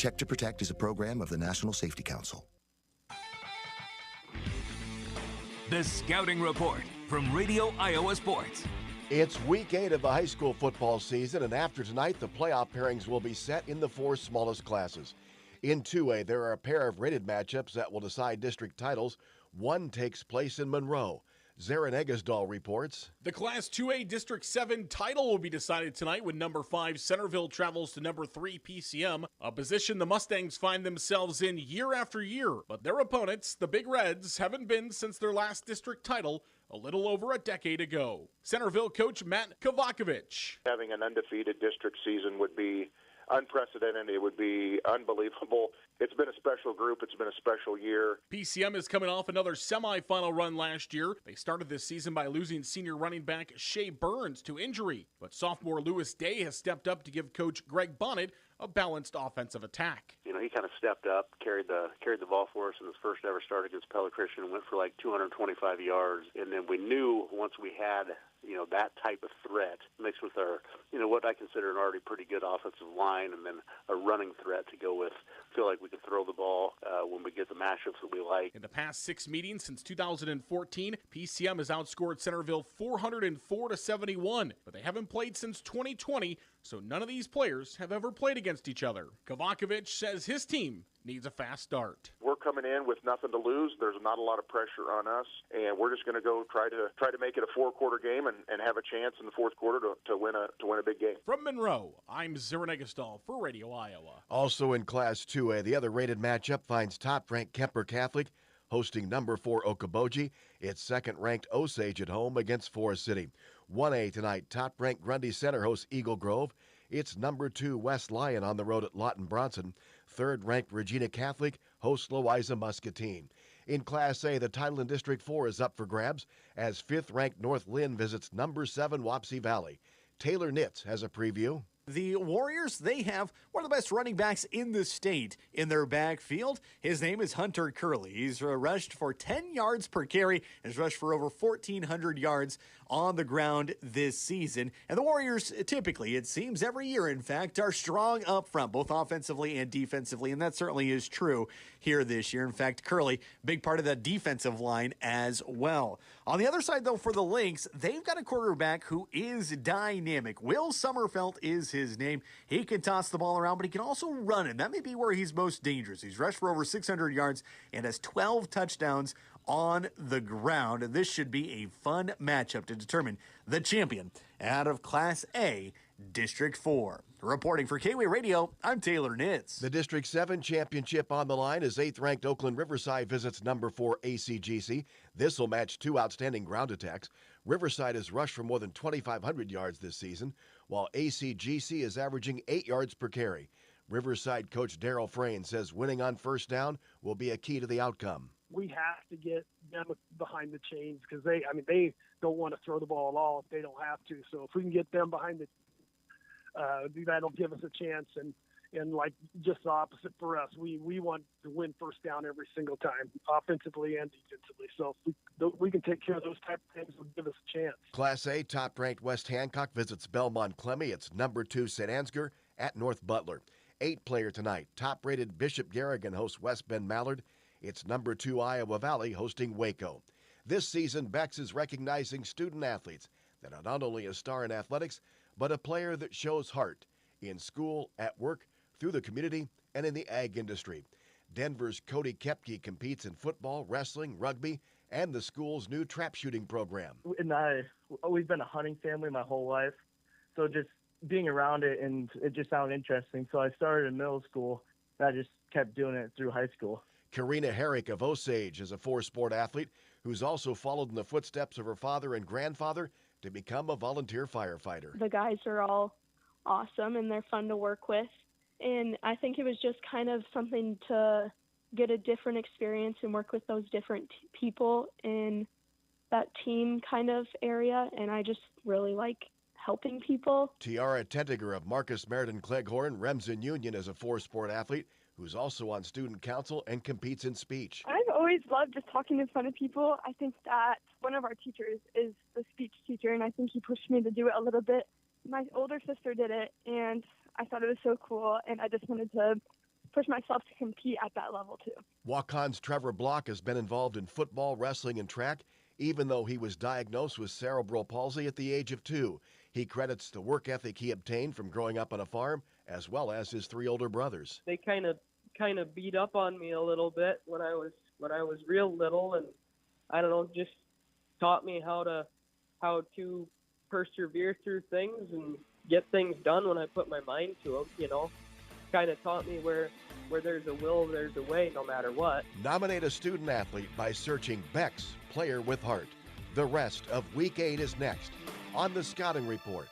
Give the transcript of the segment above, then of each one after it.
Check to Protect is a program of the National Safety Council. The Scouting Report from Radio Iowa Sports. It's week 8 of the high school football season, and after tonight, the playoff pairings will be set in the 4 smallest classes. In 2A, there are a pair of rated matchups that will decide district titles. One takes place in Monroe. Zarin Eggesdahl reports. The Class 2A District 7 title will be decided tonight when number 5 Centerville travels to number 3 PCM, a position the Mustangs find themselves in year after year. But their opponents, the Big Reds, haven't been since their last district title a little over a decade ago. Centerville coach Matt Kovacevic. Having an undefeated district season would be unprecedented. It would be unbelievable. It's been a special group. It's been a special year. PCM is coming off another semifinal run last year. They started this season by losing senior running back Shea Burns to injury. But sophomore Lewis Day has stepped up to give coach Greg Bonnet a balanced offensive attack. You know, he kind of stepped up, carried the ball for us in his first ever start against Pella Christian, went for like 225 yards. And then we knew once we had, that type of threat mixed with our, what I consider an already pretty good offensive line and then a running threat to go with, feel like we could throw the ball when we get the matchups that we like. In the past 6 meetings since 2014, PCM has outscored Centerville 404-71, but they haven't played since 2020, so none of these players have ever played against each other. Kovacevic says his team needs a fast start. We're coming in with nothing to lose. There's not a lot of pressure on us, and we're just going to go try to make it a 4-quarter game and have a chance in the fourth quarter to win a big game. From Monroe, I'm Zarin Eggesdahl for Radio Iowa. Also in Class 2A, the other rated matchup finds top-ranked Kemper Catholic hosting number 4 Okoboji. It's second-ranked Osage at home against Forest City. 1A tonight, top-ranked Grundy Center hosts Eagle Grove. It's number 2 West Lyon on the road at Lawton Bronson. Third-ranked Regina Catholic hosts Louisa Muscatine. In Class A, the title in District 4 is up for grabs as 5th-ranked North Lynn visits number 7 Wapsie Valley. Taylor Nitz has a preview. The Warriors, they have one of the best running backs in the state in their backfield. His name is Hunter Curley. He's rushed for 10 yards per carry and has rushed for over 1,400 yards on the ground this season. And the Warriors, typically, it seems every year, in fact, are strong up front, both offensively and defensively, and that certainly is true here this year. In fact, Curley, big part of that defensive line as well. On the other side, though, for the Lynx, they've got a quarterback who is dynamic. Will Sommerfeld is his name. He can toss the ball around, but he can also run it. That may be where he's most dangerous. He's rushed for over 600 yards and has 12 touchdowns on the ground. And this should be a fun matchup to determine the champion out of Class A, District 4. Reporting for K-Way Radio, I'm Taylor Nitz. The District 7 championship on the line as 8th-ranked Oakland Riverside visits number 4 ACGC. This will match 2 outstanding ground attacks. Riverside has rushed for more than 2,500 yards this season, while ACGC is averaging 8 yards per carry. Riverside coach Darryl Frayne says winning on first down will be a key to the outcome. We have to get them behind the chains because they don't want to throw the ball at all if they don't have to. So if we can get them behind that'll give us a chance. And like just the opposite for us, we want to win first down every single time, offensively and defensively. So if we can take care of those type of things, it'll give us a chance. Class A, top-ranked West Hancock visits Belmont Clemmy. It's number 2 St. Ansgar at North Butler. 8-player tonight, top-rated Bishop Garrigan hosts West Bend Mallard. It's number 2 Iowa Valley hosting Waco. This season, Bex is recognizing student-athletes that are not only a star in athletics, but a player that shows heart in school, at work, through the community, and in the ag industry. Denver's Cody Kepke competes in football, wrestling, rugby, and the school's new trap shooting program. And I've always been a hunting family my whole life, so just being around it, and it just sounded interesting. So I started in middle school, and I just kept doing it through high school. Karina Herrick of Osage is a 4-sport athlete who's also followed in the footsteps of her father and grandfather to become a volunteer firefighter. The guys are all awesome, and they're fun to work with. And I think it was just kind of something to get a different experience and work with those different people in that team kind of area. And I just really like helping people. Tiara Tentiger of Marcus Meriden Cleghorn, Remsen Union, is a 4-sport athlete who's also on student council and competes in speech. I've always loved just talking in front of people. I think that one of our teachers is the speech teacher, and I think he pushed me to do it a little bit. My older sister did it, and I thought it was so cool, and I just wanted to push myself to compete at that level too. Waucon's Trevor Block has been involved in football, wrestling, and track, even though he was diagnosed with cerebral palsy at the age of 2. He credits the work ethic he obtained from growing up on a farm, as well as his 3 older brothers. They kind of beat up on me a little bit when I was real little, and I don't know, just taught me how to persevere through things and get things done when I put my mind to them, you know. Kind of taught me where there's a will, there's a way, no matter what. Nominate a student athlete by searching Beck's Player with Heart. The rest of Week 8 is next on the Scouting Report.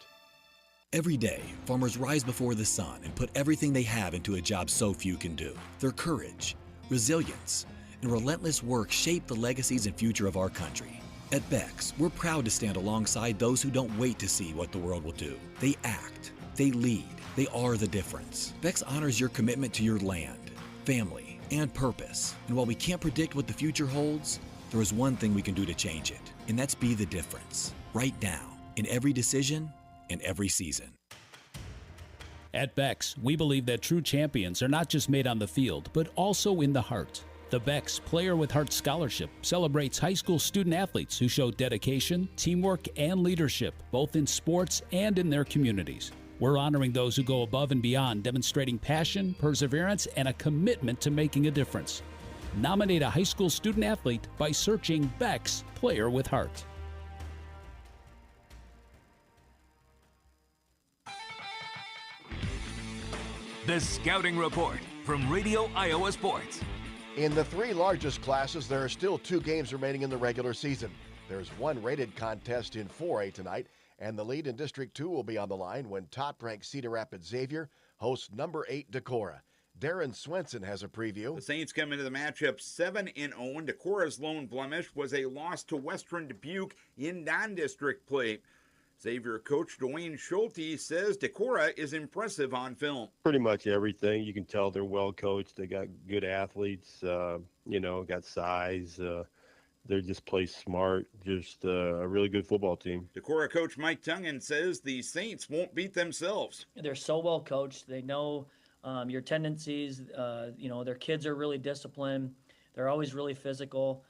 Every day, farmers rise before the sun and put everything they have into a job so few can do. Their courage, resilience, and relentless work shape the legacies and future of our country. At Beck's, we're proud to stand alongside those who don't wait to see what the world will do. They act, they lead, they are the difference. Beck's honors your commitment to your land, family, and purpose. And while we can't predict what the future holds, there is one thing we can do to change it, and that's be the difference, right now, in every decision, in every season. At Beck's, we believe that true champions are not just made on the field, but also in the heart. The Beck's Player with Heart Scholarship celebrates high school student athletes who show dedication, teamwork, and leadership, both in sports and in their communities. We're honoring those who go above and beyond, demonstrating passion, perseverance, and a commitment to making a difference. Nominate a high school student athlete by searching Beck's Player with Heart. The Scouting Report from Radio Iowa Sports. In the 3 largest classes, there are still 2 games remaining in the regular season. There's one rated contest in 4A tonight, and the lead in District 2 will be on the line when top-ranked Cedar Rapids Xavier hosts number 8 Decorah. Darren Swenson has a preview. The Saints come into the matchup 7-0. Decorah's lone blemish was a loss to Western Dubuque in non-district play. Xavier coach Dwayne Schulte says Decorah is impressive on film. Pretty much everything. You can tell they're well coached. They got good athletes, got size. They just play smart. Just a really good football team. Decorah coach Mike Tungan says the Saints won't beat themselves. They're so well coached. They know your tendencies. Their kids are really disciplined. They're always really physical.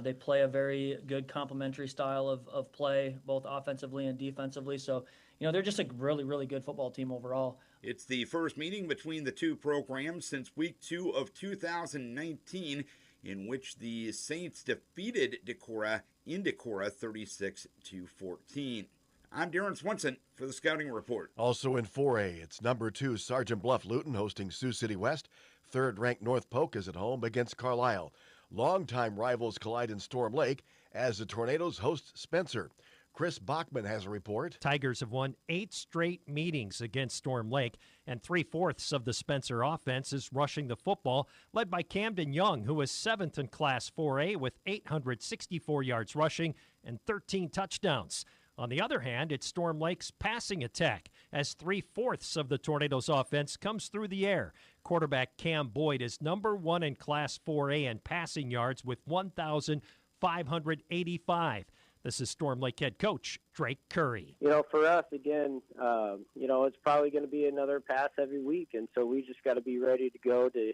They play a very good complementary style of play, both offensively and defensively. So, they're just a really, really good football team overall. It's the first meeting between the 2 programs since week 2 of 2019, in which the Saints defeated Decorah in Decorah 36-14. I'm Darren Swenson for the Scouting Report. Also in 4A, it's number 2 Sergeant Bluff Luton hosting Sioux City West. 3rd-ranked North Polk is at home against Carlisle. Longtime rivals collide in Storm Lake as the Tornadoes host Spencer. Chris Bachman has a report. Tigers have won 8 straight meetings against Storm Lake, and 3/4 of the Spencer offense is rushing the football, led by Camden Young, who is 7th in Class 4A with 864 yards rushing and 13 touchdowns. On the other hand, it's Storm Lake's passing attack, as 3/4 of the Tornadoes' offense comes through the air. Quarterback Cam Boyd is number 1 in Class 4A in passing yards with 1,585. This is Storm Lake head coach Drake Curry. For us, again, it's probably going to be another pass-heavy week, and so we just got to be ready to go to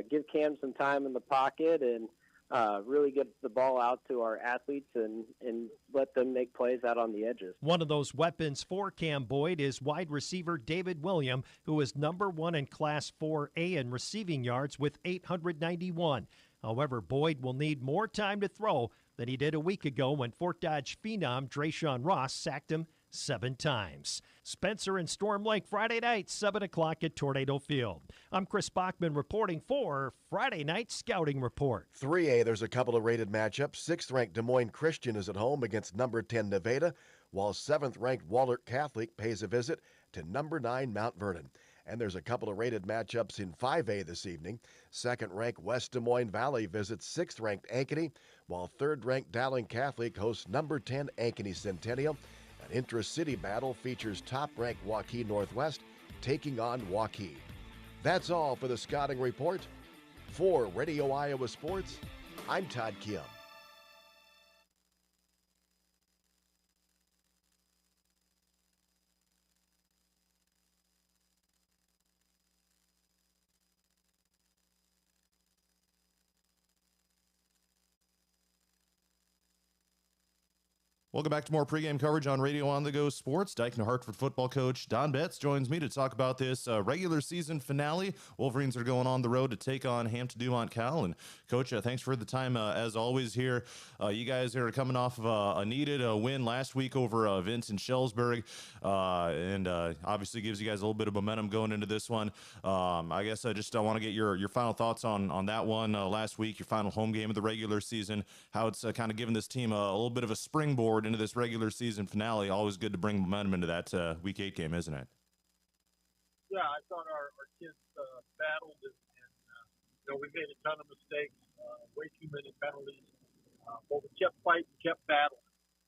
give Cam some time in the pocket and really get the ball out to our athletes and let them make plays out on the edges. One of those weapons for Cam Boyd is wide receiver David William, who is number 1 in Class 4A in receiving yards with 891. However, Boyd will need more time to throw than he did a week ago when Fort Dodge phenom Drayshawn Ross sacked him 7 times. Spencer and Storm Lake Friday night, 7 o'clock at Tornado Field. I'm Chris Bachman reporting for Friday Night Scouting Report. 3A, there's a couple of rated matchups. 6th-ranked Des Moines Christian is at home against number 10 Nevada, while 7th-ranked Wahlert Catholic pays a visit to number 9 Mount Vernon. And there's a couple of rated matchups in 5A this evening. 2nd-ranked West Des Moines Valley visits 6th-ranked Ankeny, while 3rd-ranked Dowling Catholic hosts number 10 Ankeny Centennial. An intra-city battle features top-ranked Waukee Northwest taking on Waukee. That's all for the Scouting Report. For Radio Iowa Sports, I'm Todd Kim. Welcome back to more pregame coverage on Radio On The Go Sports. Dike-New Hartford football coach Don Betts joins me to talk about this regular season finale. Wolverines are going on the road to take on Hampton-Dumont-CAL. And, Coach, thanks for the time as always here. You guys are coming off of a needed win last week over Vincent-Shellsburg, and obviously gives you guys a little bit of momentum going into this one. I guess I just want to get your final thoughts on that one last week, your final home game of the regular season, how it's kind of given this team a little bit of a springboard into this regular season finale. Always good to bring momentum into that Week 8 game, isn't it? Yeah, I thought our kids battled, and we made a ton of mistakes, way too many penalties, but we kept fighting, kept battling.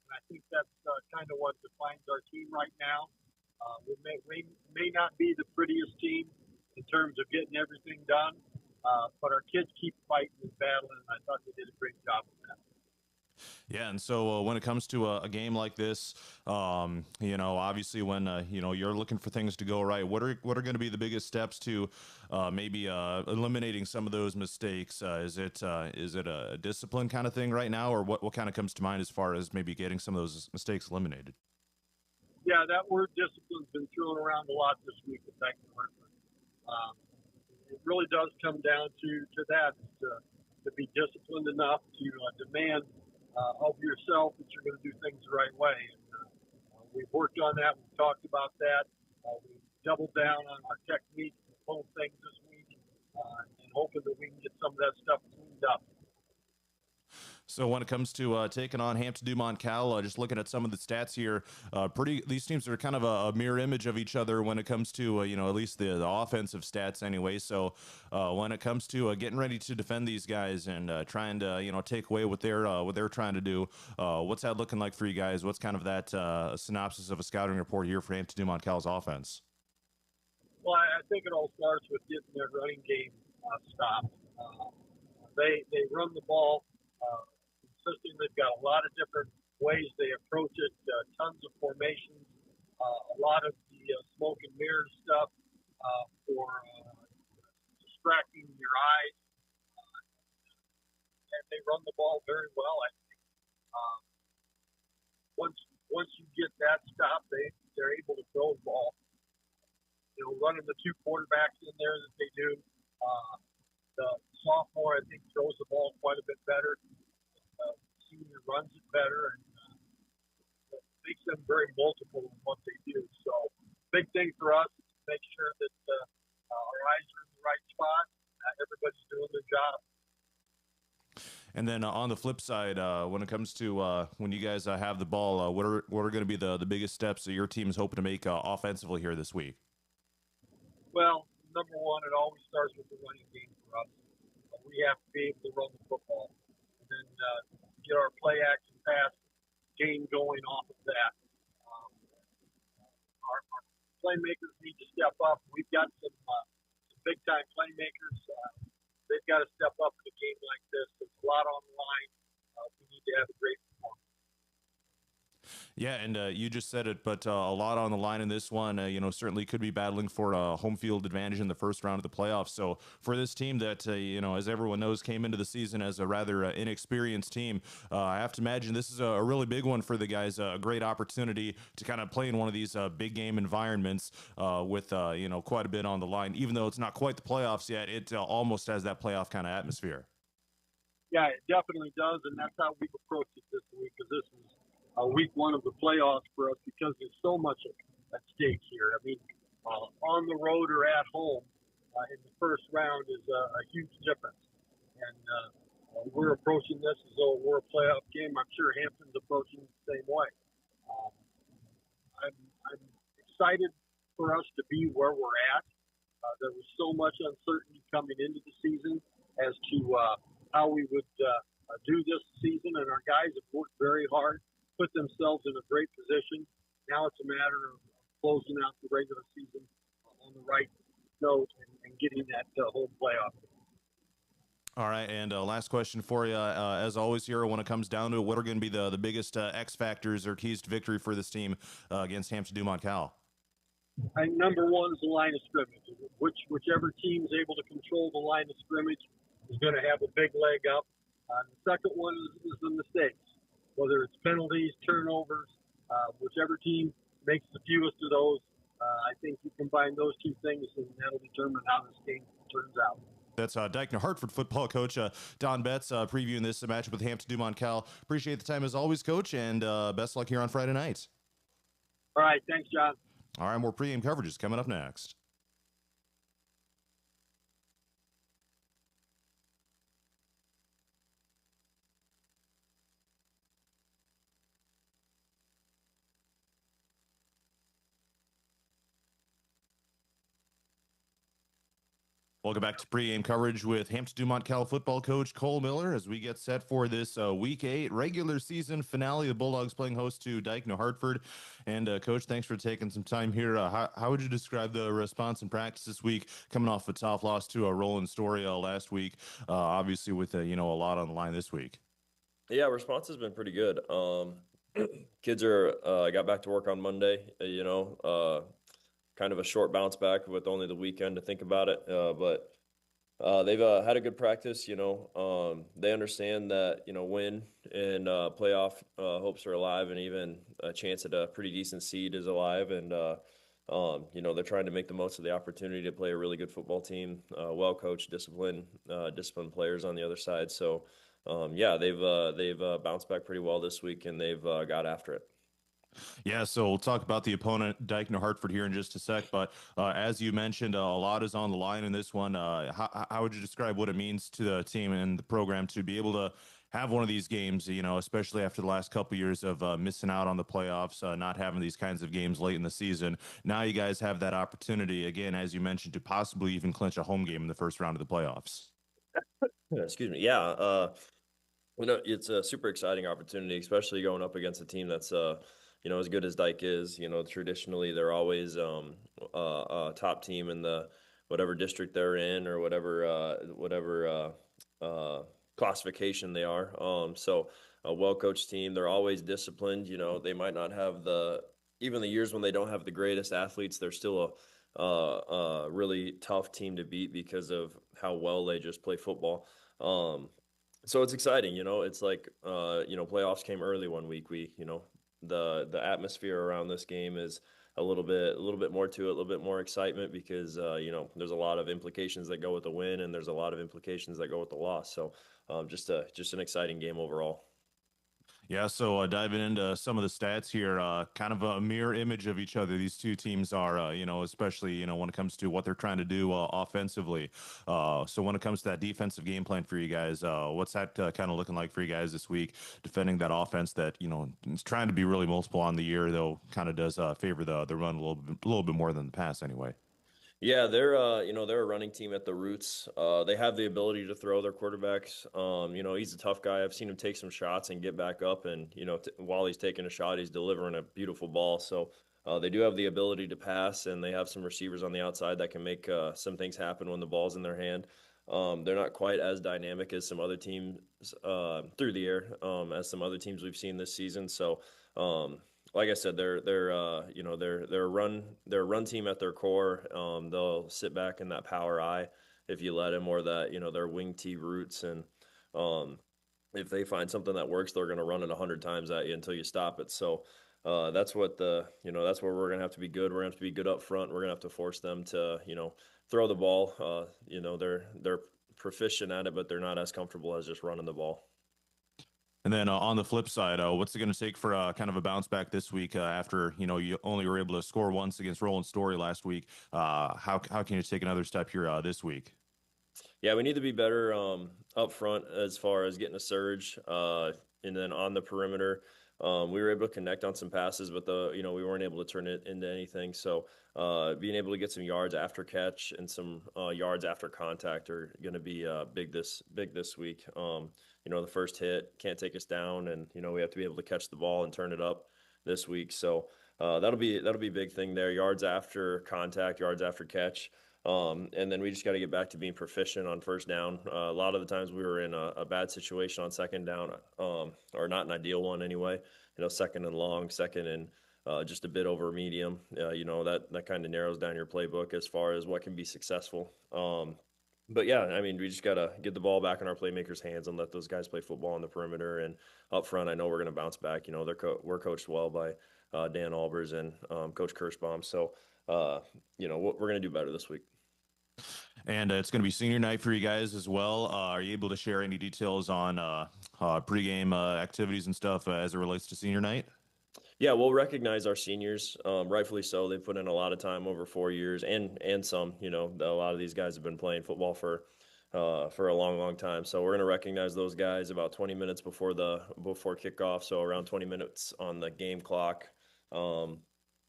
And I think that's kind of what defines our team right now. We may not be the prettiest team in terms of getting everything done, but our kids keep fighting and battling, and I thought they did a great job with that. Yeah, and so when it comes to a game like this, obviously when you're looking for things to go right, what are going to be the biggest steps to maybe eliminating some of those mistakes? Is it a discipline kind of thing right now, or what kind of comes to mind as far as maybe getting some of those mistakes eliminated? Yeah, that word discipline's been thrown around a lot this week with Dike-New Hartford. It really does come down to that, to be disciplined enough to demand of yourself that you're going to do things the right way. And we've worked on that. We've talked about that. We've doubled down on our technique and home things this week, and hoping that we can get some of that stuff cleaned up. So when it comes to taking on Hampton-Dumont-CAL, just looking at some of the stats here, these teams are kind of a mirror image of each other when it comes to, at least the offensive stats anyway. So when it comes to getting ready to defend these guys and trying to, take away what they're trying to do, what's that looking like for you guys? What's kind of that synopsis of a scouting report here for Hampton-Dumont-CAL's offense? Well, I think it all starts with getting their running game stopped. They run the ball consistently. They've got a lot of different ways they approach it, tons of formations, a lot of the smoke and mirrors stuff for distracting your eyes. And they run the ball very well, I think. Once you get that stopped, they're able to throw the ball. Running the two quarterbacks in there that they do. The sophomore, I think, throws the ball quite a bit better. Senior runs it better, and it makes them very multiple in what they do. So, big thing for us is to make sure that our eyes are in the right spot. Everybody's doing their job. And then on the flip side, when it comes to when you guys have the ball, what are going to be the biggest steps that your team is hoping to make offensively here this week? Well, number one, it always starts with the running game for us. We have to be able to run the football, and then get our play action pass game going off of that. Our playmakers need to step up. We've got some big time playmakers. They've got to step up in a game like this. There's a lot on the line. We need to have a great performance. Yeah, and you just said it, but a lot on the line in this one. Certainly could be battling for a home field advantage in the first round of the playoffs. So for this team that, as everyone knows, came into the season as a rather inexperienced team, I have to imagine this is a really big one for the guys. A great opportunity to kind of play in one of these big game environments with, quite a bit on the line. Even though it's not quite the playoffs yet, it almost has that playoff kind of atmosphere. Yeah, it definitely does, and that's how we've approached it this week, because this is week one of the playoffs for us, because there's so much at stake here. I mean, on the road or at home in the first round is a huge difference. And we're approaching this as though we're a playoff game. I'm sure Hampton's approaching it the same way. I'm excited for us to be where we're at. There was so much uncertainty coming into the season as to how we would do this season, and our guys have worked very hard, put themselves in a great position. Now it's a matter of closing out the regular season on the right note and getting that home playoff. All right, and last question for you. As always here, when it comes down to it, what are going to be the biggest X factors or keys to victory for this team against Hampton-Dumont-CAL? I think number one is the line of scrimmage. Whichever team is able to control the line of scrimmage is going to have a big leg up. The second one is the mistakes. whether it's penalties, turnovers, whichever team makes the fewest of those. I think you combine those two things, and that'll determine how this game turns out. That's Dike-New Hartford football coach Don Betts previewing this matchup with Hampton-Dumont-CAL. Appreciate the time as always, Coach, and best luck here on Friday night. All right, thanks, John. All right, more pregame coverage is coming up next. Welcome back to pregame coverage with Hampton-Dumont-CAL football coach Cole Miller as we get set for this Week 8 regular season finale. The Bulldogs playing host to Dike-New Hartford. And, Coach, thanks for taking some time here. How would you describe the response in practice this week, coming off a tough loss to Roland Story last week, obviously with, a lot on the line this week? Yeah, response has been pretty good. Kids are got back to work on Monday, kind of a short bounce back with only the weekend to think about it. But they've had a good practice. They understand that, win and playoff hopes are alive, and even a chance at a pretty decent seed is alive. And, they're trying to make the most of the opportunity to play a really good football team, well-coached, disciplined players on the other side. So, they've bounced back pretty well this week, and they've got after it. Yeah, so we'll talk about the opponent, Dike-New Hartford, here in just a sec. But as you mentioned, a lot is on the line in this one. How would you describe what it means to the team and the program to be able to have one of these games, especially after the last couple of years of missing out on the playoffs, not having these kinds of games late in the season? Now you guys have that opportunity, again, as you mentioned, to possibly even clinch a home game in the first round of the playoffs. Excuse me. Yeah, it's a super exciting opportunity, especially going up against a team that's as good as Dike is. Traditionally they're always a top team in the whatever district they're in, or whatever classification they are. So a well-coached team. They're always disciplined. They might not have even the years when they don't have the greatest athletes, they're still a really tough team to beat because of how well they just play football. So it's exciting. It's like playoffs came early one week. The atmosphere around this game is a little bit more to it, a little bit more excitement, because there's a lot of implications that go with the win, and there's a lot of implications that go with the loss. So just an exciting game overall. Yeah, so diving into some of the stats here, kind of a mirror image of each other. These two teams are, especially, when it comes to what they're trying to do offensively. So when it comes to that defensive game plan for you guys, what's that kind of looking like for you guys this week, defending that offense that, is trying to be really multiple on the year, though kind of does favor the run a little bit more than the pass anyway? Yeah, they're a running team at the roots. They have the ability to throw their quarterbacks. He's a tough guy. I've seen him take some shots and get back up, and while he's taking a shot, he's delivering a beautiful ball. So they do have the ability to pass, and they have some receivers on the outside that can make some things happen when the ball's in their hand. They're not quite as dynamic as some other teams through the air, as some other teams we've seen this season. So. Like I said, they're a run team at their core. They'll sit back in that power I if you let them, or that their wing T roots, and if they find something that works, they're going to run it 100 times at you until you stop it. So that's what that's where we're going to have to be good. We're going to have to be good up front. We're going to have to force them to throw the ball. They're proficient at it, but they're not as comfortable as just running the ball. And then on the flip side, what's it going to take for kind of a bounce back this week after, you only were able to score once against Roland Story last week? How can you take another step here this week? Yeah, we need to be better up front as far as getting a surge. And then on the perimeter, we were able to connect on some passes, but we weren't able to turn it into anything. So being able to get some yards after catch and some yards after contact are going to be big this week. The first hit can't take us down, and we have to be able to catch the ball and turn it up this week. So that'll be a big thing there. Yards after contact, yards after catch, and then we just got to get back to being proficient on first down. A lot of the times we were in a bad situation on second down, or not an ideal one anyway. Second and long, second and just a bit over medium. That kind of narrows down your playbook as far as what can be successful. But yeah, I mean, we just got to get the ball back in our playmakers' hands and let those guys play football on the perimeter. And up front, I know we're going to bounce back. You know, we're coached well by Dan Albers and Coach Kirschbaum. So, you know, we're going to do better this week. And it's going to be senior night for you guys as well. Are you able to share any details on pregame activities and stuff as it relates to senior night? Yeah, we'll recognize our seniors, rightfully so. They've put in a lot of time over 4 years, and some. You know, a lot of these guys have been playing football for a long, long time. So we're going to recognize those guys about 20 minutes before kickoff. So around 20 minutes on the game clock.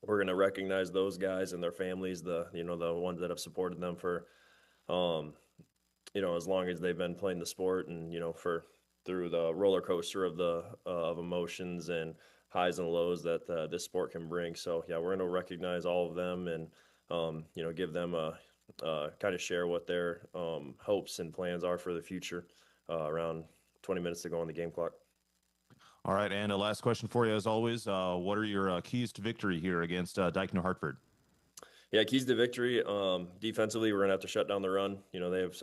We're going to recognize those guys and their families, the ones that have supported them for, as long as they've been playing the sport, and through the roller coaster of emotions and highs and lows that this sport can bring. So yeah, we're going to recognize all of them and give them kind of share what their hopes and plans are for the future. Around 20 minutes to go on the game clock. All right, and a last question for you, as always. What are your keys to victory here against Dike-New Hartford? Yeah, keys to victory. Defensively, we're going to have to shut down the run. You know, they have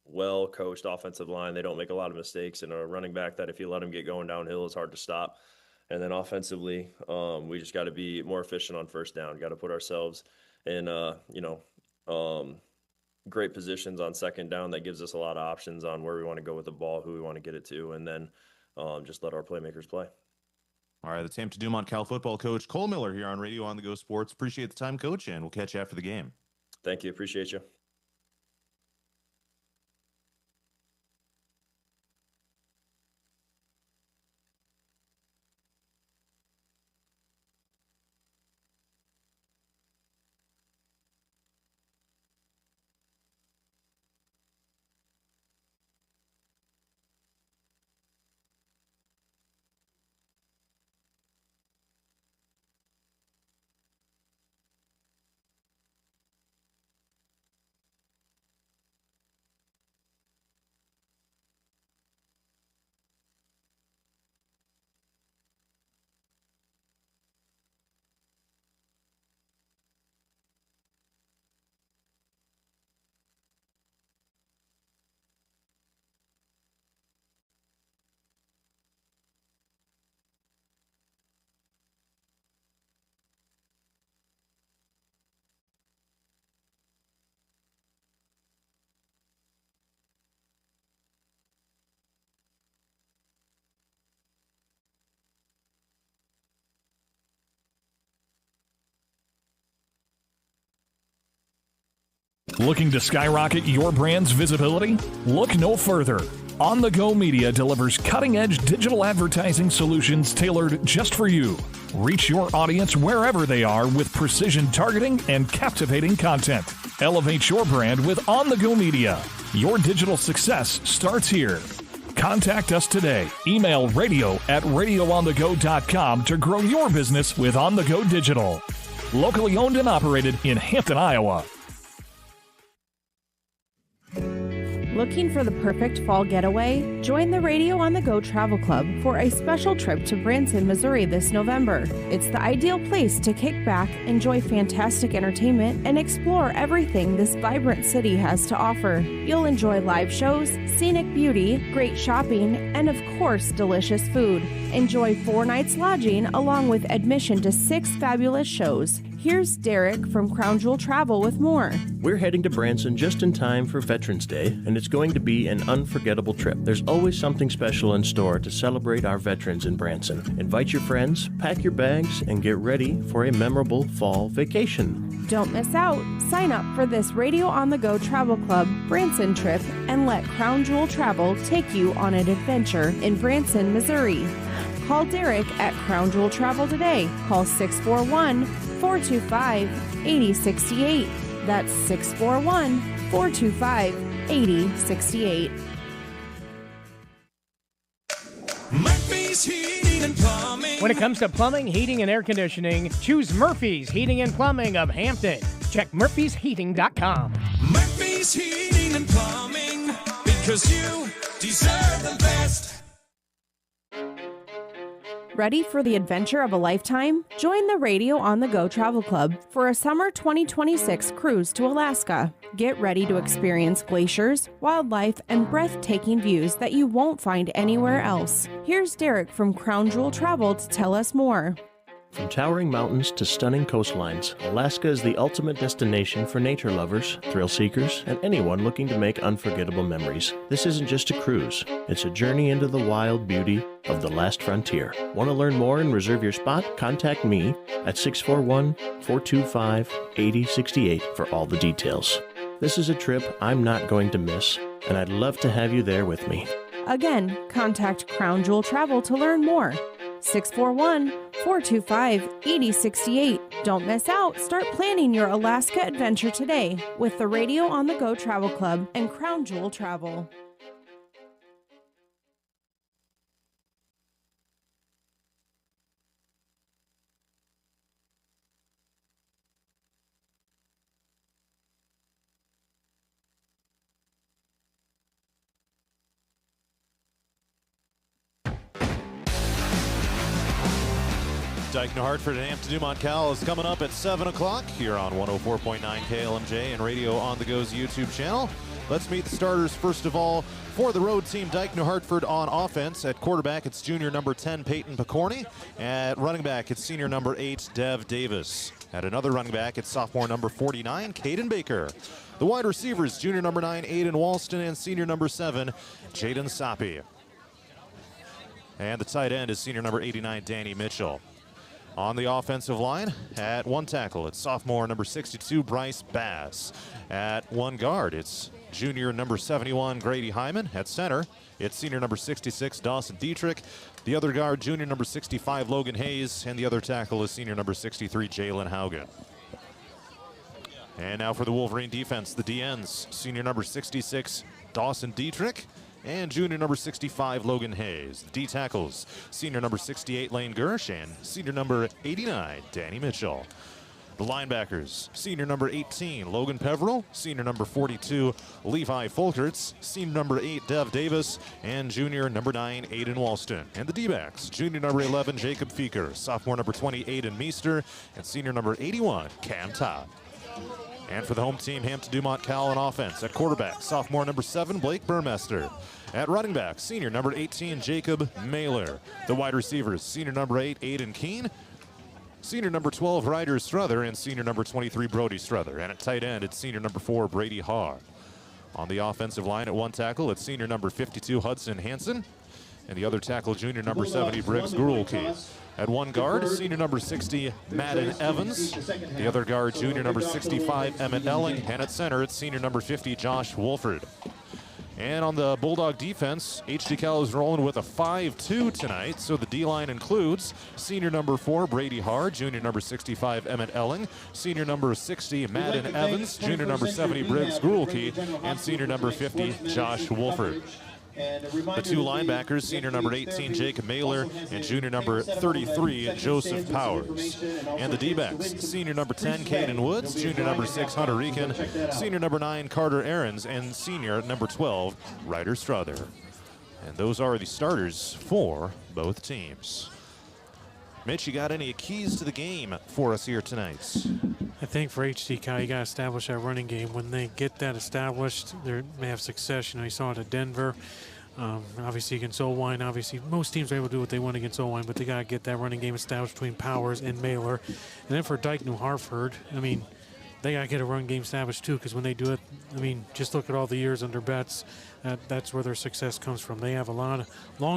well-coached offensive line. They don't make a lot of mistakes, and a running back that if you let them get going downhill is hard to stop. And then offensively, we just got to be more efficient on first down. Got to put ourselves in, great positions on second down. That gives us a lot of options on where we want to go with the ball, who we want to get it to, and then just let our playmakers play. All right, that's Hampton-Dumont-CAL football coach Cole Miller here on Radio On The Go Sports. Appreciate the time, Coach, and we'll catch you after the game. Thank you. Appreciate you. Looking to skyrocket your brand's visibility? Look no further. On The Go Media delivers cutting-edge digital advertising solutions tailored just for you. Reach your audience wherever they are with precision targeting and captivating content. Elevate your brand with On The Go Media. Your digital success starts here. Contact us today. Email radio@radioonthego.com to grow your business with On The Go Digital. Locally owned and operated in Hampton, Iowa. Looking for the perfect fall getaway? Join the Radio on the Go Travel Club for a special trip to Branson, Missouri this November. It's the ideal place to kick back, enjoy fantastic entertainment, and explore everything this vibrant city has to offer. You'll enjoy live shows, scenic beauty, great shopping, and of course, delicious food. Enjoy 4 nights lodging along with admission to 6 fabulous shows. Here's Derek from Crown Jewel Travel with more. We're heading to Branson just in time for Veterans Day, and it's going to be an unforgettable trip. There's always something special in store to celebrate our veterans in Branson. Invite your friends, pack your bags, and get ready for a memorable fall vacation. Don't miss out. Sign up for this Radio on the Go Travel Club Branson trip and let Crown Jewel Travel take you on an adventure in Branson, Missouri. Call Derek at Crown Jewel Travel today. Call 641-425-8068. That's 641-425-8068. Murphy's Heating and Plumbing. When it comes to plumbing, heating, and air conditioning, choose Murphy's Heating and Plumbing of Hampton. Check murphysheating.com. Murphy's Heating and Plumbing, because you deserve the best. Ready for the adventure of a lifetime? Join the Radio on the Go Travel Club for a summer 2026 cruise to Alaska. Get ready to experience glaciers, wildlife, and breathtaking views that you won't find anywhere else. Here's Derek from Crown Jewel Travel to tell us more. From towering mountains to stunning coastlines, Alaska is the ultimate destination for nature lovers, thrill seekers, and anyone looking to make unforgettable memories. This isn't just a cruise, it's a journey into the wild beauty of the last frontier. Want to learn more and reserve your spot? Contact me at 641-425-8068 for all the details. This is a trip I'm not going to miss, and I'd love to have you there with me. Again, contact Crown Jewel Travel to learn more. 641-425-8068. Don't miss out. Start planning your Alaska adventure today with the Radio on the Go Travel Club and Crown Jewel Travel. Dike-New Hartford and Hampton-Dumont-CAL is coming up at 7 o'clock here on 104.9 KLMJ and Radio on the Go's YouTube channel. Let's meet the starters first of all for the road team. Dike-New Hartford on offense. At quarterback, it's junior number 10, Peyton Picorni. At running back, it's senior number 8, Dev Davis. At another running back, it's sophomore number 49, Caden Baker. The wide receivers, junior number 9, Aiden Walston, and senior number 7, Jaden Soppy. And the tight end is senior number 89, Danny Mitchell. On the offensive line, at one tackle, it's sophomore number 62, Bryce Bass. At one guard, it's junior number 71, Grady Hyman. At center, it's senior number 66, Dawson Dietrich. The other guard, junior number 65, Logan Hayes. And the other tackle is senior number 63, Jalen Haugen. And now for the Wolverine defense, the DNs, senior number 66, Dawson Dietrich. And junior number 65, Logan Hayes. The D tackles, senior number 68, Lane Gersh, and senior number 89, Danny Mitchell. The linebackers, senior number 18, Logan Peveril, senior number 42, Levi Folkerts, senior number 8, Dev Davis, and junior number 9, Aiden Walston. And the D-backs, junior number 11, Jacob Feeker, sophomore number 20, Aiden Meester, and senior number 81, Cam Todd. And for the home team, Hampton-Dumont-CAL on offense. At quarterback, sophomore number 7, Blake Burmester. At running back, senior number 18, Jacob Mailer. The wide receivers, senior number 8, Aiden Keene. Senior number 12, Ryder Struther. And senior number 23, Brody Struther. And at tight end, it's senior number 4, Brady Haar. On the offensive line at one tackle, it's senior number 52, Hudson Hansen. And the other tackle, junior number 70, Briggs Gurulke. At one guard, senior number 60, Madden Evans. The other guard, junior number 65, Emmett Elling. And at center, it's senior number 50, Josh Wolford. And on the Bulldog defense, HDCAL is rolling with a 5-2 tonight. So the D-line includes senior number 4, Brady Haar, junior number 65, Emmett Elling, senior number 60, Madden Evans, junior number 70, Briggs Gurulke, and senior number 50, Josh Wolford. The two linebackers, senior number 18, Jacob Mailer, and junior number 33, Joseph Powers. And the D-backs, senior number 10, Caden Woods, junior number 6, Hunter Reekin, senior number 9, Carter Aarons, and senior number 12, Ryder Struther. And those are the starters for both teams. Mitch, you got any keys to the game for us here tonight? I think for HDCAL, you got to establish that running game. When they get that established, they may have success. You know, you saw it at Denver. Obviously against Olwine, obviously most teams are able to do what they want against Olwine, but they got to get that running game established between Powers and Mailer. And then for Dike-New Hartford, I mean, they got to get a run game established too, because when they do it, I mean, just look at all the years under Betts. That's where their success comes from. They have a long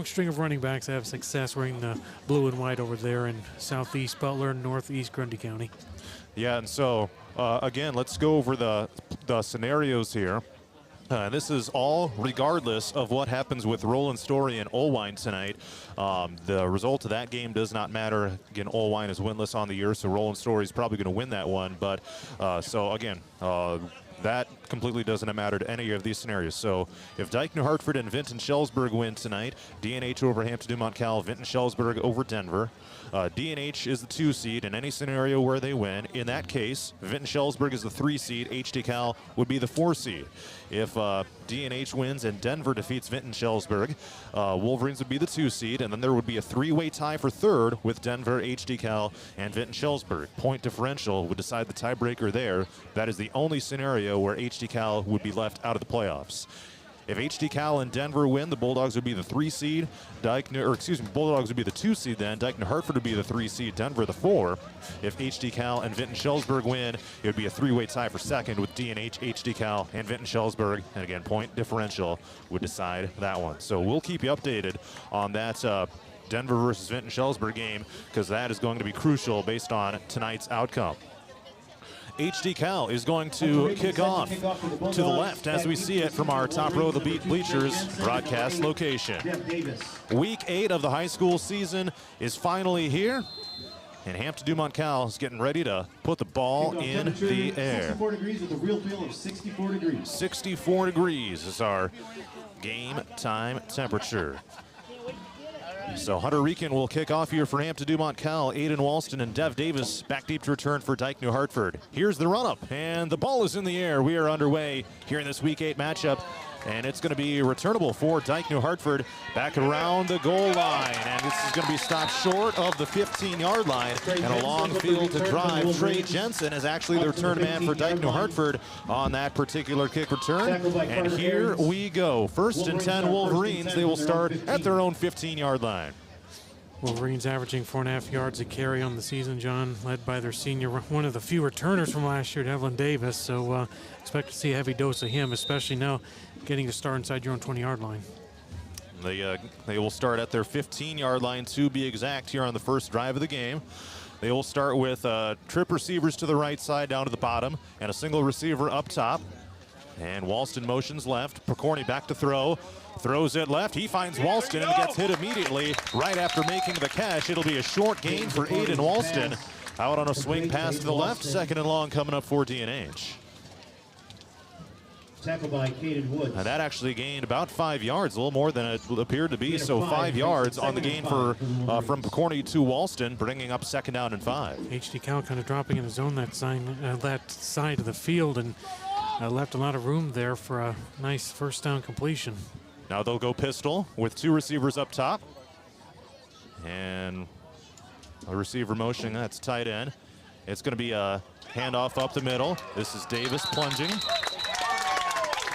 string of running backs that have success wearing the blue and white over there in southeast Butler and northeast Grundy County. Yeah, and so, again, let's go over the scenarios here. This is all regardless of what happens with Roland Story and Olwine tonight. The result of that game does not matter. Again, Olwine is winless on the year, so Roland Story is probably going to win that one. But so again, that completely doesn't matter to any of these scenarios. So if Dike-New Hartford and Vinton-Schellsburg win tonight, DNH over Hampton-Dumont-CAL, Vinton-Schellsburg over Denver. DNH is the 2 seed in any scenario where they win. In that case, Vinton-Schellsburg is the 3 seed. HD-Cal would be the 4 seed. If DNH wins and Denver defeats Vinton-Schellsburg, Wolverines would be the 2 seed, and then there would be a 3-way tie for 3rd with Denver, HD-Cal, and Vinton-Schellsburg. Point differential would decide the tiebreaker there. That is the only scenario where HD-Cal would be left out of the playoffs. If HD-Cal and Denver win, the Bulldogs would be the 3 seed. Bulldogs would be the 2 seed then. Dike-New Hartford would be the 3 seed. Denver the 4. If HD-Cal and Vinton-Schellsburg win, it would be a 3-way tie for 2nd with DNH, HD-Cal, and Vinton-Schellsburg. And again, point differential would decide that one. So we'll keep you updated on that Denver versus Vinton-Schellsburg game, because that is going to be crucial based on tonight's outcome. HD-Cal is going to kick off to the left as we see it from our top row of the bleachers broadcast location. Week 8 of the high school season is finally here, and Hampton-Dumont-CAL is getting ready to put the ball in the air. 64 degrees with a real feel of 64 degrees. 64 degrees is our game time temperature. So Hunter Reekin will kick off here for Hampton-Dumont-CAL. Aiden Walston and Dev Davis back deep to return for Dike-New Hartford. Here's the run-up, and the ball is in the air. We are underway here in this Week 8 matchup, and it's going to be returnable for Dike-New Hartford back around the goal line. And this is going to be stopped short of the 15-yard line. And a long field to drive. Trey Jensen is actually the return man for Dike-New Hartford on that particular kick return. And here we go. 1st and 10 Wolverines. They will start at their own 15-yard line. Wolverines averaging 4.5 yards a carry on the season, John, led by their senior, one of the few returners from last year, Devlin Davis. So expect to see a heavy dose of him, especially now getting to start inside your own 20-yard line. They will start at their 15-yard line to be exact here on the first drive of the game. They will start with trip receivers to the right side down to the bottom and a single receiver up top. And Walston motions left. Picorni back to throw. Throws it left. He finds Walston and gets hit immediately right after making the catch. It'll be a short gain for Aiden Walston. Out on a swing pass to the left. 2nd and long coming up for DNH. Tackled by Caden Woods. And that actually gained about 5 yards, a little more than it appeared to be. So 5 yards on the gain for from Picorni to Walston, bringing up 2nd down and 5. HD-Cal kind of dropping in the zone that side of the field, and left a lot of room there for a nice 1st down completion. Now they'll go pistol with 2 receivers up top. And a receiver motion, that's tight end. It's going to be a handoff up the middle. This is Davis plunging.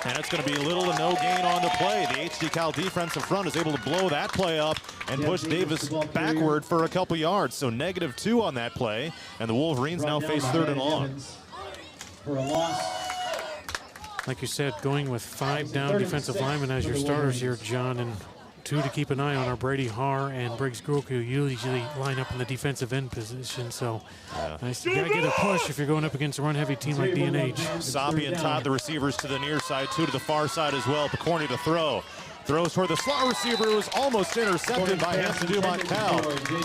And it's going to be little to no gain on the play. The HD-Cal defensive front is able to blow that play up and push Davis backward for a couple yards. So -2 on that play. And the Wolverines now face 3rd and long. For a loss. Like you said, going with 5 down defensive linemen as your starters here, John, and 2 to keep an eye on are Brady Haar and Briggs Grook, who usually line up in the defensive end position. So nice. You got to get a push if you're going up against a run-heavy team like DNH. Soppy and Todd, the receivers to the near side, 2 to the far side as well. Picorni to throw. Throws toward the slot receiver, who was almost intercepted by Hampton-Dumont-CAL.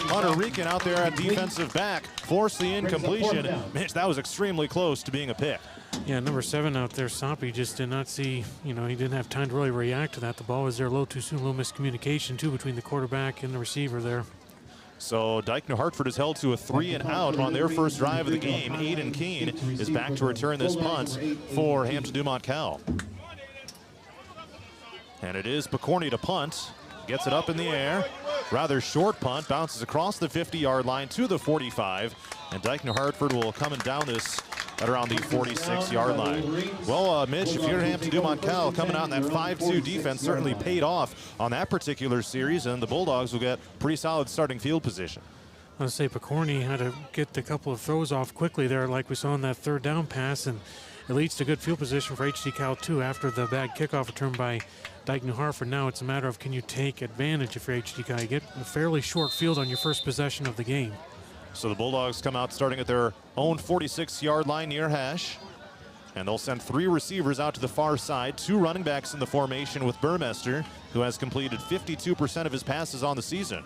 Hunter Reekin out there at defensive back, forced the incompletion. Mitch, that was extremely close to being a pick. Yeah, number 7 out there, Soppy, just did not see, he didn't have time to really react to that. The ball was there a little too soon, a little miscommunication, too, between the quarterback and the receiver there. So Dike-New Hartford is held to a 3 and out on their first drive of the game. Aiden Keene is back to return this punt for Hampton-Dumont-CAL. And it is Picorni to punt. Gets it up in the air. Rather short punt. Bounces across the 50-yard line to the 45. And Dike-New Hartford will come and down this at around the 46-yard line. Well, Mitch, if you're Hampton-Dumont-CAL, coming out in that 5-2 defense certainly paid off on that particular series, and the Bulldogs will get pretty solid starting field position. I would say Picorni had to get a couple of throws off quickly there, like we saw in that 3rd down pass, and it leads to good field position for HD-Cal, too, after the bad kickoff return by Dike-New Hartford. Now it's a matter of, can you take advantage if you're HD-Cal? You get a fairly short field on your first possession of the game. So the Bulldogs come out starting at their own 46-yard line near hash. And they'll send 3 receivers out to the far side, 2 running backs in the formation with Burmester, who has completed 52% of his passes on the season.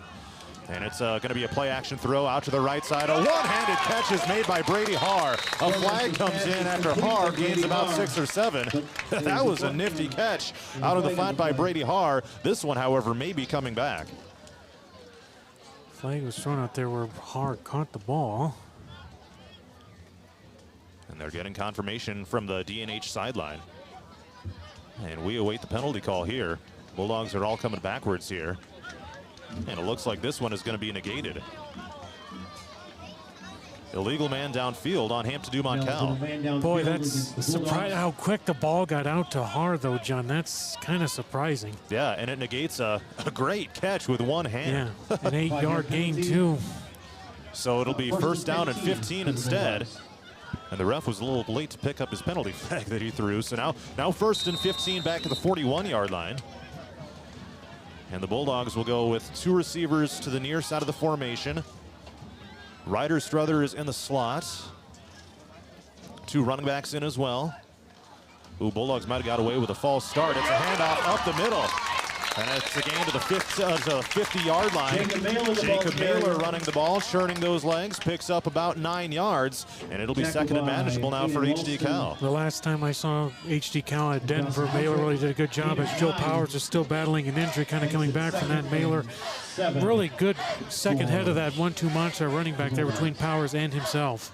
And it's going to be a play-action throw out to the right side. A one-handed catch is made by Brady Harr. A flag comes in after Harr gains about 6 or 7. That was a nifty catch out of the flat by Brady Harr. This one, however, may be coming back. Flag was thrown out there where Harr caught the ball. And they're getting confirmation from the DNH sideline. And we await the penalty call here. Bulldogs are all coming backwards here. And it looks like this one is going to be negated. Illegal man downfield on Hampton-Dumont-CAL. Boy, that's surprising how quick the ball got out to Harr, though, John. That's kind of surprising. Yeah, and it negates a great catch with one hand. Yeah, an 8-yard gain, too. So it'll be first down and 15 instead. And the ref was a little late to pick up his penalty flag that he threw. So now first and 15 back at the 41-yard line. And the Bulldogs will go with 2 receivers to the near side of the formation. Ryder Struther is in the slot. 2 running backs in as well. Ooh, Bulldogs might have got away with a false start. It's a handoff up the middle. And it's a gain to the 50-yard line. Jacob Mailer running the ball, churning those legs, picks up about 9 yards, and it'll be second and manageable now for HD-Cal. The last time I saw HD-Cal at Denver, Mailer really did a good job as Joe Powers is still battling an injury, kind of coming back from that. Mailer, really good second head of that 1-2 monster running back there between Powers and himself.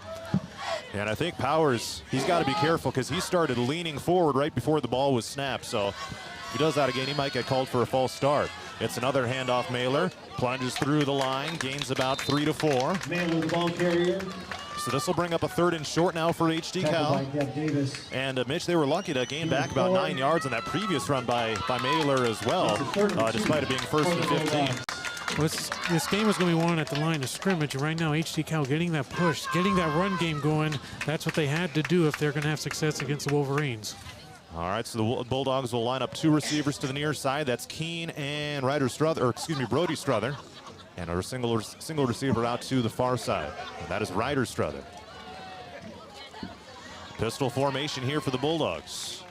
And I think Powers, he's got to be careful because he started leaning forward right before the ball was snapped. So if he does that again, he might get called for a false start. It's another handoff. Mailer plunges through the line, gains about 3 to 4. Mailer, the ball carrier. So this will bring up a 3rd and short now for HD-Cal. And Mitch, they were lucky to gain back about 9 yards on that previous run by Mailer as well, despite it being first and 15. Well, this game is going to be won at the line of scrimmage. And right now, HD-Cal getting that push, getting that run game going. That's what they had to do if they're going to have success against the Wolverines. All right, so the Bulldogs will line up 2 receivers to the near side. That's Keene and Brody Struther. And a single receiver out to the far side. And that is Ryder Struther. Pistol formation here for the Bulldogs.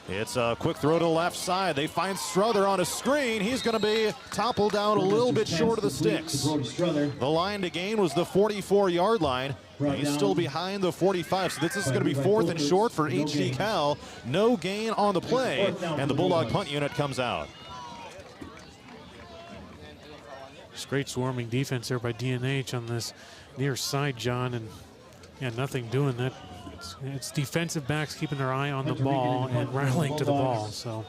It's a quick throw to the left side. They find Struther on a screen. He's going to be toppled down a little bit short of the sticks. The line to gain was the 44-yard line. He's still behind the 45, so this is going to be 4th and short for HD-Cal. No gain on the play, and the Bulldog punt unit comes out. It's great swarming defense there by DNH on this near side, John, and yeah, nothing doing that. It's defensive backs keeping their eye on the ball and rallying to the ball. So,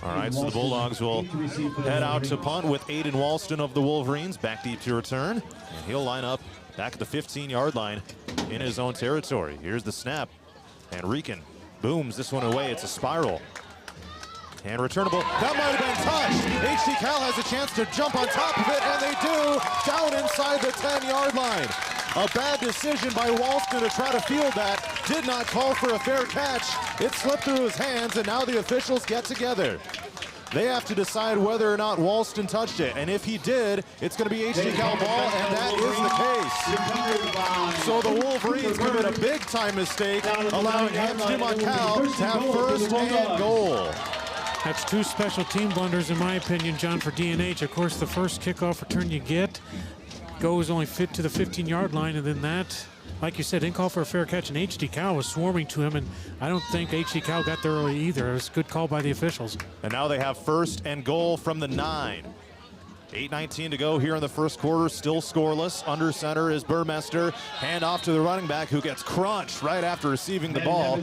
all right, so the Bulldogs will head out to punt with Aiden Walston of the Wolverines back deep to return, and he'll line up back at the 15-yard line in his own territory. Here's the snap, and Rican booms this one away. It's a spiral. And returnable. That might have been touched. HD-Cal has a chance to jump on top of it, and they do, down inside the 10-yard line. A bad decision by Walston to try to field that. Did not call for a fair catch. It slipped through his hands, and now the officials get together. They have to decide whether or not Walston touched it. And if he did, it's going to be HD-Cal ball, and that is the case. So the Wolverines commit a big-time mistake, allowing Hampton-Dumont-CAL to have first and goal. That's 2 special team blunders, in my opinion, John, for DNH. Of course, the first kickoff return you get goes only fit to the 15-yard line, and then that, like you said, didn't call for a fair catch, and HD-Cal was swarming to him, and I don't think HD-Cal got there early either. It was a good call by the officials. And now they have first and goal from the 9. 8:19 to go here in the first quarter, still scoreless. Under center is Burmester. Hand off to the running back, who gets crunched right after receiving the ball.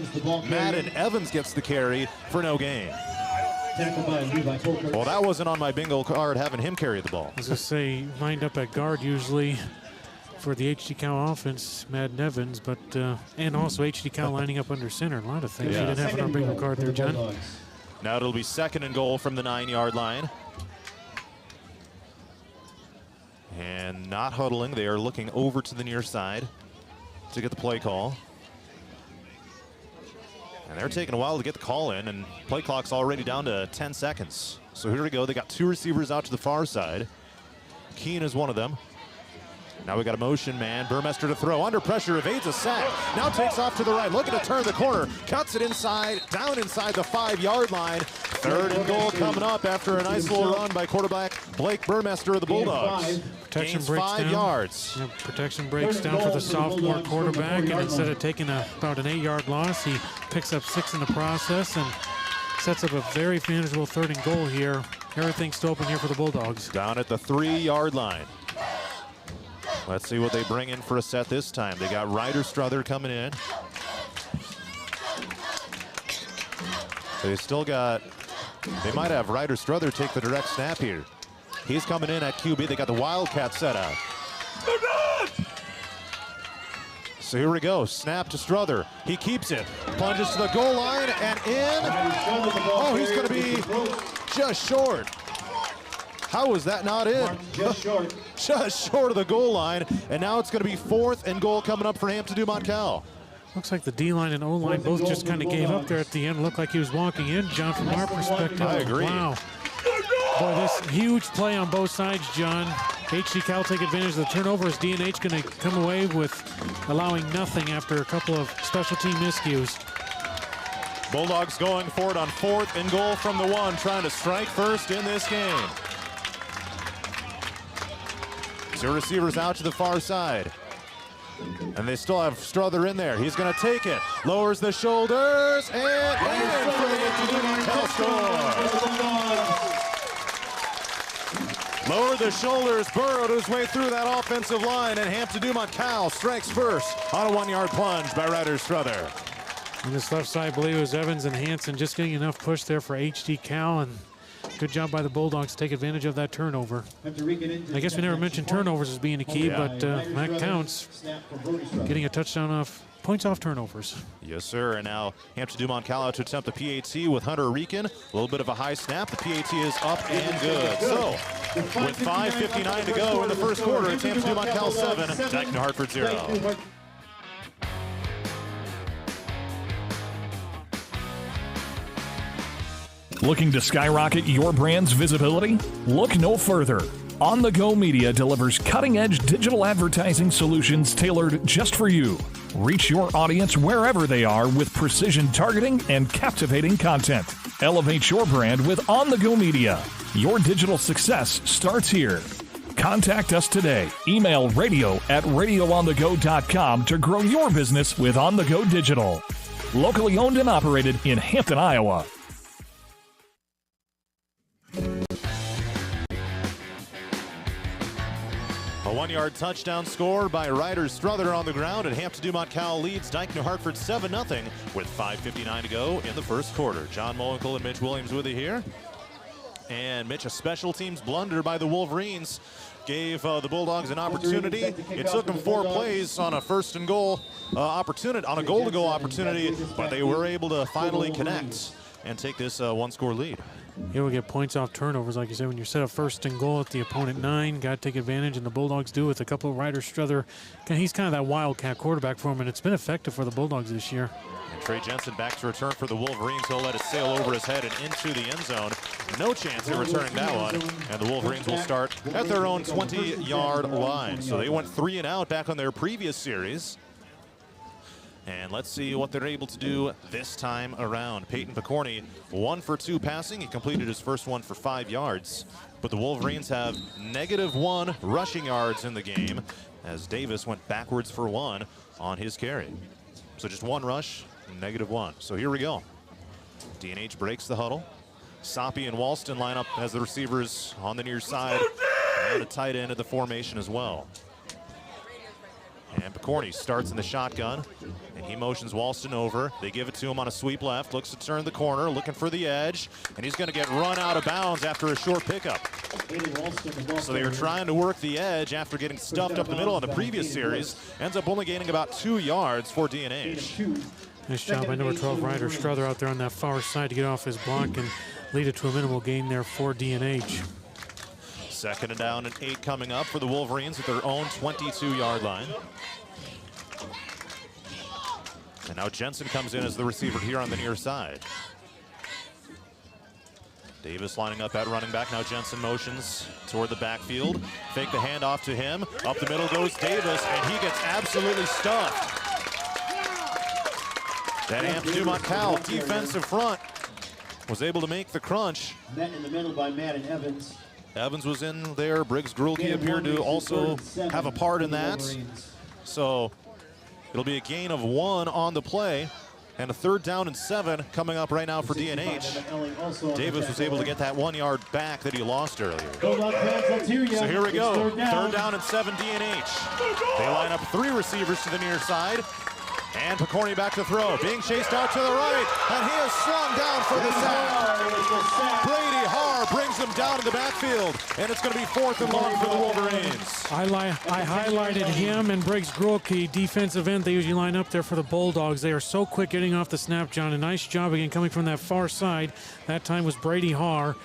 Madden Evans gets the carry for no gain. Well, that wasn't on my bingo card, having him carry the ball. As I say, lined up at guard usually for the HD-Cal offense, Madden Evans, but and also HD-Cal lining up under center. A lot of things you didn't have on our bingo card there, John. Now it'll be second and goal from the 9-yard line. And not huddling, they are looking over to the near side to get the play call. And they're taking a while to get the call in, and play clock's already down to 10 seconds. So here we go. They got 2 receivers out to the far side. Keene is one of them. Now we got a motion man. Burmester to throw. Under pressure, evades a sack. Now takes off to the right. Looking to turn the corner. Cuts it inside, down inside the 5-yard line. Third and goal coming up after a nice little run by quarterback Blake Burmester of the Bulldogs. Protection Gains breaks 5 down. yards. Yeah, protection breaks down for the sophomore quarterback, and instead of taking about an 8-yard loss, he picks up 6 in the process and sets up a very manageable third and goal here. Everything's still open here for the Bulldogs. Down at the 3-yard line. Let's see what they bring in for a set this time. They got Ryder Strother coming in. They still got, they might have Ryder Strother take the direct snap here. He's coming in at QB. They got the Wildcat set up. So here we go. Snap to Strother. He keeps it. Plunges to the goal line and in. Oh, he's going to be just short. How was that not in? Just short. Just short of the goal line. And now it's going to be 4th and goal coming up for Hampton-Dumont-CAL. Looks like the D-line and O-line both just kind of gave up there at the end. Looked like he was walking in, John, from our perspective. I agree. Wow. Boy, this huge play on both sides, John. HD-Cal take advantage of the turnovers. D&H going to come away with allowing nothing after a couple of special team miscues. Bulldogs going for it on 4th and goal from the 1, trying to strike first in this game. 2 receivers out to the far side. And they still have Strother in there. He's going to take it. Lowers the shoulders and in for the Hampton-Dumont-CAL score. Lowered the shoulders, burrowed his way through that offensive line, and Hampton-Dumont-CAL strikes first on a 1-yard plunge by Ryder Strother. On this left side, I believe it was Evans and Hanson just getting enough push there for HD-Cal, and good job by the Bulldogs to take advantage of that turnover. I guess we never mentioned turnovers as being a key, but that counts. Getting a touchdown off, points off turnovers. Yes, sir. And now Hampton-Dumont-CAL out to attempt the PAT with Hunter Rican. A little bit of a high snap. The PAT is up and good. So, with 5:59 to go in the first quarter, it's Hampton-Dumont-CAL 7, Dike-New Hartford 0. Looking to skyrocket your brand's visibility? Look no further. On the Go Media delivers cutting-edge digital advertising solutions tailored just for you. Reach your audience wherever they are with precision targeting and captivating content. Elevate your brand with On the Go Media. Your digital success starts here. Contact us today. Email radio@radioonthego.com to grow your business with On the Go Digital. Locally owned and operated in Hampton, Iowa. A 1-yard touchdown score by Ryder Strother on the ground, and Hampton-Dumont-CAL leads Dike-New Hartford 7-0 with 5:59 to go in the first quarter. John Moenkel and Mitch Williams with you here. And Mitch, a special teams blunder by the Wolverines gave the Bulldogs an opportunity. It took them 4 plays on a first and goal opportunity, on a goal-to-go opportunity, but they were able to finally connect and take this 1-score lead. Here we get points off turnovers, like you said. When you're set up first and goal at the opponent 9, got to take advantage, and the Bulldogs do with a couple of Ryder Strother. He's kind of that wildcat quarterback for him, and it's been effective for the Bulldogs this year. And Trey Jensen back to return for the Wolverines. He'll let it sail over his head and into the end zone. No chance of returning that one, and the Wolverines will start at their own 20-yard line. So they went 3 and out back on their previous series. And let's see what they're able to do this time around. Peyton Picorni, 1 for 2 passing. He completed his first one for 5 yards. But the Wolverines have -1 rushing yards in the game as Davis went backwards for 1 on his carry. So just 1 rush, -1. So here we go. D&H breaks the huddle. Soppy and Walston line up as the receivers on the near side and a tight end at the formation as well. And Picorni starts in the shotgun, and he motions Walston over. They give it to him on a sweep left, looks to turn the corner, looking for the edge, and he's going to get run out of bounds after a short pickup. So they were trying to work the edge after getting stuffed up the middle on the previous series. Ends up only gaining about 2 yards for D&H. Nice job by number 12, Ryder Strother, out there on that far side to get off his block and lead it to a minimal gain there for D&H. 2nd and down and 8 coming up for the Wolverines at their own 22-yard line. And now Jensen comes in as the receiver here on the near side. Davis lining up at running back. Now Jensen motions toward the backfield. Fake the handoff to him. Up the middle goes Davis, and he gets absolutely stuffed. That Hampton-Dumont-CAL defensive front was able to make the crunch. Met in the middle by Madden Evans. Evans was in there. Briggs Grulke appeared to also have a part in that. So it'll be a gain of 1 on the play. And a 3rd down and 7 coming up right now for D&H. Davis was able to get that 1 yard back that he lost earlier. So here we go. 3rd down and 7 D&H. They line up 3 receivers to the near side. And Picorni back to throw. Being chased out to the right. And he is slung down for the sack. Brady Harr brings him down in the backfield. And it's going to be 4th and long for the Wolverines. I highlighted him and Briggs Grulke, defensive end. They usually line up there for the Bulldogs. They are so quick getting off the snap, John. A nice job again coming from that far side. That time was Brady Harr.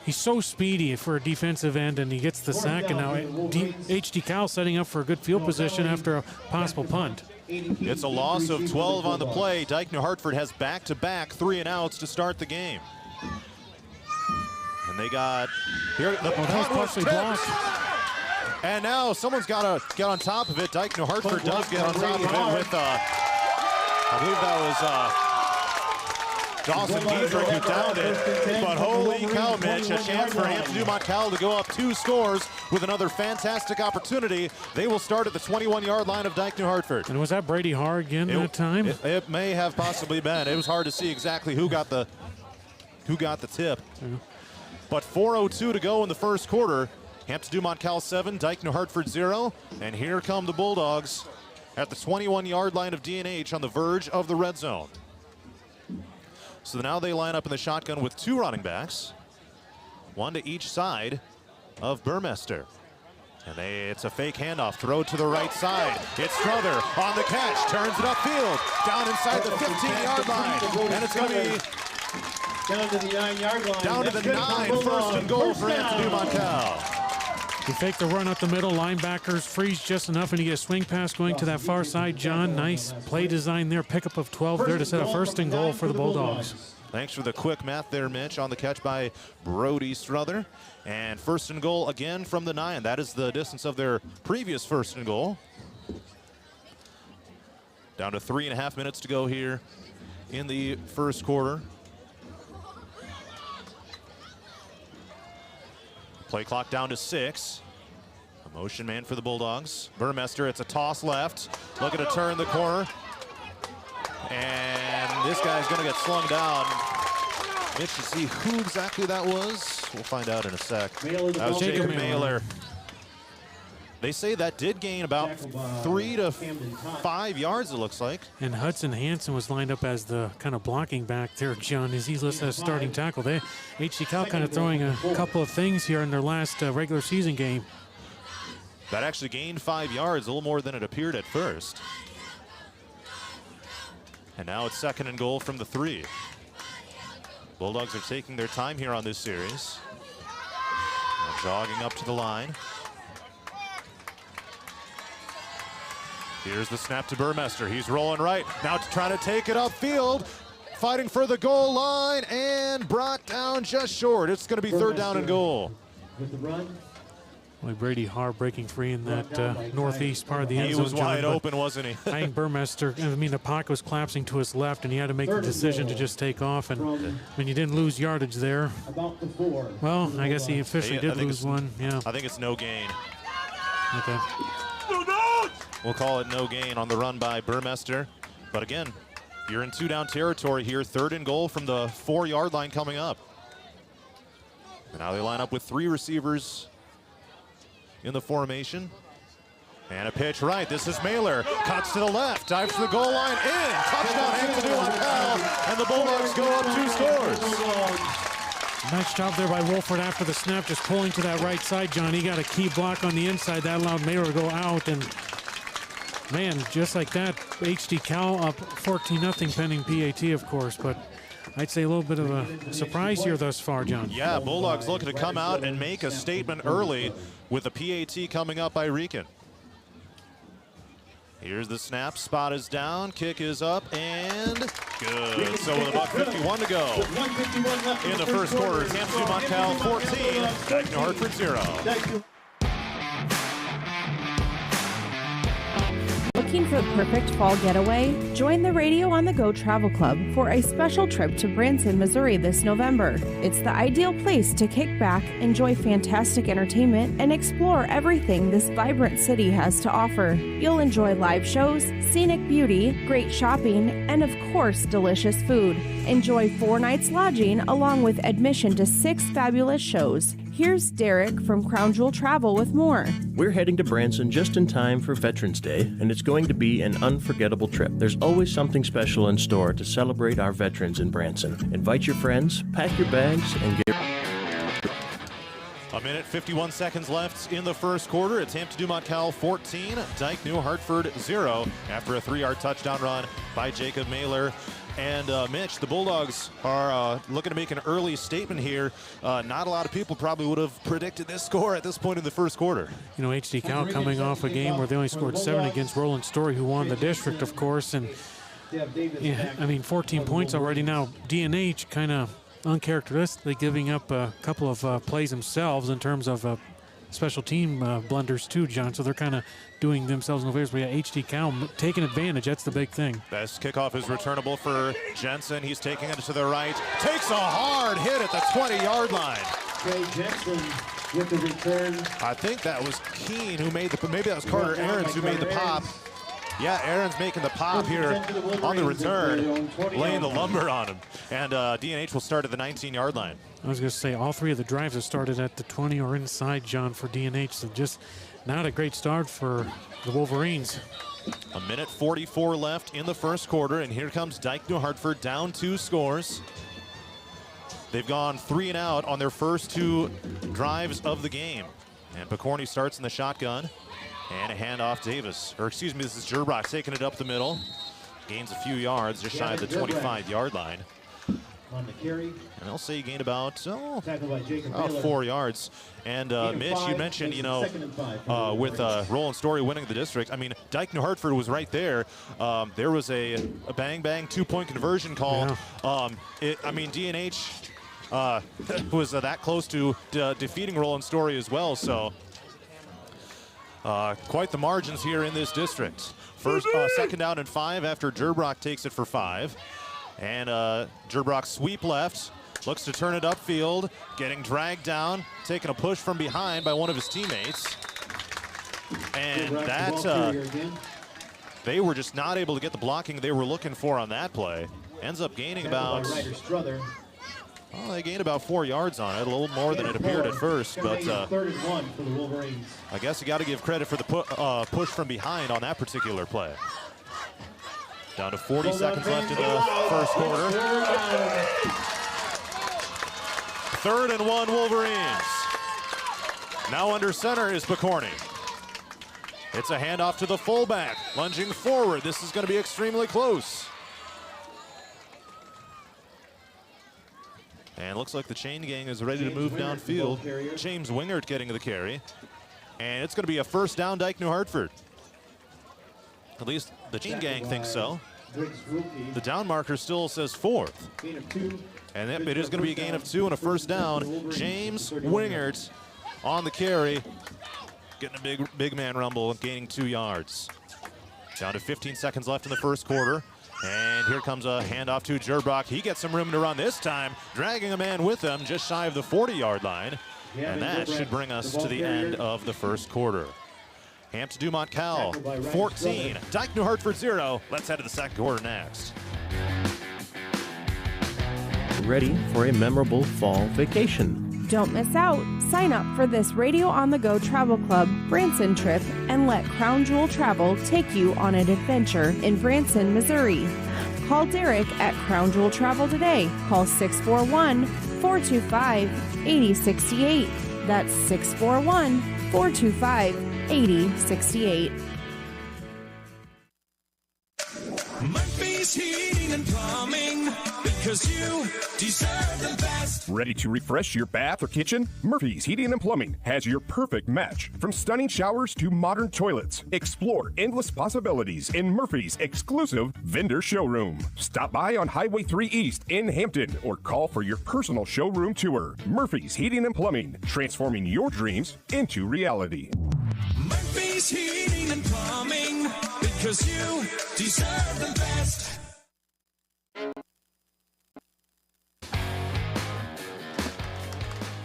He's so speedy for a defensive end, and he gets the sack. And now HD-Cal setting up for a good field position after a possible punt. It's a loss of 12 on the play. Dike-New Hartford has back-to-back 3-and-outs to start the game. And they got here. The punt was blocked. And now someone's got to get on top of it. Dike-New Hartford does get on top of it with, I believe that was Dawson Giedrick who downed it. But holy cow, Mitch, a chance for Hampton-Dumont-CAL to go up 2 scores with another fantastic opportunity. They will start at the 21-yard line of Dike-New Hartford. And was that Brady Harr again that time? It may have possibly been. It was hard to see exactly who got the tip. Yeah. But 4:02 to go in the first quarter. Hampton-Dumont-CAL 7, Dike-New Hartford 0. And here come the Bulldogs at the 21-yard line of D&H on the verge of the red zone. So now they line up in the shotgun with 2 running backs, 1 to each side of Burmester. And it's a fake handoff, throw to the right side. It's Strother on the catch, turns it upfield, down inside the 15-yard line. And it's going to be down to the 9-yard line. Down to the 9, 1st and goal for Hampton-Dumont-CAL. He faked the run up the middle, linebackers freeze just enough, and he gets a swing pass going to that far side. John, nice play design there, pickup of 12 there to set a 1st and goal for the Bulldogs. Thanks for the quick math there, Mitch, on the catch by Brody Strother. And 1st and goal again from the 9. That is the distance of their previous 1st and goal. Down to 3.5 minutes to go here in the first quarter. Play clock down to 6. A motion man for the Bulldogs. Burmester, it's a toss left. Looking to turn the corner. And this guy's going to get slung down. Mitch, to see who exactly that was, we'll find out in a sec. That was Jacob Mailer. They say that did gain about 3 to 5 yards, it looks like. And Hudson Hansen was lined up as the kind of blocking back there, John, as he's listed as starting tackle. HD-Cal kind of throwing a couple of things here in their last regular season game. That actually gained 5 yards, a little more than it appeared at first. And now it's 2nd and goal from the 3. Bulldogs are taking their time here on this series. Now jogging up to the line. Here's the snap to Burmester. He's rolling right. Now trying to take it upfield. Fighting for the goal line and brought down just short. It's going to be 3rd down and goal. With the run. Boy, Brady Harr breaking free in that northeast part of the end zone. He was wide open, wasn't he? I think Burmester, the pocket was collapsing to his left, and he had to make the decision to just take off. And you didn't lose yardage there. About the 4. Well, I guess he officially did lose one. Yeah. I think it's no gain. Okay. We'll call it no gain on the run by Burmester. But again, you're in 2-down territory here. 3rd and goal from the 4-yard line coming up. And now they line up with 3 receivers in the formation. And a pitch right. This is Mailer. Cuts to the left. Dives to the goal line. In. Touchdown Hampton-Dumont-CAL. And the Bulldogs go up 2 scores. Nice job there by Wolford after the snap, just pulling to that right side, John. He got a key block on the inside. That allowed Mailer to go out. And, man, just like that, HD-Cal up 14-0 pending PAT, of course. But I'd say a little bit of a surprise here thus far, John. Yeah, Bulldogs looking to come out and make a statement early with the PAT coming up by Rican. Here's the snap. Spot is down. Kick is up and good. So with about 51 to go in the first quarter, it's Hampton-Dumont-CAL 14, Dike-New Hartford 0. Looking for the perfect fall getaway? Join the Radio on the Go Travel Club for a special trip to Branson, Missouri this November. It's the ideal place to kick back, enjoy fantastic entertainment, and explore everything this vibrant city has to offer. You'll enjoy live shows, scenic beauty, great shopping, and of course, delicious food. Enjoy 4 nights lodging along with admission to 6 fabulous shows. Here's Derek from Crown Jewel Travel with more. We're heading to Branson just in time for Veterans Day, and it's going to be an unforgettable trip. There's always something special in store to celebrate our veterans in Branson. Invite your friends, pack your bags, and get... A minute, 51 seconds left in the first quarter. It's Hampton-Dumont-CAL 14, Dike-New Hartford 0 after a 3-yard touchdown run by Jacob Mailer. And Mitch, the Bulldogs are looking to make an early statement here. Not a lot of people probably would have predicted this score at this point in the first quarter. You know, HD-Cal coming off a game where they only scored 7 against Roland Story, who won the district, of course. And, yeah, I mean, 14 points already now. D&H kind of uncharacteristically giving up a couple of plays themselves in terms of special team blunders too, John. So they're kind of doing themselves no favors. But yeah, HD-Cal taking advantage. That's the big thing. Best kickoff is returnable for Jensen. He's taking it to the right. Takes a hard hit at the 20-yard line. Trey Jensen with the return. I think that was Keene who made the, maybe that was Carter Ahrens who made the pop. Yeah, Aaron's making the pop here on the return, laying the lumber on him. And D&H will start at the 19-yard line. I was going to say, all 3 of the drives have started at the 20 or inside, John, for D&H. So just not a great start for the Wolverines. A minute 44 left in the first quarter, and here comes Dike-New Hartford down 2 scores. They've gone 3 and out on their first 2 drives of the game. And Picorni starts in the shotgun. And a handoff Davis, or excuse me, this is Gerbrock taking it up the middle. Gains a few yards, just shy of the 25-yard line. On the carry. And they'll say he gained about 4 4 yards. And Mitch, you mentioned, you know, with Roland Story winning the district, I mean, Dike-New Hartford was right there. There was a bang-bang 2-point conversion call. Yeah. I mean, D&H was that close to defeating Roland Story as well, so quite the margins here in this district. First, second down and 5 after Gerbrock takes it for 5. And Gerbrock sweep left, looks to turn it upfield, getting dragged down, taking a push from behind by one of his teammates. And that, they were just not able to get the blocking they were looking for on that play. Ends up gaining about, well, they gained about 4 yards on it, a little more than it appeared at first. But I guess you got to give credit for the push from behind on that particular play. Down to 40 seconds left in the first quarter. 3rd and 1 Wolverines. Now under center is Picorni. It's a handoff to the fullback, lunging forward. This is going to be extremely close. And looks like the chain gang is ready to move downfield. James Wingert getting the carry. And it's going to be a first down, Dike-New Hartford. At least the chain gang thinks so. The down marker still says 4th. And it is going to be a gain of 2 and a first down. James Wingert on the carry. Getting a big man rumble and gaining 2 yards. Down to 15 seconds left in the first quarter. And here comes a handoff to Gerbrock. He gets some room to run this time, dragging a man with him just shy of the 40-yard line. And that should bring us to the end of the first quarter. Hampton-Dumont-CAL 14, Dike-New Hartford 0. Let's head to the second quarter next. Ready for a memorable fall vacation. Don't miss out. Sign up for this Radio on the Go Travel Club Branson trip and let Crown Jewel Travel take you on an adventure in Branson, Missouri. Call Derek at Crown Jewel Travel today. Call 641-425-8068. That's 641-425-8068. Murphy's Heating and Plumbing, because you deserve the best. Ready to refresh your bath or kitchen? Murphy's Heating and Plumbing has your perfect match. From stunning showers to modern toilets, explore endless possibilities in Murphy's exclusive vendor showroom. Stop by on Highway 3 East in Hampton or call for your personal showroom tour. Murphy's Heating and Plumbing, transforming your dreams into reality. Murphy's Heating and Plumbing, because because you deserve the best.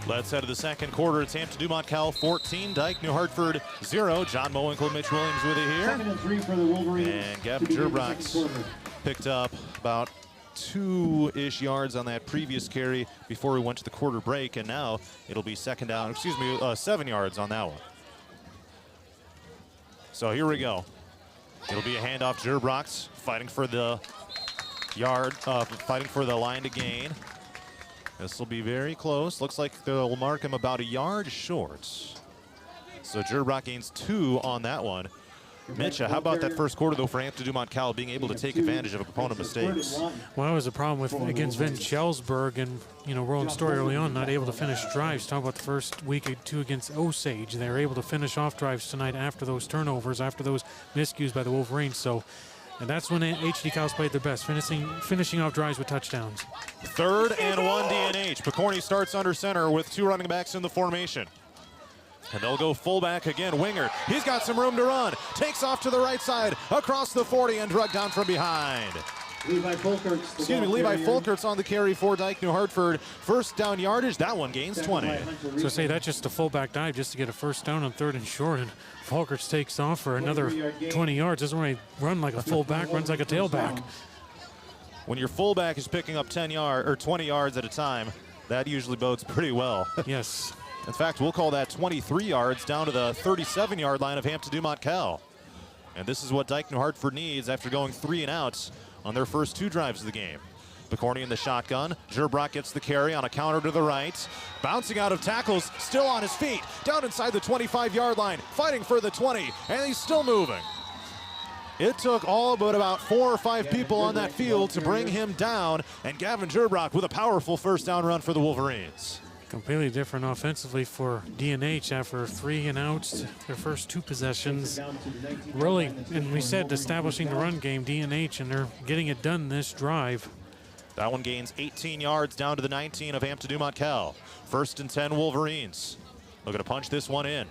Let's head to the second quarter. It's Hampton-Dumont-CAL 14, Dike-New Hartford 0. John Mowinkle, Mitch Williams with you here. 2nd and 3 for the Wolverines. And Gavin Gerbrox picked up about 2-ish yards on that previous carry before we went to the quarter break, and now it'll be 7 yards on that one. So here we go. It'll be a handoff. Gerbrox fighting for the line to gain. This will be very close. Looks like they'll mark him about a yard short. So Gerbrox gains 2 on that one. Mitch, how about that first quarter, though, for Hampton-Dumont-CAL being able to take advantage of opponent mistakes? Well, that was a problem against Vince Schellsburg and, Roland Story early on, not able to finish drives. Talk about the first week or two against Osage. They were able to finish off drives tonight after those turnovers, after those miscues by the Wolverines. And that's when HD-Cal's played their best, finishing off drives with touchdowns. 3rd and 1 DNH. Picorni starts under center with 2 running backs in the formation. And they'll go fullback again. Wingard, he's got some room to run. Takes off to the right side, across the 40, and drugged down from behind. Levi Folkerts on the carry for Dike-New Hartford. First down yardage, that one gains 20. So say that's just a fullback dive just to get a first down on 3rd and short, and Folkerts takes off for another 20 yards. Doesn't really run like a fullback, runs like a tailback. When your fullback is picking up 20 yards at a time, that usually bodes pretty well. Yes. In fact, we'll call that 23 yards down to the 37-yard line of Hampton-Dumont-CAL. And this is what Dike-New Hartford needs after going 3 and outs on their first 2 drives of the game. Picorni in the shotgun. Gerbrox gets the carry on a counter to the right. Bouncing out of tackles, still on his feet. Down inside the 25-yard line, fighting for the 20, and he's still moving. It took all but about 4 or 5 people on that field to bring him down, and Gavin Gerbrox with a powerful first down run for the Wolverines. Completely different offensively for DNH after 3 and outs, their first 2 possessions. Really, and we said establishing the run game, DNH, and they're getting it done this drive. That one gains 18 yards down to the 19 of Hampton-Dumont-CAL. 1st and 10 Wolverines. Looking to punch this one in.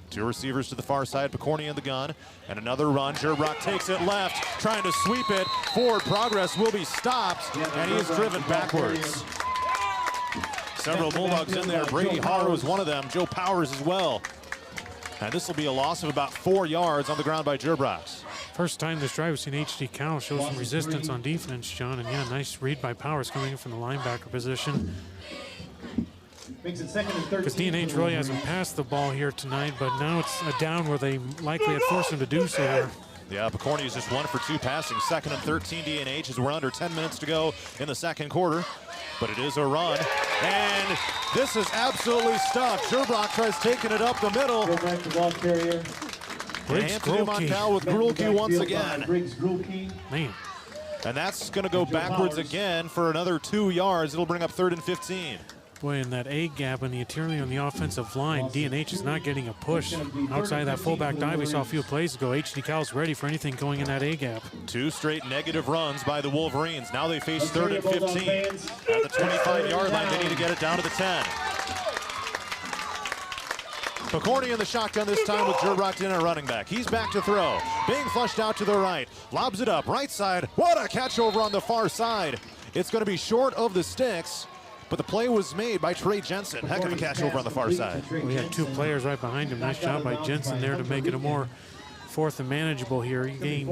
2 receivers to the far side, Picorni in the gun, and another run. Gerbrox takes it left, trying to sweep it. Forward progress will be stopped, and he is driven backwards. Several Bulldogs in there. Brady Harr was one of them. Joe Powers as well. And this will be a loss of about 4 yards on the ground by Gerbrox. First time this drive we've seen HD-Cal show some resistance on defense, John. And yeah, nice read by Powers coming in from the linebacker position. Makes it 2nd and 13. Because DNH really hasn't passed the ball here tonight, but now it's a down where they likely had forced him to do so here. Yeah, Picorni is just 1 for 2 passing. 2nd and 13 DNH as we're under 10 minutes to go in the second quarter. But it is a run, and this is absolutely stuffed. Gerbrox tries taking it up the middle. Go back to ball carrier. Hampton-Dumont-CAL with Grulke once again. Man. And that's going to go backwards again for another 2 yards. It'll bring up 3rd and 15. Boy, in that A gap in the interior on the offensive line, DNH is not getting a push. Outside of that fullback dive we saw a few plays ago, HD-Cal's ready for anything going in that A gap. 2 straight negative runs by the Wolverines. Now they face 3rd and 15. At the 25-yard line, they need to get it down to the 10. Picorni in the shotgun this time with Gerbrox in a running back. He's back to throw. Being flushed out to the right. Lobs it up, right side. What a catch over on the far side. It's going to be short of the sticks. But the play was made by Trey Jensen. Heck of a catch over on the far side. We had 2 players right behind him. Nice job by Jensen there to make it a more 4th and manageable here. He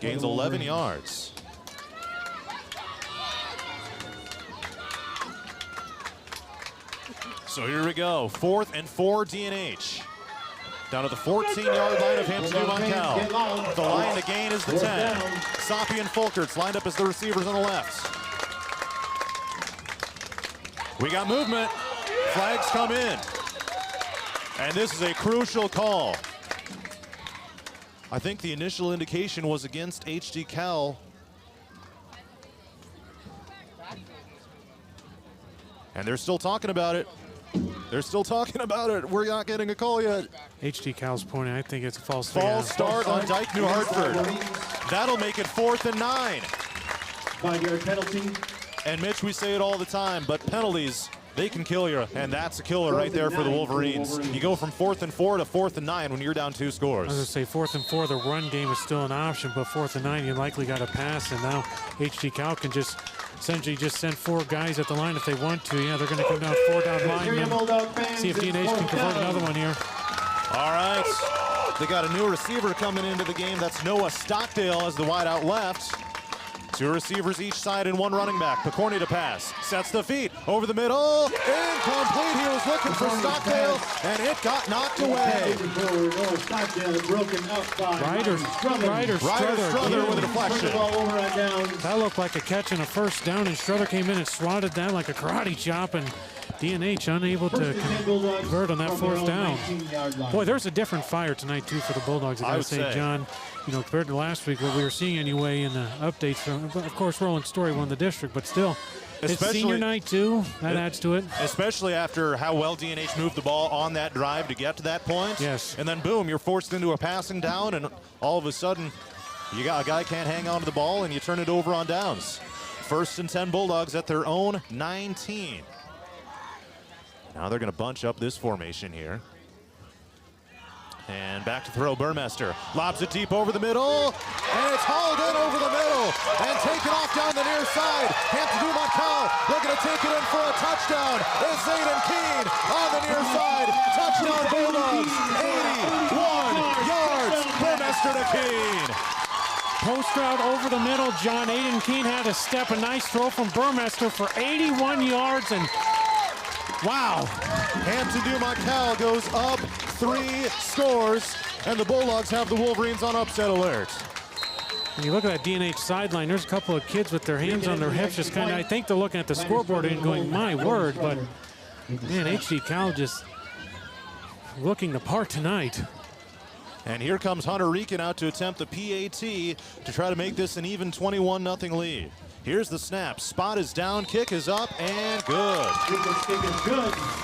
gains 11 yards. So here we go. 4th and 4 DNH. Down to the 14-yard line of Hampton-Dumont-CAL. The line to gain is the 10. Soppy and Folkerts lined up as the receivers on the left. We got movement. Flags come in. And this is a crucial call. I think the initial indication was against HD-Cal. And they're still talking about it. They're still talking about it. We're not getting a call yet. HD-Cal's pointing. I think it's a false start on Dike-New Hartford. That'll make it 4th and 9. 5-yard penalty. And Mitch, we say it all the time, but penalties, they can kill you, and that's a killer right there for the Wolverines. You go from 4th and 4 to 4th and 9 when you're down 2 scores. I was going to say 4th and 4, the run game is still an option, but 4th and 9, you likely got to pass, and now HD-Cal can just essentially just send 4 guys at the line if they want to. Yeah, they're going to come down 4 down line and see if D&H can convert another one here. All right, they got a new receiver coming into the game. That's Noah Stockdale as the wide out left. 2 receivers each side and 1 running back. Picorni to pass. Sets the feet over the middle. Incomplete. He was looking for Stockdale, and it got knocked away. Ryder Strother with a deflection. That looked like a catch and a first down, and Strother came in and swatted that like a karate chop, and D&H unable to convert on that 4th down. Boy, there's a different fire tonight, too, for the Bulldogs. I gotta say, John, you know, compared to last week, what we were seeing anyway in the updates from, of course, Roland Story won the district, but still, it's senior night, too. That adds to it. Especially after how well D&H moved the ball on that drive to get to that point. Yes. And then, boom, you're forced into a passing down, and all of a sudden, you got a guy can't hang on to the ball, and you turn it over on downs. 1st and 10 Bulldogs at their own 19. Now they're going to bunch up this formation here. And back to throw, Burmester. Lobs it deep over the middle, and it's hauled in over the middle and taken off down the near side. Hampton-Dumont-CAL looking to take it in for a touchdown. It's Aiden Keene on the near side. Touchdown Bulldogs, 81 yards. Burmester to Keene. Post route over the middle, John. Aiden Keene had a step, a nice throw from Burmester for 81 yards, and wow. Hampton-Dumont-CAL goes up 3 scores, and the Bulldogs have the Wolverines on upset alert. When you look at that D&H sideline, there's a couple of kids with their hands on their hips, just kind of, I think they're looking at the scoreboard and going, my word, but man, HD-Cal just looking the part tonight. And here comes Hunter Reekin out to attempt the PAT to try to make this an even 21-0 lead. Here's the snap. Spot is down, kick is up, and good.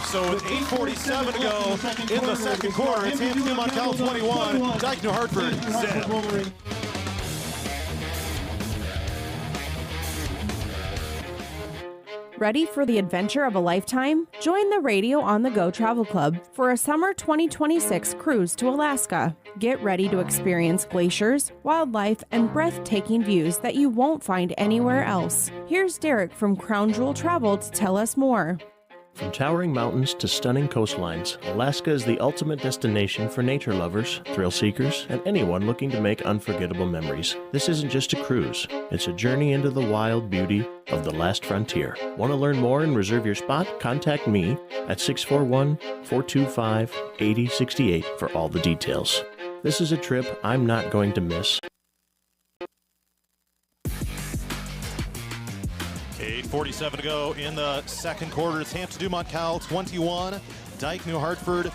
So with 8:47 to go in the second quarter, it's Hampton-Dumont-CAL 21, Dike-New Hartford 0. Ready for the adventure of a lifetime? Join the Radio on the Go Travel Club for a summer 2026 cruise to Alaska. Get ready to experience glaciers, wildlife, and breathtaking views that you won't find anywhere else. Here's Derek from Crown Jewel Travel to tell us more. From towering mountains to stunning coastlines, Alaska is the ultimate destination for nature lovers, thrill seekers, and anyone looking to make unforgettable memories. This isn't just a cruise, it's a journey into the wild beauty of the last frontier. Want to learn more and reserve your spot? Contact me at 641-425-8068 for all the details. This is a trip I'm not going to miss. 8:47 to go in the second quarter. It's Hampton-Dumont-CAL 21, Dike-New Hartford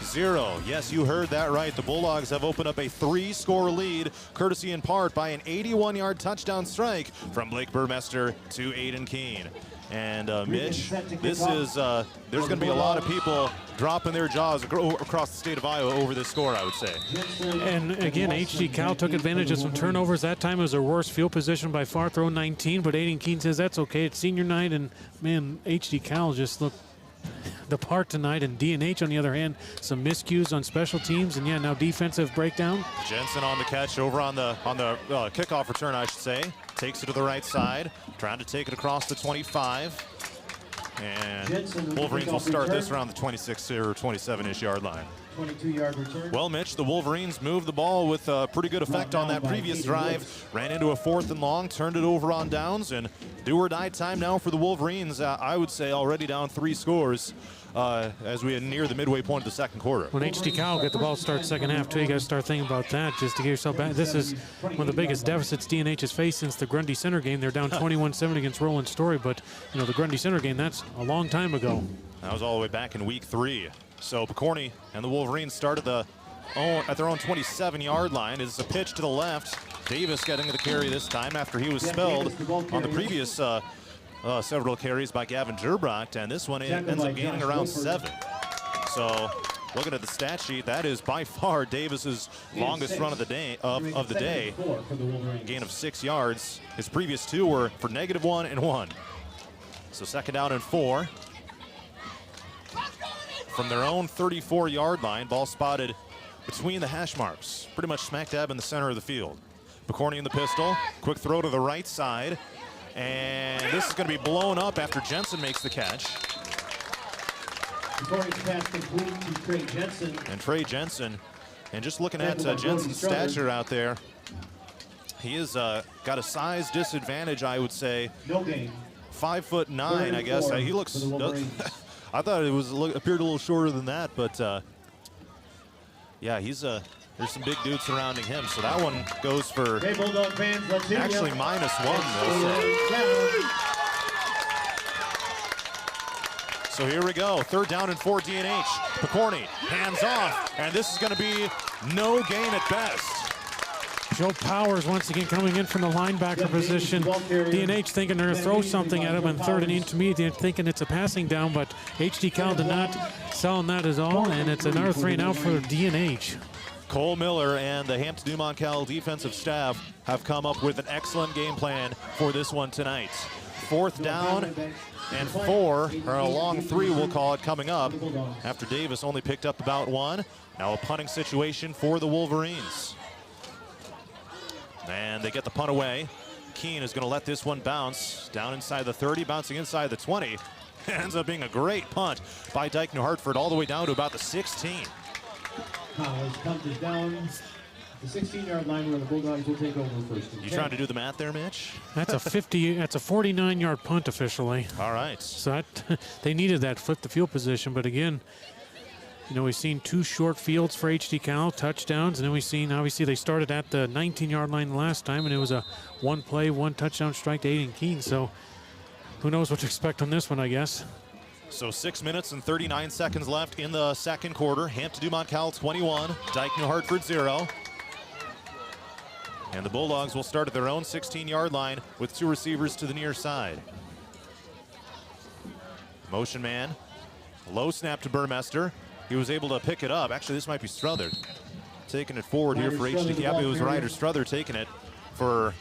0. Yes, you heard that right. The Bulldogs have opened up a 3-score lead, courtesy in part by an 81-yard touchdown strike from Blake Burmester to Aiden Keene. And Mitch, this is there's going to be a lot of people dropping their jaws across the state of Iowa over this score, I would say. And again, HD-Cal took advantage of some turnovers. That time it was their worst field position by far, throw 19, but Aiden Keene says that's okay. It's senior night, and man, HD-Cal just looked the part tonight, and D&H on the other hand, some miscues on special teams, and yeah, now defensive breakdown. Jensen on the catch over on the kickoff return, I should say. Takes it to the right side, trying to take it across the 25. And Wolverines will start this around the 26 or 27-ish yard line. 22-yard return. Well, Mitch, the Wolverines moved the ball with a pretty good effect on that previous drive. Ran into a 4th and long, turned it over on downs, and do or die time now for the Wolverines. I would say already down 3 scores as we near the midway point of the second quarter. When HD-Cal get the ball start second half, too, you got to start thinking about that just to get yourself back. This is one of the biggest deficits D&H has faced since the Grundy Center game. They're down 21-7 against Roland Story, but you know the Grundy Center game, that's a long time ago. That was all the way back in week 3. So Picorni and the Wolverines started at their own 27-yard line. It's a pitch to the left. Davis getting the carry this time after he was spelled on the previous several carries by Gavin Gerbrocht, and this one ends up gaining around 7. So looking at the stat sheet, that is by far Davis's longest run of the day. Gain of 6 yards. His previous 2 were for -1 and 1. So second down and 4. from their own 34-yard line. Ball spotted between the hash marks, pretty much smack dab in the center of the field. McCorney in the pistol, quick throw to the right side, and this is going to be blown up after Jensen makes the catch. McCorney's pass complete to Trey Jensen. And Trey Jensen, and just looking at Jensen's stature out there, he has got a size disadvantage, I would say. No gain. 5'9", I guess. He looks. I thought it was appeared a little shorter than that, but yeah, he's there's some big dudes surrounding him. So that one goes for Bulldog fans, let's hear actually you. -1. Though, so here we go. 3rd down and 4 D&H. McCorney hands off, and this is going to be no gain at best. Joe Powers once again coming in from the linebacker position. D&H thinking they're going to throw something at him on 3rd and intermediate, thinking it's a passing down, but HD-Cal did not sell on that at all, and it's another 3 and out for D&H. Cole Miller and the Hampton-Dumont-CAL defensive staff have come up with an excellent game plan for this one tonight. 4th down and 4, or a long 3 we'll call it, coming up after Davis only picked up about 1. Now a punting situation for the Wolverines. And they get the punt away. Keene is going to let this one bounce down inside the 30, bouncing inside the 20. It ends up being a great punt by Dike-New Hartford all the way down to about the 16. His punt is down the 16-yard line where the Bulldogs will take over first. You trying to do the math there, Mitch? That's a 49-yard punt officially. All right. So that, they needed that, flip the field position, but again, you know, we've seen 2 short fields for HD-Cal, touchdowns, and then we've seen, obviously, they started at the 19-yard line the last time, and it was a 1 play, 1 touchdown strike to Aiden Keene. So who knows what to expect on this one, I guess. So 6 minutes and 39 seconds left in the second quarter. Hampton-Dumont-CAL 21, Dike-New Hartford 0. And the Bulldogs will start at their own 16-yard line with 2 receivers to the near side. Motion man, low snap to Burmester. He was able to pick it up. Actually, this might be Struthers taking it forward here for HD-Cal. It was Ryder Struthers taking it for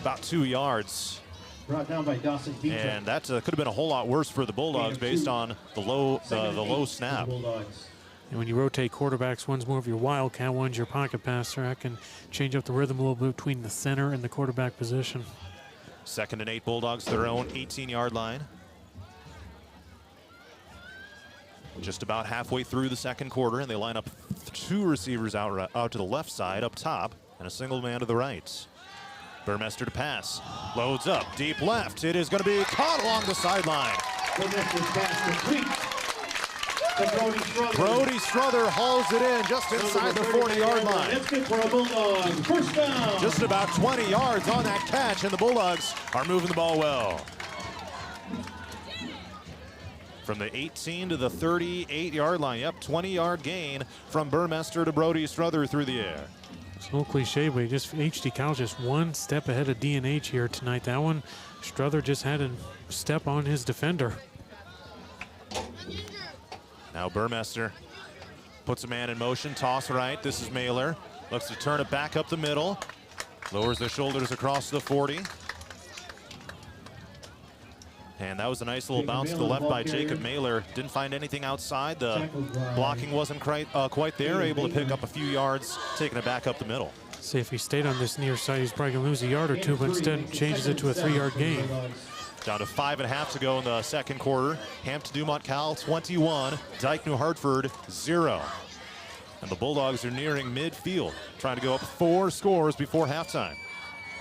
about 2 yards. Brought down by Dawson Keaton. And that could have been a whole lot worse for the Bulldogs based on the low snap. And when you rotate quarterbacks, one's more of your wildcat, one's your pocket passer. That can change up the rhythm a little bit between the center and the quarterback position. 2nd and 8, Bulldogs their own 18-yard line. Just about halfway through the second quarter, and they line up 2 receivers out to the left side up top and a single man to the right. Burmester to pass, loads up, deep left. It is going to be caught along the sideline. Brody Strother hauls it in just inside the 40-yard line. That's good for a Bulldog. First down. Just about 20 yards on that catch, and the Bulldogs are moving the ball well. From the 18 to the 38-yard line. Yep, 20-yard gain from Burmester to Brody Strother through the air. It's a little cliche, but HD-Cal just 1 step ahead of D&H here tonight. That one, Strother just had a step on his defender. Now Burmester puts a man in motion, toss right. This is Mailer. Looks to turn it back up the middle. Lowers the shoulders across the 40. And that was a nice little bounce to the left by Jacob Mailer. Didn't find anything outside. The blocking wasn't quite there. Able to pick up a few yards, taking it back up the middle. See, if he stayed on this near side, he's probably going to lose a yard or 2, but instead changes it to a 3-yard gain. Down to 5.5 to go in the second quarter. Hampton-Dumont-CAL 21, Dike-New Hartford 0. And the Bulldogs are nearing midfield, trying to go up 4 scores before halftime.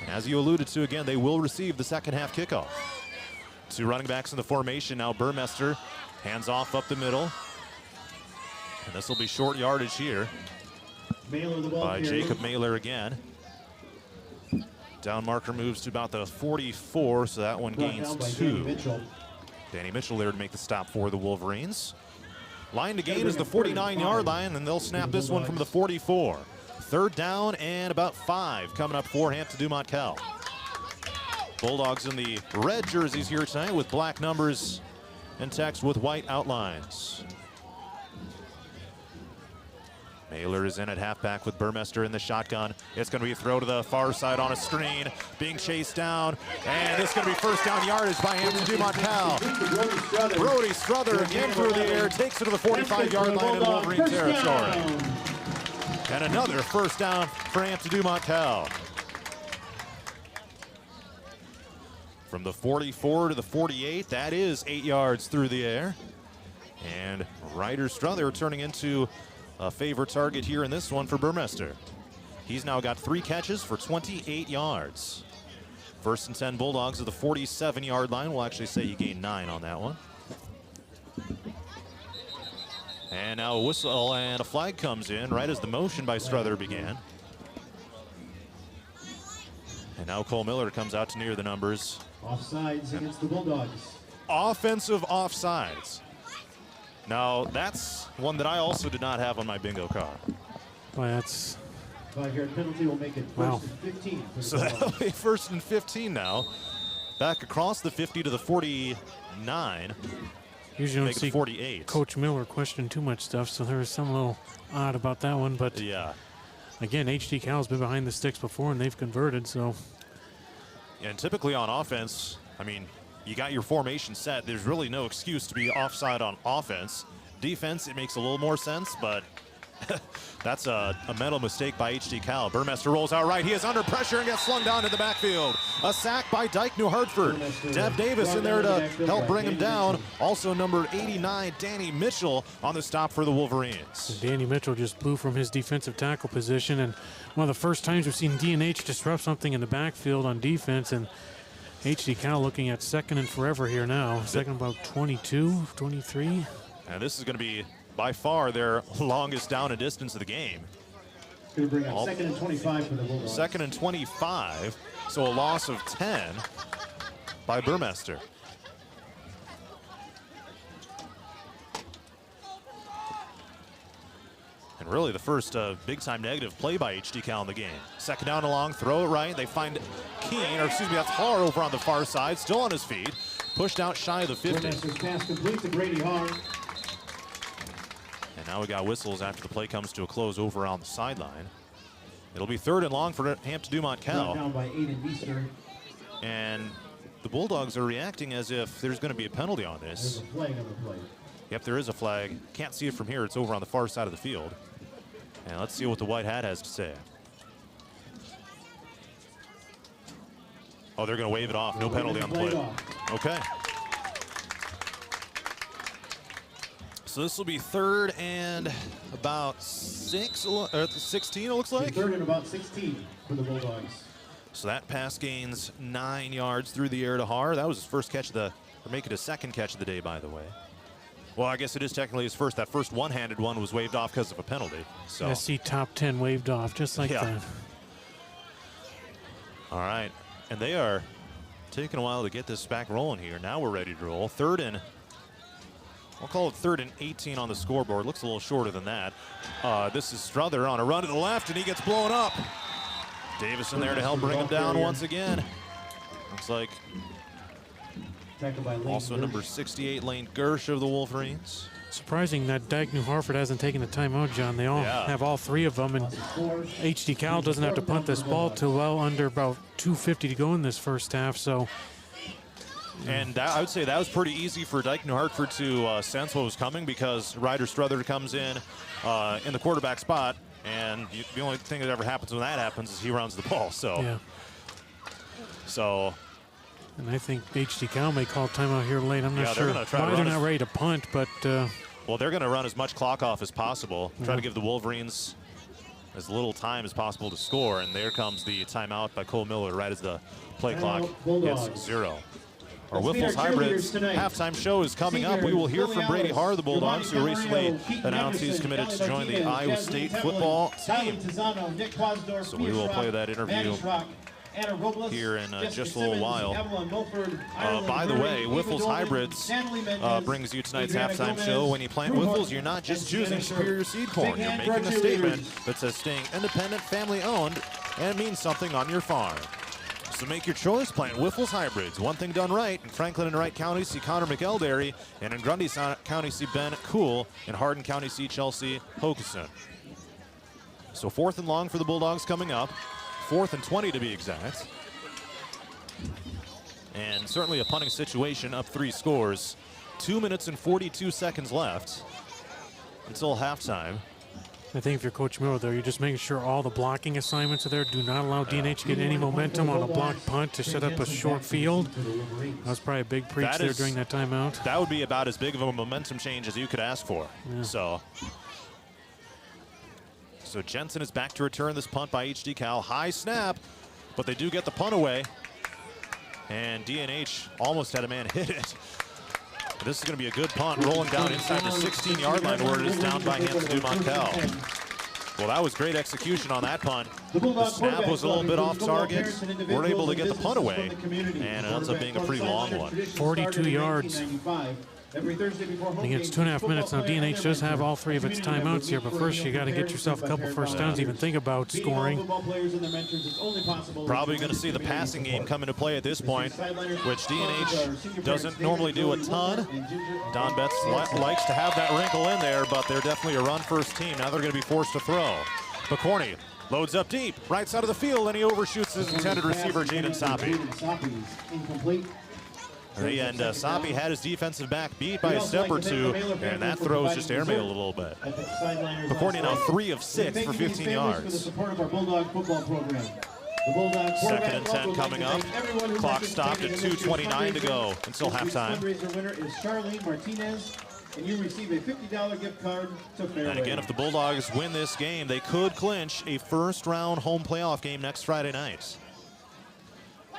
And as you alluded to, again, they will receive the second half kickoff. 2 running backs in the formation. Now Burmester hands off up the middle. And this will be short yardage here by Jacob Mailer again. Down marker moves to about the 44, so that one gains 2. Danny Mitchell there to make the stop for the Wolverines. Line to gain is the 49-yard line, and they'll snap this one from the 44. 3rd down and about 5 coming up for Hampton-Dumont-CAL. Bulldogs in the red jerseys here tonight with black numbers and text with white outlines. Mailer is in at halfback with Burmester in the shotgun. It's going to be a throw to the far side on a screen, being chased down, and this is going to be first down yardage by Hampton-Dumont-CAL. Brody Strother again through the air, takes it to the 45-yard line in Wolverine territory. And another first down for Hampton-Dumont-CAL. From the 44 to the 48, that is 8 yards through the air. And Ryder Strother turning into a favorite target here in this one for Burmester. He's now got 3 catches for 28 yards. First and 10 Bulldogs at the 47-yard line. We'll actually say he gained 9 on that one. And now a whistle and a flag comes in right as the motion by Strother began. And now Cole Miller comes out to near the numbers. Offsides against the Bulldogs. Offensive offsides. Now, that's one that I also did not have on my bingo card. Boy, that's... 5-yard penalty will make it first and 15. For the so that'll be first and 15 now. Back across the 50 to the 49. Usually don't see 48. Coach Miller question too much stuff, so there was some little odd about that one. But yeah, again, HD-Cal's been behind the sticks before, and they've converted, so... And typically on offense, I mean, you got your formation set. There's really no excuse to be offside on offense. Defense, it makes a little more sense, but that's a mental mistake by HD-Cal. Burmester rolls out right. He is under pressure and gets slung down to the backfield. A sack by Dike-New Hartford. Dev Davis in there to help bring him down. Also number 89, Danny Mitchell on the stop for the Wolverines. Danny Mitchell just blew from his defensive tackle position, and one of the first times we've seen D&H disrupt something in the backfield on defense, and HD-Cal looking at second and forever here now. Second about 22, 23. And this is going to be by far their longest down and distance of the game. Going to bring up second and 25 for the Bulldogs. Second and 25, so a loss of 10 by Burmester. And really the first big-time negative play by HD-Cal in the game. Second down and long, throw it right. They find Keene, or excuse me, that's Har over on the far side, still on his feet. Pushed out shy of the 50. Burmester's pass complete to Brady Har. And now we got whistles after the play comes to a close over on the sideline. It'll be third and long for Hampton-Dumont-CAL. Down by Aiden Easter. And the Bulldogs are reacting as if there's going to be a penalty on this. There's a flag on the play. Yep, there is a flag. Can't see it from here. It's over on the far side of the field. And let's see what the white hat has to say. Oh, they're going to wave it off. No penalty on the play. Okay. So this will be third and about 16, it looks like. Third and about 16 for the Bulldogs. So that pass gains 9 yards through the air to Har. That was his first catch of the, or make it his second catch of the day, by the way. Well, I guess it is technically his first. That first one-handed one was waved off because of a penalty. So I see top 10 waved off, just like that. All right, and they are taking a while to get this back rolling here. Now we're ready to roll. Third and, I'll call it third and 18 on the scoreboard. Looks a little shorter than that. This is Strother on a run to the left, and he gets blown up. Davis in there to help bring him down once again. Looks like also number 68, Lane Gersh of the Wolverines. Surprising that Dike-New Hartford hasn't taken the timeout, John. They all have all three of them, and HD-Cal doesn't have to punt this ball till well under about 2:50 to go in this first half. So, and that, I would say that was pretty easy for Dike-New Hartford to sense what was coming, because Ryder Strother comes in the quarterback spot, and the only thing that ever happens when that happens is he runs the ball. So, and I think HD-Cal may call timeout here late. I'm not sure why they're not ready to punt, but well, they're going to run as much clock off as possible, try to give the Wolverines as little time as possible to score. And there comes the timeout by Cole Miller right as the play clock hits 0. Our Whiffles Hybrids halftime show is coming up. We will hear from Brady Har of the Bulldogs, who recently announced he's committed to join the Iowa State football team. So we will play that interview here in just a little while. By the way, Whiffles Hybrids brings you tonight's halftime show. When you plant Whiffles, you're not just choosing superior seed corn. You're making a statement that says staying independent, family-owned, and means something on your farm. So make your choice, plant Whiffles Hybrids. One thing done right. In Franklin and Wright County, see Connor McElderry. And in Grundy County, see Ben Cool. In Hardin County, see Chelsea Hokuson. So 4th and long for the Bulldogs coming up. 4th and 20 to be exact. And certainly a punting situation, up 3 scores. 2 minutes and 42 seconds left until halftime. I think if you're Coach Miller there, you're just making sure all the blocking assignments are there. Do not allow D&H to get any momentum on a blocked punt to set up a short field. That was probably a big preach there during that timeout. That would be about as big of a momentum change as you could ask for. Yeah. So Jensen is back to return this punt by HD-Cal. High snap, but they do get the punt away. And D&H almost had a man hit it. This is going to be a good punt, rolling down inside the 16-yard line where it is down by Hampton-Dumont-CAL. Well, that was great execution on that punt. The snap was a little bit off target. Weren't able to get the punt away, and it ends up being a pretty long one. 42 yards. Every Thursday before home Again, it's 2.5 minutes. Now, D&H does have all 3 of its timeouts here, but first you got to get yourself a couple first downs, even think about scoring. Probably going to see the passing game come into play at this point, which D&H doesn't normally do a ton. Don Betts likes to have that wrinkle in there, but they're definitely a run-first team. Now they're going to be forced to throw. McCorney loads up deep, right side of the field, and he overshoots his intended receiver, Jaden Soppy. Incomplete. And Soppy had his defensive back beat by a step or 2, and that throw is just airmailed a little bit. McCorney now 3 of 6 for 15 yards. Second and 10 coming up. Clock stopped at 2:29 to go until halftime. Fundraiser winner is Charlene Martinez, and you receive a $50 gift card to Fairway. And again, if the Bulldogs win this game, they could clinch a first-round home playoff game next Friday night.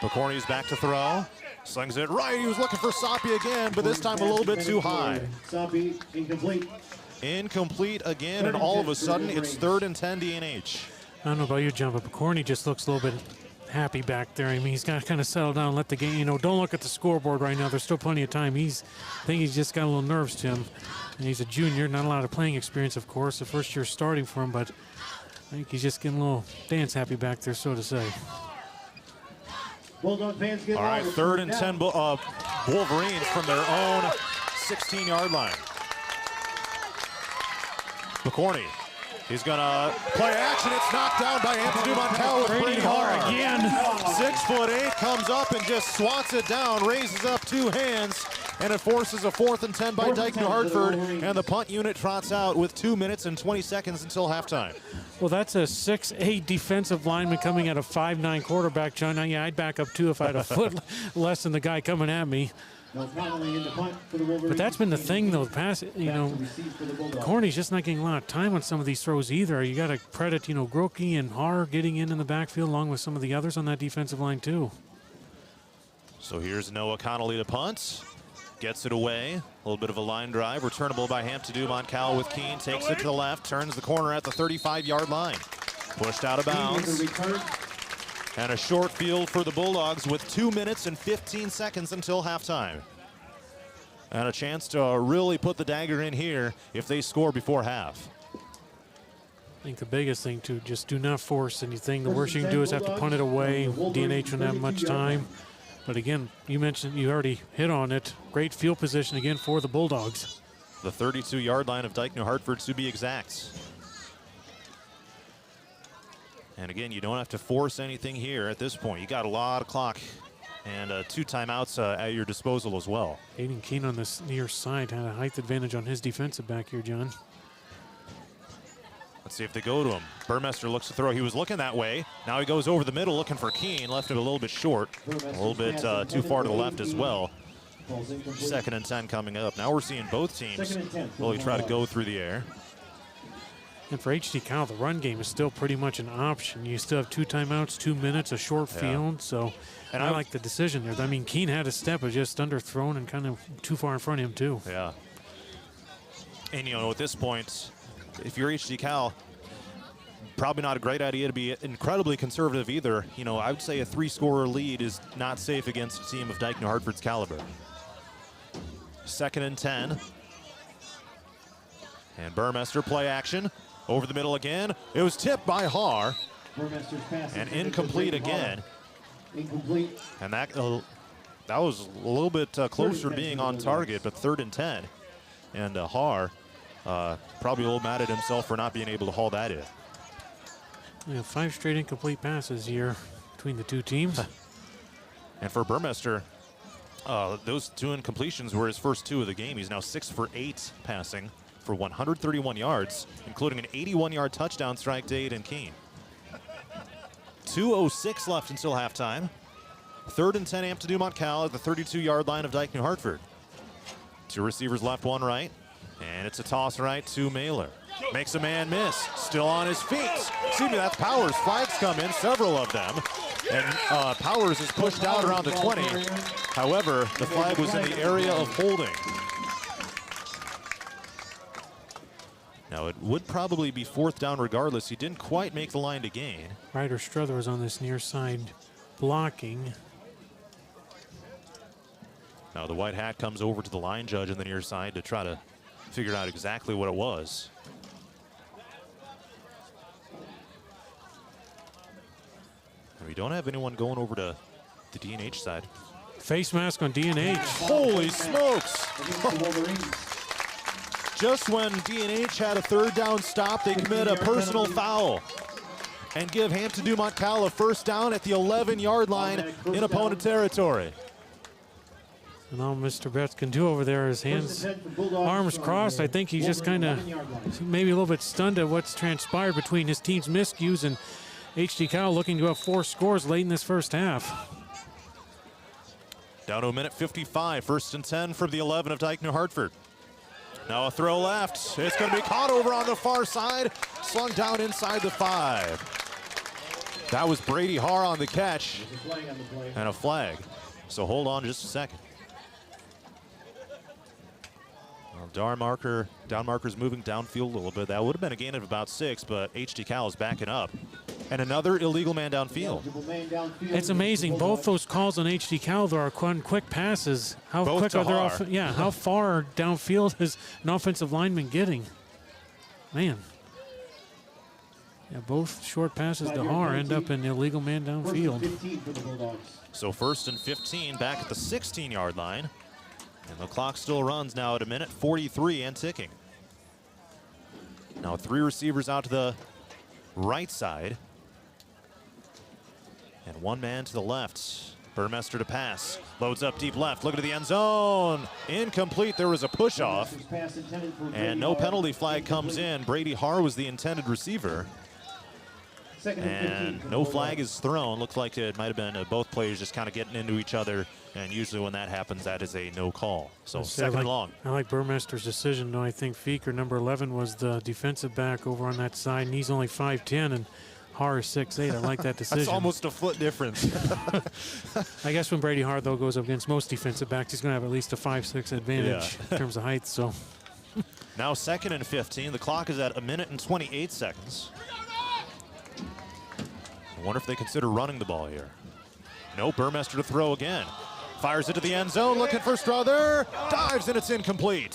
McCorney's back to throw. Slings it right. He was looking for Soppy again, but this time a little bit too high. Soppy, incomplete. Incomplete again, and all of a sudden it's 3rd and 10 D&H. I don't know about you, John, but McCorney just looks a little bit happy back there. I mean, he's got to kind of settle down, let the game, don't look at the scoreboard right now. There's still plenty of time. I think he's just got a little nerves to him. And he's a junior, not a lot of playing experience, of course. The first year starting for him, but I think he's just getting a little dance happy back there, so to say. Bulldog fans get all right, 3rd and 10 Wolverines from their own 16-yard line. McCorney, he's going to play action. It's knocked down by Hampton-Dumont-CAL with Brady Harr. Again. 6'8", comes up and just swats it down, raises up 2 hands, and it forces a 4th and 10 by Dike-New Hartford, and the punt unit trots out with 2 minutes and 20 seconds until halftime. Well, that's a 6'8" defensive lineman coming at a 5'9" quarterback, John. Now, yeah, I'd back up too if I had a foot less than the guy coming at me. But that's been the thing, though. Corney's just not getting a lot of time on some of these throws either. You got to credit, Grokey and Harr getting in the backfield along with some of the others on that defensive line too. So here's Noah Connolly to punt. Gets it away. A little bit of a line drive. Returnable by Hampton-Dumont-CAL with Keene. Takes it to the left. Turns the corner at the 35-yard line. Pushed out of bounds. And a short field for the Bulldogs with 2 minutes and 15 seconds until halftime. And a chance to really put the dagger in here if they score before half. I think the biggest thing, too, just do not force anything. The worst you can do is have to punt it away. D&H won't have much time. But again, you already hit on it. Great field position again for the Bulldogs. The 32-yard line of Dike-New Hartford to be exact. And again, you don't have to force anything here at this point. You got a lot of clock and 2 timeouts at your disposal as well. Aiden Keene on this near side had a height advantage on his defensive back here, John. Let's see if they go to him. Burmester looks to throw. He was looking that way. Now he goes over the middle looking for Keene. Left it a little bit short. A little bit too far to the left as well. 2nd and 10 coming up. Now we're seeing both teams really try to go through the air. And for HD-Cal, the run game is still pretty much an option. You still have 2 timeouts, 2 minutes, a short field. So I like the decision there. I mean, Keene had a step, but just underthrown and kind of too far in front of him, too. Yeah. And, at this point, if you're HD-Cal, probably not a great idea to be incredibly conservative either. I would say a 3-scorer lead is not safe against a team of Dike-New Hartford's caliber. 2nd and 10. And Burmester play action. Over the middle again. It was tipped by Harr. And incomplete again. Incomplete. And that was a little bit closer to being on target, but 3rd and 10. And Harr probably a little mad at himself for not being able to haul that in. We have 5 straight incomplete passes here between the two teams. And for Burmester, those 2 incompletions were his first 2 of the game. He's now 6 for 8 passing for 131 yards, including an 81-yard touchdown strike to Aiden Keene. 2:06 left until halftime. 3rd and 10 Hampton-Dumont-CAL at the 32-yard line of Dike-New Hartford. 2 receivers left, 1 right. And it's a toss right to Mailer. Makes a man miss. Still on his feet. Excuse me, that's Powers. Flags come in, several of them. And Powers is pushed out around the 20. However, the flag was in the area of holding. Now, it would probably be 4th down regardless. He didn't quite make the line to gain. Ryder Struther was on this near side blocking. Now, the white hat comes over to the line judge on the near side to try to figure out exactly what it was. And we don't have anyone going over to the D&H side. Face mask on D&H. Holy smokes! Just when D&H had a 3rd down stop, they commit a personal foul and give Hampton-Dumont-CAL a 1st down at the 11-yard line in opponent territory. And all Mr. Betts can do over there is hands, arms crossed. I think he's just kind of maybe a little bit stunned at what's transpired between his team's miscues and HD-CAL looking to have 4 scores late in this first half. Down to a minute 55, 1st and 10 from the 11 of Dike-New Hartford. Now a throw left. It's going to be caught over on the far side, slung down inside the 5. That was Brady Harr on the catch and a flag. So hold on just a second. Well, Downmarker's moving downfield a little bit. That would have been a gain of about 6, but HD-CAL is backing up. And another illegal man downfield. It's amazing. Both those calls on HD-CAL though are quick passes. How Both quick to are their Harr. how far downfield is an offensive lineman getting? Man. Yeah, both short passes to Harr end up in illegal man downfield. So 1st and 15 back at the 16-yard line. And the clock still runs now at a minute 43 and ticking. Now 3 receivers out to the right side. And 1 man to the left. Burmester to pass. Loads up deep left. Look at the end zone. Incomplete. There was a push off. And no penalty flag comes in. Brady Harr was the intended receiver. And no flag is thrown. Looks like it might have been both players just kind of getting into each other. And usually when that happens, that is a no call. So 2nd and long. I like Burmester's decision, though. I think Feeker, number 11, was the defensive back over on that side, and he's only 5'10", and Harr is 6'8". I like that decision. That's almost a foot difference. I guess when Brady Harr, though, goes up against most defensive backs, he's going to have at least a 5'6" advantage in terms of height. So now 2nd and 15. The clock is at a minute and 28 seconds. I wonder if they consider running the ball here. No, Burmester to throw again. Fires it to the end zone, looking for Struther. Dives, and it's incomplete.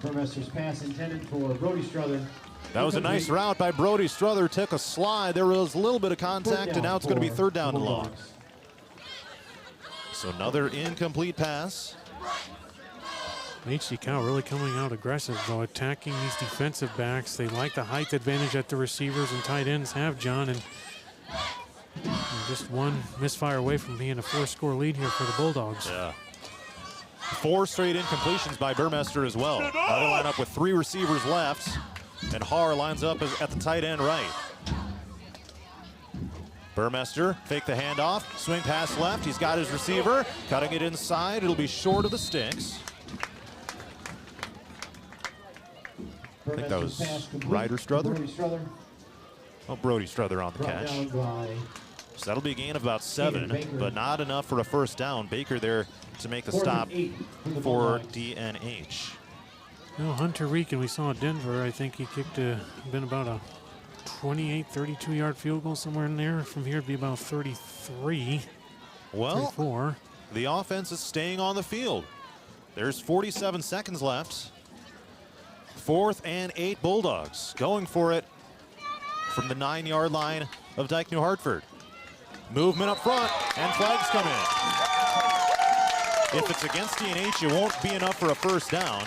Burmester's pass intended for Brody Struther. That was a nice route by Brody Struther. Took a slide. There was a little bit of contact, and now it's going to be 3rd down and long. So another incomplete pass. HD-CAL really coming out aggressive, though, attacking these defensive backs. They like the height advantage that the receivers and tight ends have, John, and just 1 misfire away from being a 4-score lead here for the Bulldogs. Yeah. 4 straight incompletions by Burmester as well. Now they line up with 3 receivers left, and Harr lines up at the tight end right. Burmester, fake the handoff, swing pass left. He's got his receiver, cutting it inside. It'll be short of the sticks. I think that was Ryder Struther. Oh, Brody Struther on the catch. So that'll be a gain of about 7, but not enough for a 1st down. Baker there to make the stop for D&H. No, Hunter Reekin, we saw at Denver. I think he kicked been about a 28, 32-yard field goal somewhere in there. From here, it'd be about 33. Well, 34. The offense is staying on the field. There's 47 seconds left. 4th and 8 Bulldogs going for it from the 9-yard line of Dike-New Hartford. Movement up front, and flags come in. If it's against D&H, it won't be enough for a 1st down.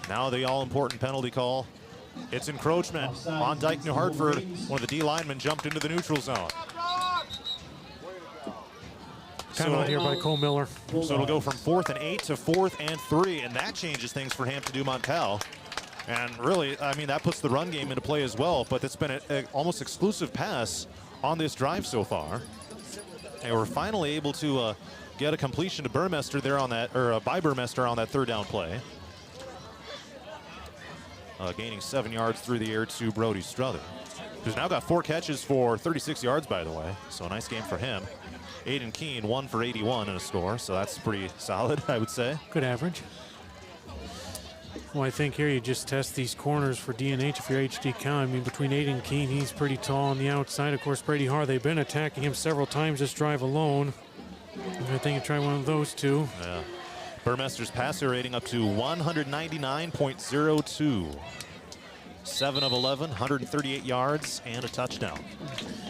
Now the all-important penalty call It's encroachment on Dike-New Hartford. One of the D linemen jumped into the neutral zone. Time out here by Cole Miller. So it'll go from 4th and 8 to 4th and 3, and that changes things for Hampton-Dumont-CAL. And really, I mean, that puts the run game into play as well, but it's been an almost exclusive pass on this drive so far. And we're finally able to get a completion to Burmester there on that, or by Burmester on that 3rd down play. Gaining 7 yards through the air to Brody Struther, who's now got 4 catches for 36 yards, by the way. So a nice game for him. Aiden Keene, 1 for 81 in a score, so that's pretty solid, I would say. Good average. Well, I think here you just test these corners for D&H if you're HD-CAL. I mean, between Aiden Keene, he's pretty tall on the outside. Of course, Brady Har, they've been attacking him several times this drive alone. I think you try one of those two. Yeah. Burmester's passer rating up to 199.02. 7 of 11, 138 yards, and a touchdown.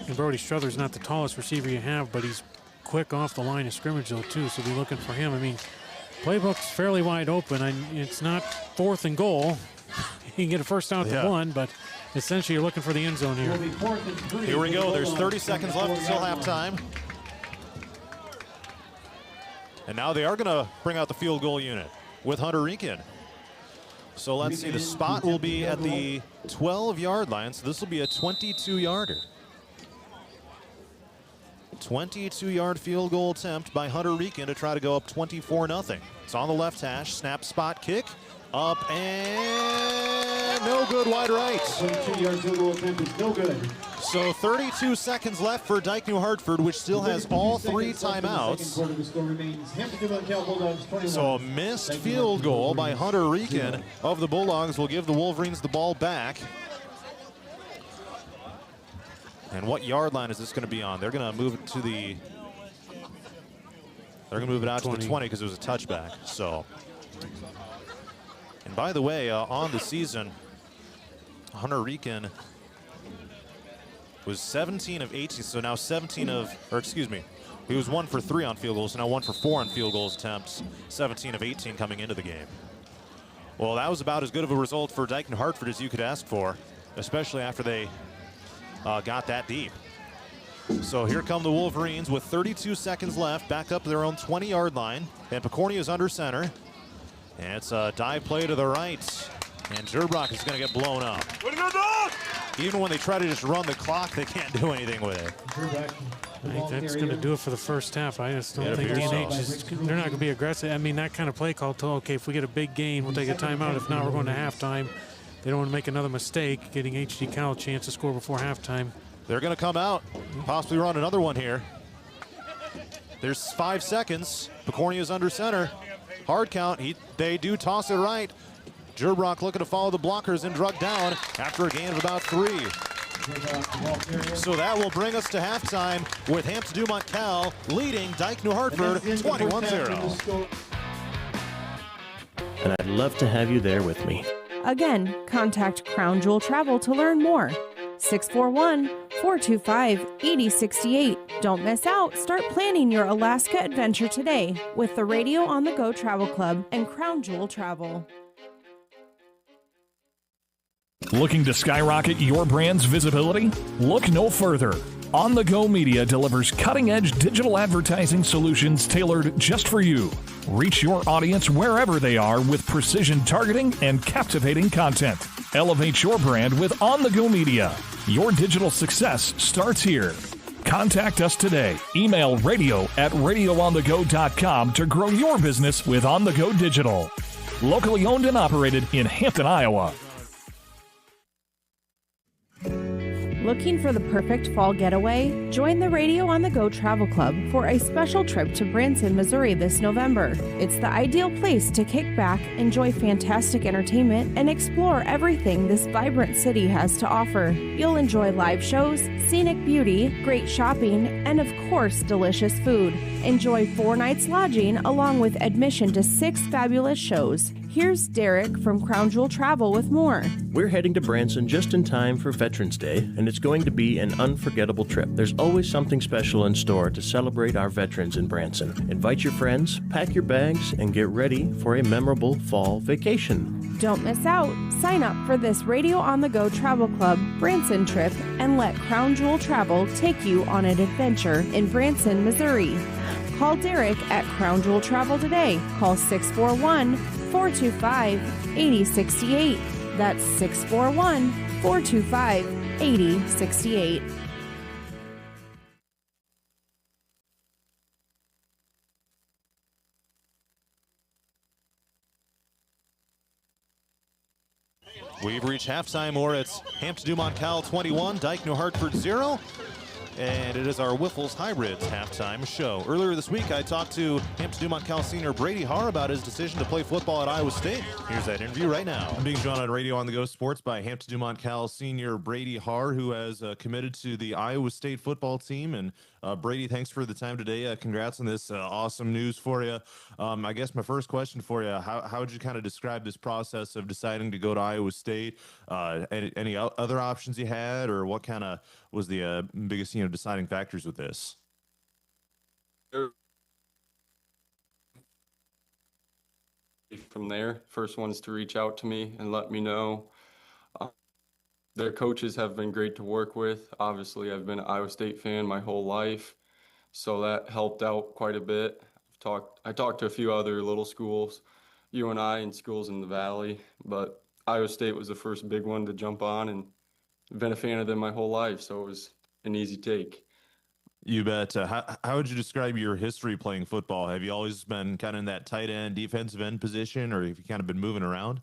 And Brody Struther's not the tallest receiver you have, but he's quick off the line of scrimmage, though, too, so be looking for him. I mean, playbook's fairly wide open. It's not 4th and goal. You can get a first down to 1, but essentially you're looking for the end zone here. Here we go. There's 30 seconds left until halftime. And now they are going to bring out the field goal unit with Hunter Reekin. So let's see, the spot will be at the 12-yard line, so this will be a 22-yarder. 22-yard field goal attempt by Hunter Reekin to try to go up 24-0. It's on the left hash, snap, spot, kick, up, and no good, wide right. 22-yard field goal attempt is no good. So 32 seconds left for Dike-New Hartford, which still has all 3 timeouts. So a missed field goal by Hunter Reekin of the Bulldogs will give the Wolverines the ball back. And what yard line is this going to be on? They're going to move it to the... They're going to move it out to the 20 because it was a touchback. So, and by the way, on the season, Hunter Reekin was 17 of 18, so now 17 of, or excuse me, he was 1 for 3 on field goals, so now 1 for 4 on field goals attempts, 17 of 18 coming into the game. Well, that was about as good of a result for Dike-New Hartford as you could ask for, especially after they got that deep. So here come the Wolverines with 32 seconds left, back up to their own 20-yard line, and Picorni is under center. And it's a dive play to the right, and Jerbrock is going to get blown up. Even when they try to just run the clock, they can't do anything with it. I think that's going to do it for the first half. I just don't think D&H is, they're not going to be aggressive. I mean, that kind of play call told, okay, if we get a big gain, we'll take a timeout. If not, we're going to halftime. They don't want to make another mistake, getting HD-CAL a chance to score before halftime. They're going to come out, possibly run another one here. There's 5 seconds. Picorni is under center. Hard count. They do toss it right. Jerbrock looking to follow the blockers and drug down after a gain of about 3. So that will bring us to halftime with Hampton-Dumont-CAL leading Dike-New Hartford 21-0. And I'd love to have you there with me. Again, contact Crown Jewel Travel to learn more. 641-425-8068. Don't miss out. Start planning your Alaska adventure today with the Radio on the Go Travel Club and Crown Jewel Travel. Looking to skyrocket your brand's visibility? Look no further. On the Go Media delivers cutting-edge digital advertising solutions tailored just for you. Reach your audience wherever they are with precision targeting and captivating content. Elevate your brand with On the Go Media. Your digital success starts here. Contact us today. Email radio@radioonthego.com to grow your business with On the Go Digital. Locally owned and operated in Hampton, Iowa. Looking for the perfect fall getaway? Join the Radio on the Go Travel Club for a special trip to Branson, Missouri this November. It's the ideal place to kick back, enjoy fantastic entertainment, and explore everything this vibrant city has to offer. You'll enjoy live shows, scenic beauty, great shopping, and of course, delicious food. Enjoy 4 nights lodging along with admission to 6 fabulous shows. Here's Derek from Crown Jewel Travel with more. We're heading to Branson just in time for Veterans Day, and it's going to be an unforgettable trip. There's always something special in store to celebrate our veterans in Branson. Invite your friends, pack your bags, and get ready for a memorable fall vacation. Don't miss out. Sign up for this Radio on the Go Travel Club Branson trip and let Crown Jewel Travel take you on an adventure in Branson, Missouri. Call Derek at Crown Jewel Travel today. Call 641-425-8068. That's 641-425-8068. We've reached halftime, or it's Hampton-Dumont-CAL 21, Dike-New Hartford 0. And it is our Wiffles Hybrids halftime show. Earlier this week, I talked to Hampton-Dumont-CAL senior Brady Harr about his decision to play football at Iowa State. Here's that interview right now. I'm being joined on Radio on the Go Sports by Hampton-Dumont-CAL senior Brady Harr, who has committed to the Iowa State football team. And Brady, thanks for the time today. Congrats on this awesome news for you. I guess my first question for you, how would you kind of describe this process of deciding to go to Iowa State? Any other options you had, or what kind of was the biggest, deciding factors with this? From there, first ones to reach out to me and let me know. Their coaches have been great to work with. Obviously, I've been an Iowa State fan my whole life, so that helped out quite a bit. I talked to a few other little schools, UNI and schools in the Valley, but Iowa State was the first big one to jump on, and I've been a fan of them my whole life, so it was an easy take. You bet. How would you describe your history playing football? Have you always been kind of in that tight end, defensive end position, or have you kind of been moving around?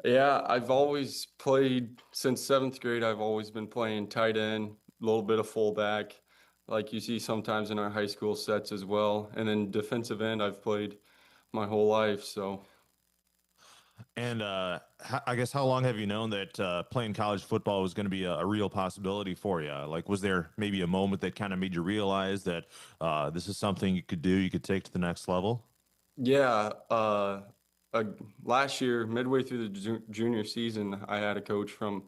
Yeah, I've always played since 7th grade. I've always been playing tight end, a little bit of fullback, like you see sometimes in our high school sets as well. And then defensive end, I've played my whole life. So. And I guess, how long have you known that playing college football was going to be a real possibility for you? Like, was there maybe a moment that kind of made you realize that this is something you could do, you could take to the next level? Yeah. Last year, midway through the junior season, I had a coach from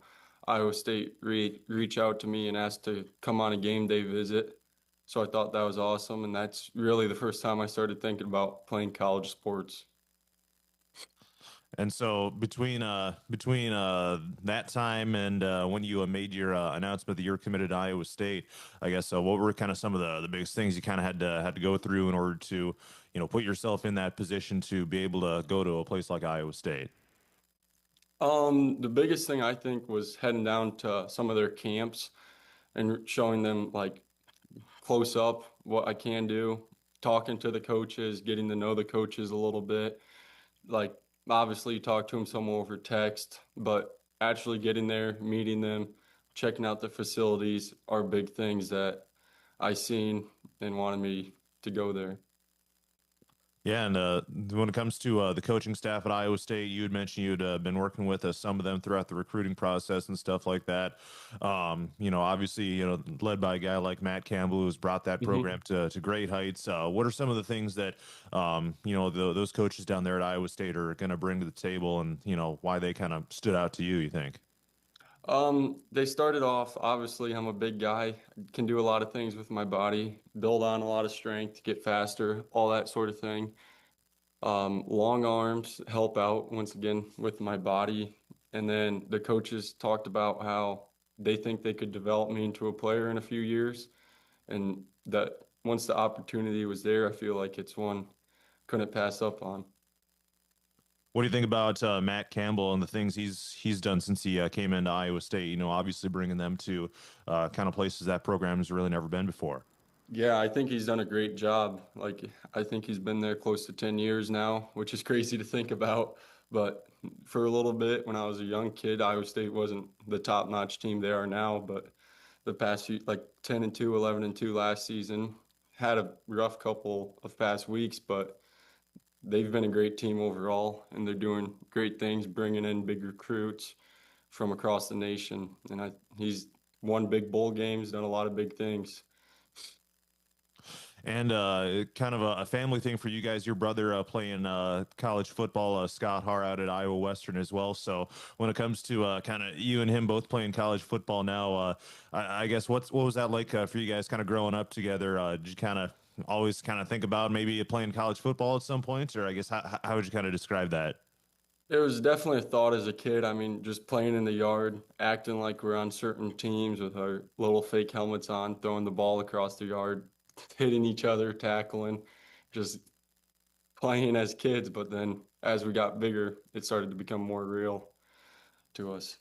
Iowa State reach out to me and ask to come on a game day visit. So I thought that was awesome. And that's really the first time I started thinking about playing college sports. And so between that time and when you made your announcement that you're committed to Iowa State, I guess what were kind of some of the biggest things you kind of had to go through in order to put yourself in that position to be able to go to a place like Iowa State? The biggest thing I think was heading down to some of their camps and showing them like close up what I can do, talking to the coaches, getting to know the coaches a little bit, like. Obviously, you talk to them some over text, but actually getting there, meeting them, checking out the facilities are big things that I seen and wanted me to go there. Yeah, and when it comes to the coaching staff at Iowa State, you had mentioned you'd been working with some of them throughout the recruiting process and stuff like that. Obviously, led by a guy like Matt Campbell, who's brought that program to great heights. What are some of the things that, those coaches down there at Iowa State are going to bring to the table, and, why they kind of stood out to you think? They started off, obviously, I'm a big guy, can do a lot of things with my body, build on a lot of strength, get faster, all that sort of thing. Long arms help out, once again, with my body. And then the coaches talked about how they think they could develop me into a player in a few years. And that once the opportunity was there, I feel like it's one couldn't pass up on. What do you think about Matt Campbell and the things he's done since he came into Iowa State? Obviously bringing them to kind of places that program has really never been before. Yeah, I think he's done a great job. Like, I think he's been there close to 10 years now, which is crazy to think about. But for a little bit, when I was a young kid, Iowa State wasn't the top-notch team they are now. But the past few, like 10-2, 11-2 last season, had a rough couple of past weeks, but they've been a great team overall, and they're doing great things, bringing in big recruits from across the nation. And he's won big bowl games, done a lot of big things. And kind of a family thing for you guys. Your brother playing college football, Scott Har out at Iowa Western as well. So when it comes to kind of you and him both playing college football now, I guess what was that like for you guys kind of growing up together? Did you kind of always kind of think about maybe playing college football at some point, or I guess how would you kind of describe that? It was definitely a thought as a kid. I mean, just playing in the yard, acting like we're on certain teams with our little fake helmets on, throwing the ball across the yard, hitting each other, tackling, just playing as kids. But then as we got bigger, it started to become more real to us.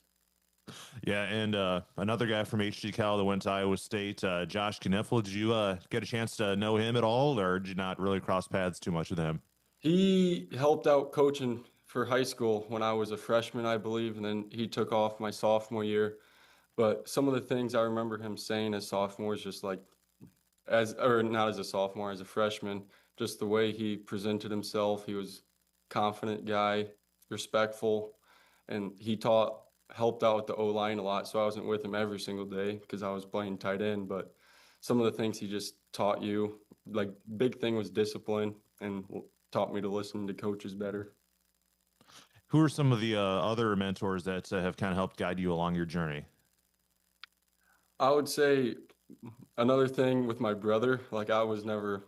Yeah, and another guy from HG-Cal that went to Iowa State, Josh Kniffel. Did you get a chance to know him at all, or did you not really cross paths too much with him? He helped out coaching for high school when I was a freshman, I believe, and then he took off my sophomore year. But some of the things I remember him saying as sophomore is just like, or not as a sophomore, as a freshman, just the way he presented himself. He was confident guy, respectful, and helped out with the O-line a lot. So I wasn't with him every single day because I was playing tight end, but some of the things he just taught you, like big thing was discipline, and taught me to listen to coaches better. Who are some of the other mentors that have kind of helped guide you along your journey? I would say another thing with my brother, like I was never,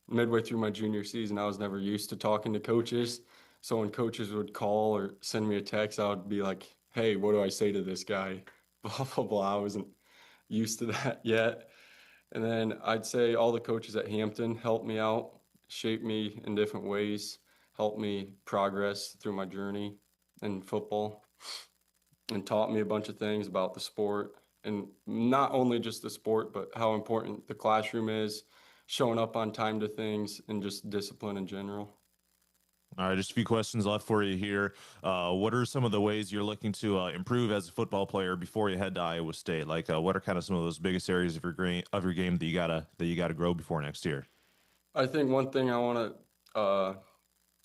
midway through my junior season, I was never used to talking to coaches. So when coaches would call or send me a text, I would be like, hey, what do I say to this guy? Blah, blah, blah. I wasn't used to that yet. And then I'd say all the coaches at Hampton helped me out, shaped me in different ways, helped me progress through my journey in football, and taught me a bunch of things about the sport. And not only just the sport, but how important the classroom is, showing up on time to things, and just discipline in general. All right, just a few questions left for you here. What are some of the ways you're looking to improve as a football player before you head to Iowa State? Like, what are kind of some of those biggest areas of your game that you gotta grow before next year? I think one thing I want to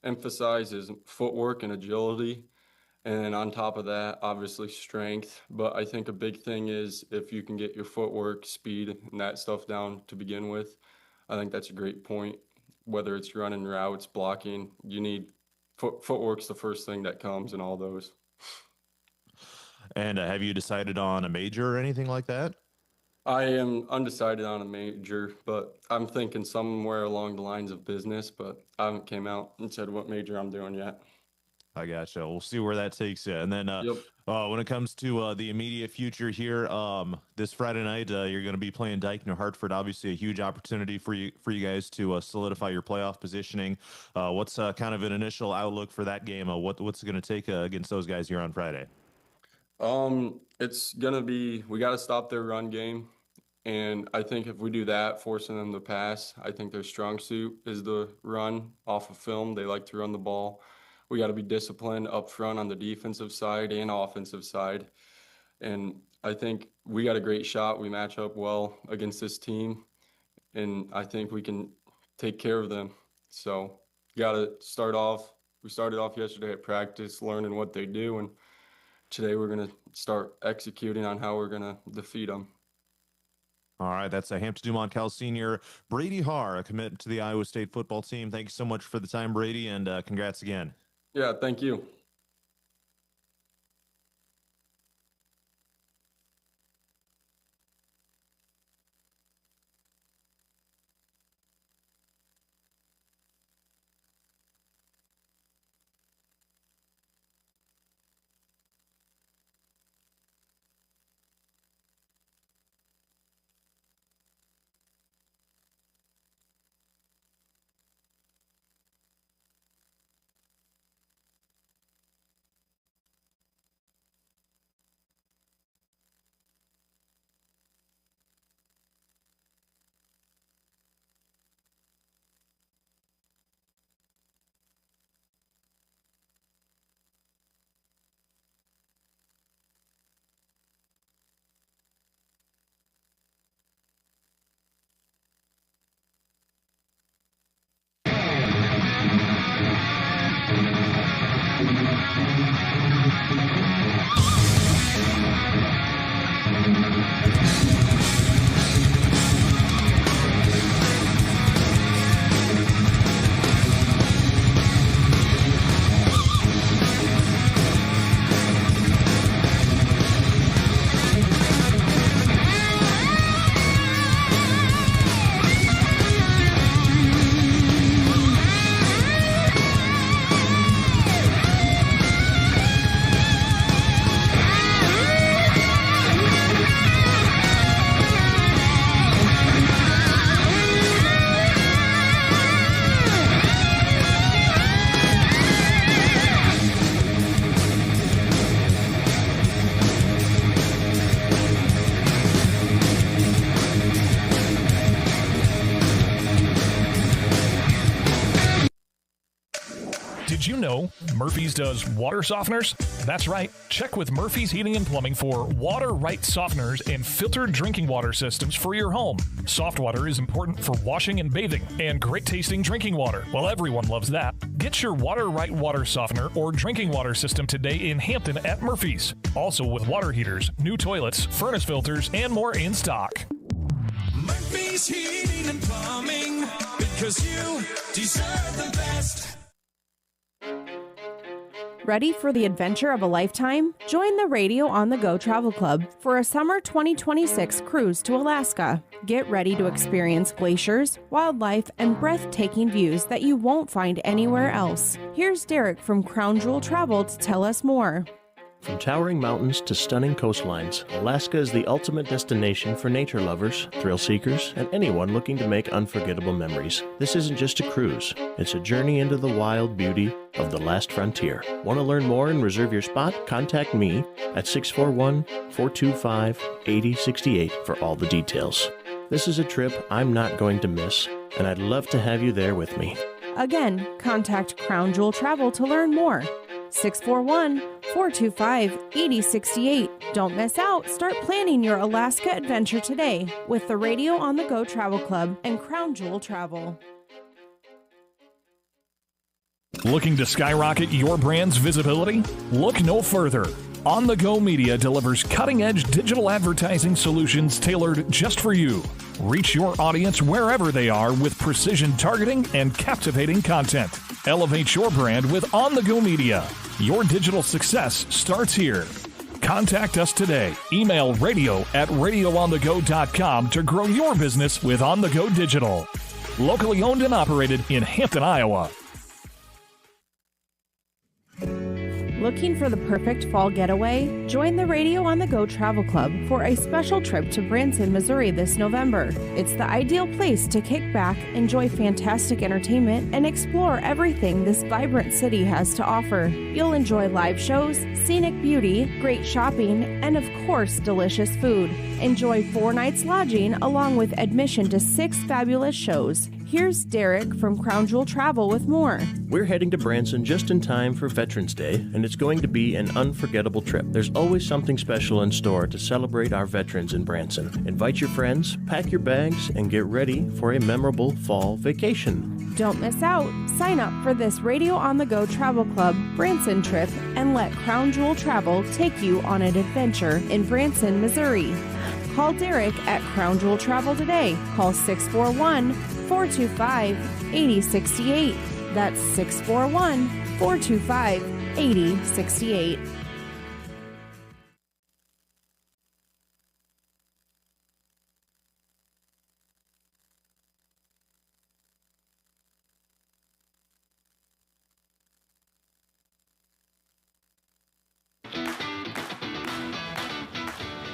emphasize is footwork and agility. And then on top of that, obviously strength. But I think a big thing is if you can get your footwork, speed, and that stuff down to begin with, I think that's a great point. Whether it's running routes, blocking, you need footwork's the first thing that comes in all those. And have you decided on a major or anything like that? I am undecided on a major, but I'm thinking somewhere along the lines of business, but I haven't came out and said what major I'm doing yet. I gotcha. We'll see where that takes you. And then Yep. when it comes to the immediate future here, this Friday night, you're going to be playing Dike-New Hartford. Obviously, a huge opportunity for you guys to solidify your playoff positioning. What's kind of an initial outlook for that game? What's it going to take against those guys here on Friday? It's gonna be, we got to stop their run game. And I think if we do that, forcing them to pass, I think their strong suit is the run off of film. They like to run the ball. We got to be disciplined up front on the defensive side and offensive side. And I think we got a great shot. We match up well against this team. And I think we can take care of them. So got to start off. We started off yesterday at practice, learning what they do. And today we're going to start executing on how we're going to defeat them. All right, that's a Hampton-Dumont-CAL senior, Brady Har, a commit to the Iowa State football team. Thank you so much for the time, Brady, and congrats again. Yeah, thank you. Did you know Murphy's does water softeners? That's right. Check with Murphy's Heating and Plumbing for water right softeners and filtered drinking water systems for your home. Soft water is important for washing and bathing, and great tasting drinking water. Well, everyone loves that. Get your water right water softener or drinking water system today in Hampton at Murphy's. Also with water heaters, new toilets, furnace filters, and more in stock. Murphy's Heating and Plumbing, because you deserve the best. Ready for the adventure of a lifetime? Join the Radio on the Go Travel Club for a summer 2026 cruise to Alaska. Get ready to experience glaciers, wildlife, and breathtaking views that you won't find anywhere else. Here's Derek from Crown Jewel Travel to tell us more. From towering mountains to stunning coastlines, Alaska is the ultimate destination for nature lovers, thrill seekers, and anyone looking to make unforgettable memories. This isn't just a cruise, it's a journey into the wild beauty of the last frontier. Want to learn more and reserve your spot? Contact me at 641-425-8068 for all the details. This is a trip I'm not going to miss, and I'd love to have you there with me. Again, contact Crown Jewel Travel to learn more. 641-425-8068. Don't miss out. Start planning your Alaska adventure today with the Radio on the Go Travel Club and Crown Jewel Travel. Looking to skyrocket your brand's visibility? Look no further. On the Go Media delivers cutting-edge digital advertising solutions tailored just for you. Reach your audience wherever they are with precision targeting and captivating content. Elevate your brand with On the Go Media. Your digital success starts here. Contact us today. Email radio@radioonthego.com to grow your business with On the Go Digital. Locally owned and operated in Hampton, Iowa. Looking for the perfect fall getaway? Join the Radio on the Go Travel Club for a special trip to Branson, Missouri this November. It's the ideal place to kick back, enjoy fantastic entertainment, and explore everything this vibrant city has to offer. You'll enjoy live shows, scenic beauty, great shopping, and of course, delicious food. Enjoy 4 nights lodging along with admission to 6 fabulous shows. Here's Derek from Crown Jewel Travel with more. We're heading to Branson just in time for Veterans Day, and it's going to be an unforgettable trip. There's always something special in store to celebrate our veterans in Branson. Invite your friends, pack your bags, and get ready for a memorable fall vacation. Don't miss out. Sign up for this Radio on the Go Travel Club Branson trip and let Crown Jewel Travel take you on an adventure in Branson, Missouri. Call Derek at Crown Jewel Travel today. Call 641-425-8068. That's 641-425-8068.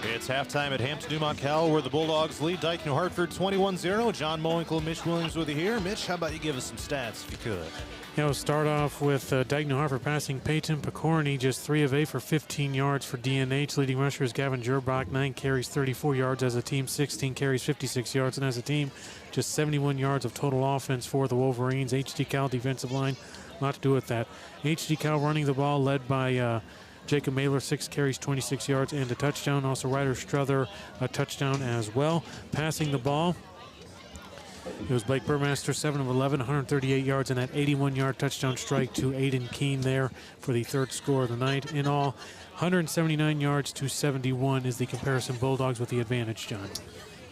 It's halftime at Hampton-Dumont-CAL where the Bulldogs lead Dike-New Hartford 21-0. John Mowinkle, Mitch Williams with you here. Mitch, how about you give us some stats if you could? We'll start off with Dike-New Hartford passing Peyton Picorni, just 3 of 8 for 15 yards for DNH. Leading rusher is Gavin Gerbach, 9 carries, 34 yards as a team, 16 carries, 56 yards, and as a team, just 71 yards of total offense for the Wolverines. HD-Cal defensive line, a lot to do with that. HD-Cal running the ball, led by Jacob Mailer, 6 carries, 26 yards, and a touchdown. Also, Ryder Struther, a touchdown as well. Passing the ball, it was Blake Burmaster, 7 of 11, 138 yards, and that 81-yard touchdown strike to Aiden Keene there for the 3rd score of the night. In all, 179 yards to 71 is the comparison. Bulldogs with the advantage, John.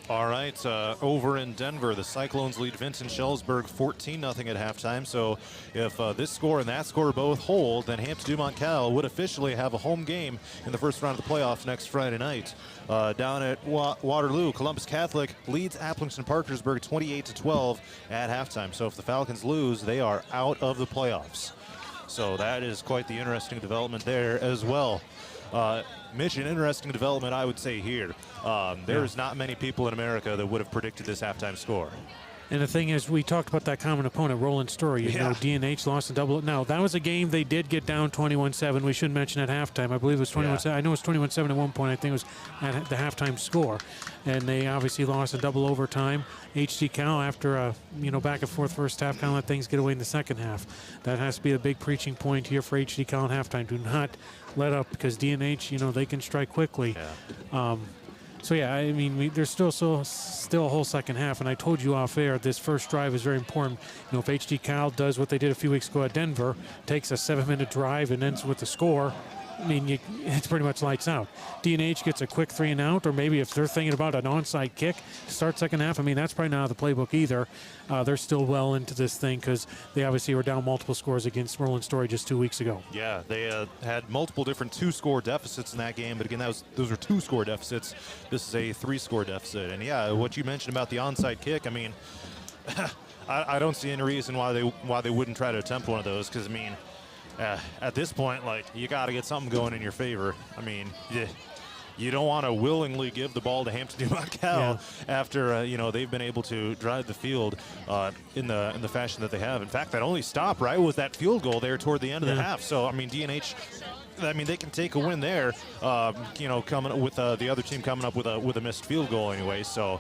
All right, over in Denver, the Cyclones lead Vincent Schellsburg 14-0 at halftime. So if this score and that score both hold, then Hampton-Dumont-CAL would officially have a home game in the first round of the playoffs next Friday night. Down at Waterloo, Columbus Catholic leads Appleton-Parkersburg 28-12 at halftime. So if the Falcons lose, they are out of the playoffs. So that is quite the interesting development there as well. Mitch, an interesting development, I would say, here. There's not many people in America that would have predicted this halftime score. And the thing is, we talked about that common opponent, Roland Story. You know, D&H lost in double. Now, that was a game they did get down 21-7. We shouldn't mention at halftime. I believe it was 21-7. I know it was 21-7 at one point. I think it was at the halftime score. And they obviously lost in double overtime. HD-Cal, after a, back and forth first half, kind of let things get away in the second half. That has to be a big preaching point here for HD-Cal at halftime. Do not let up, because D&H, they can strike quickly. Yeah. So, yeah, I mean, there's still a whole second half, and I told you off air this first drive is very important. If HD-Cal does what they did a few weeks ago at Denver, takes a 7-minute drive and ends with the score, I mean, it's pretty much lights out. D&H gets a quick 3-and-out, or maybe if they're thinking about an onside kick to start second half, I mean, that's probably not the playbook either. They're still well into this thing because they obviously were down multiple scores against Roland Story just 2 weeks ago. Yeah, they had multiple different 2-score deficits in that game, but again, those were 2-score deficits. This is a 3-score deficit. And yeah, what you mentioned about the onside kick, I mean, I don't see any reason why they wouldn't try to attempt one of those, because, I mean, at this point, you got to get something going in your favor. I mean, you don't want to willingly give the ball to Hampton-Dumont-CAL after they've been able to drive the field in the fashion that they have. In fact, that only stop was that field goal there toward the end of the half. So I mean, D&H, they can take a win there. Coming with the other team coming up with a missed field goal anyway. So.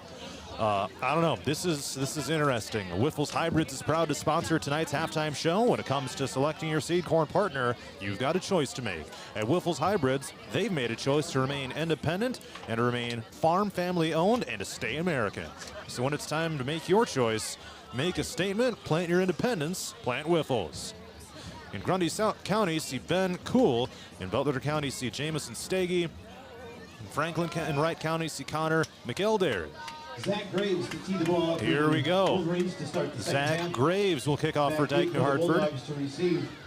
I don't know. This is interesting. Wiffles Hybrids is proud to sponsor tonight's halftime show. When it comes to selecting your seed corn partner, you've got a choice to make. At Wiffles Hybrids, they've made a choice to remain independent and to remain farm family owned and to stay American. So when it's time to make your choice, make a statement, plant your independence, plant Wiffles. In Grundy County, see Ben Cool. In Butler County, see Jamison Stagey. In Franklin and Wright County, see Connor McElder. Zach Graves to tee the ball. Here we go. Zach Graves will kick off for Dike-New Hartford.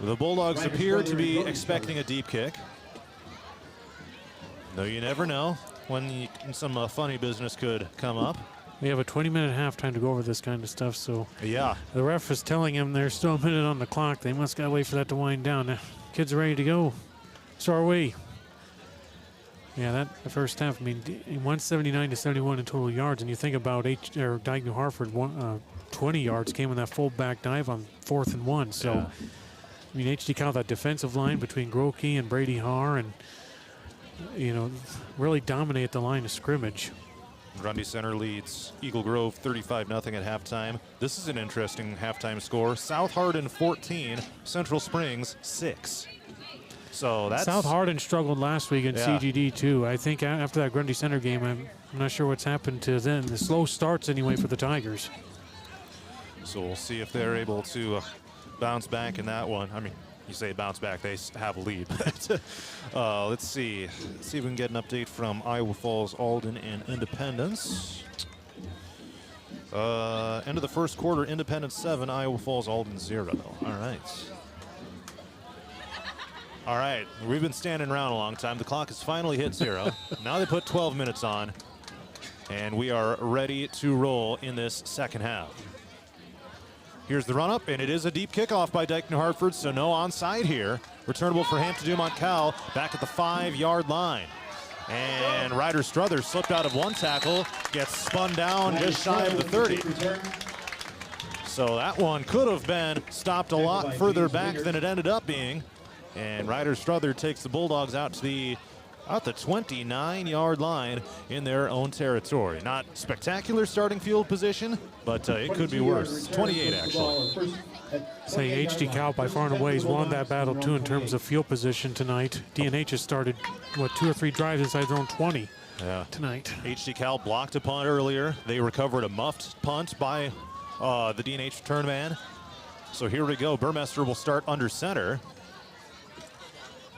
The Bulldogs appear to be expecting a deep kick. Though you never know when some funny business could come up. We have a 20-minute halftime to go over this kind of stuff, so yeah. The ref is telling him there's still a minute on the clock. They must gotta wait for that to wind down. The kids are ready to go. So are we. Yeah, the first half, I mean, 179 to 71 in total yards, and you think about Dike-New Hartford, 20 yards came on that full-back dive on 4th and 1. So, yeah. I mean, HD-Cal, that defensive line between Grokey and Brady Haar, and, really dominate the line of scrimmage. Grundy Center leads Eagle Grove 35-0 at halftime. This is an interesting halftime score. South Hardin 14, Central Springs 6. So that's South Hardin struggled last week in CGD too. I think after that Grundy Center game, I'm not sure what's happened to them. The slow starts anyway for the Tigers. So we'll see if they're able to bounce back in that one. I mean, you say bounce back, they have a lead. Let's see if we can get an update from Iowa Falls, Alden, and Independence. End of the first quarter, Independence 7, Iowa Falls, Alden 0. All right, we've been standing around a long time. The clock has finally hit 0. Now they put 12 minutes on, and we are ready to roll in this second half. Here's the run-up, and it is a deep kickoff by Dike-New Hartford, so no onside here. Returnable for Hampton-Dumont-CAL back at the 5-yard line. And Ryder Struthers slipped out of one tackle, gets spun down just shy of the 30. So that one could have been stopped a lot further back than it ended up being. And Ryder Struthers takes the Bulldogs out to the 29-yard line in their own territory. Not spectacular starting field position, but it could be worse. 28, actually. Say HD-Cal by far and away has won that battle too in terms of field position tonight. D&H has started 2 or 3 drives inside their own 20 tonight. HD-Cal blocked a punt earlier. They recovered a muffed punt by the D&H return man. So here we go. Burmester will start under center.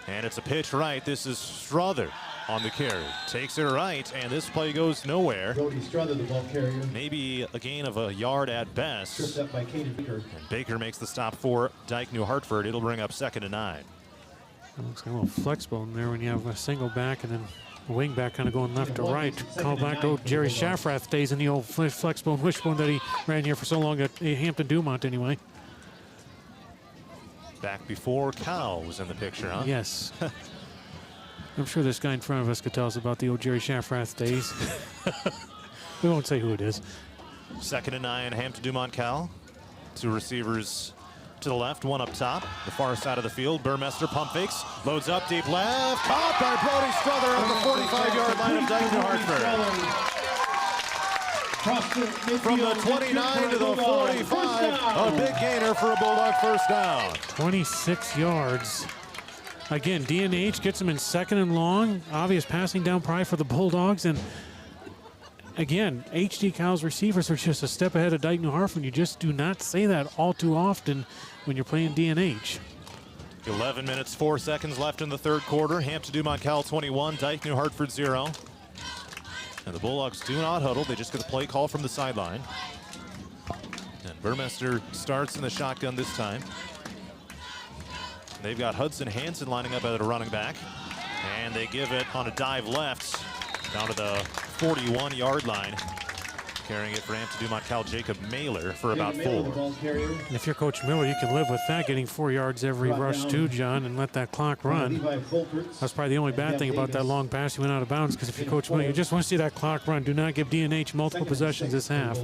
And it's a pitch right. This is Strother on the carry. Takes it right, and this play goes nowhere. Brody Strother, the ball carrier. Maybe a gain of a yard at best. Tripped up by Kaden Baker. And Baker makes the stop for Dike-New Hartford. It'll bring up 2nd and 9. It looks like a little flexible in there when you have a single back and then a wing back kind of going left to right. Call back to Jerry Shafrath days in the old flexbone wishbone that he ran here for so long at Hampton-Dumont anyway. Back before Cal was in the picture, huh? Yes. I'm sure this guy in front of us could tell us about the old Jerry Shafrath days. We won't say who it is. 2nd and 9, Hampton-Dumont-CAL. 2 receivers to the left, 1 up top. The far side of the field, Burmester pump fakes, loads up deep left, caught by Brody Strother at the 45-yard line of Dike-New Hartford. From the 29 to the 45, a big gainer for a Bulldog first down. 26 yards. Again, D&H gets him in 2nd and long. Obvious passing down pride for the Bulldogs. And again, HD Cal's receivers are just a step ahead of Dike-New Hartford. You just do not say that all too often when you're playing D&H. 11 minutes, 4 seconds left in the 3rd quarter. Hampton-Dumont-CAL 21, Dike-New Hartford 0. And the Bulldogs do not huddle. They just get the play call from the sideline. And Burmester starts in the shotgun this time. They've got Hudson Hansen lining up at a running back. And they give it on a dive left down to the 41-yard line. Carrying it for Hampton-Dumont-CAL, Jacob Mailer for about 4. And if you're Coach Miller, you can live with that, getting 4 yards every rush too, John, and let that clock run. That's probably the only bad thing about that long pass. He went out of bounds, because if you're Coach Miller, you just want to see that clock run. Do not give D&H multiple possessions this half.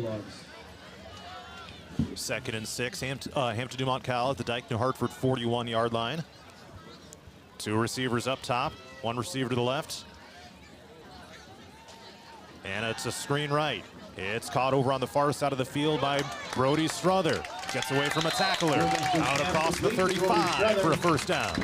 2nd and 6, Hampton-Dumont-CAL at the Dike-New Hartford 41-yard line. 2 receivers up top, 1 receiver to the left. And it's a screen right. It's caught over on the far side of the field by Brody Strother. Gets away from a tackler. Out across the 35 for a first down.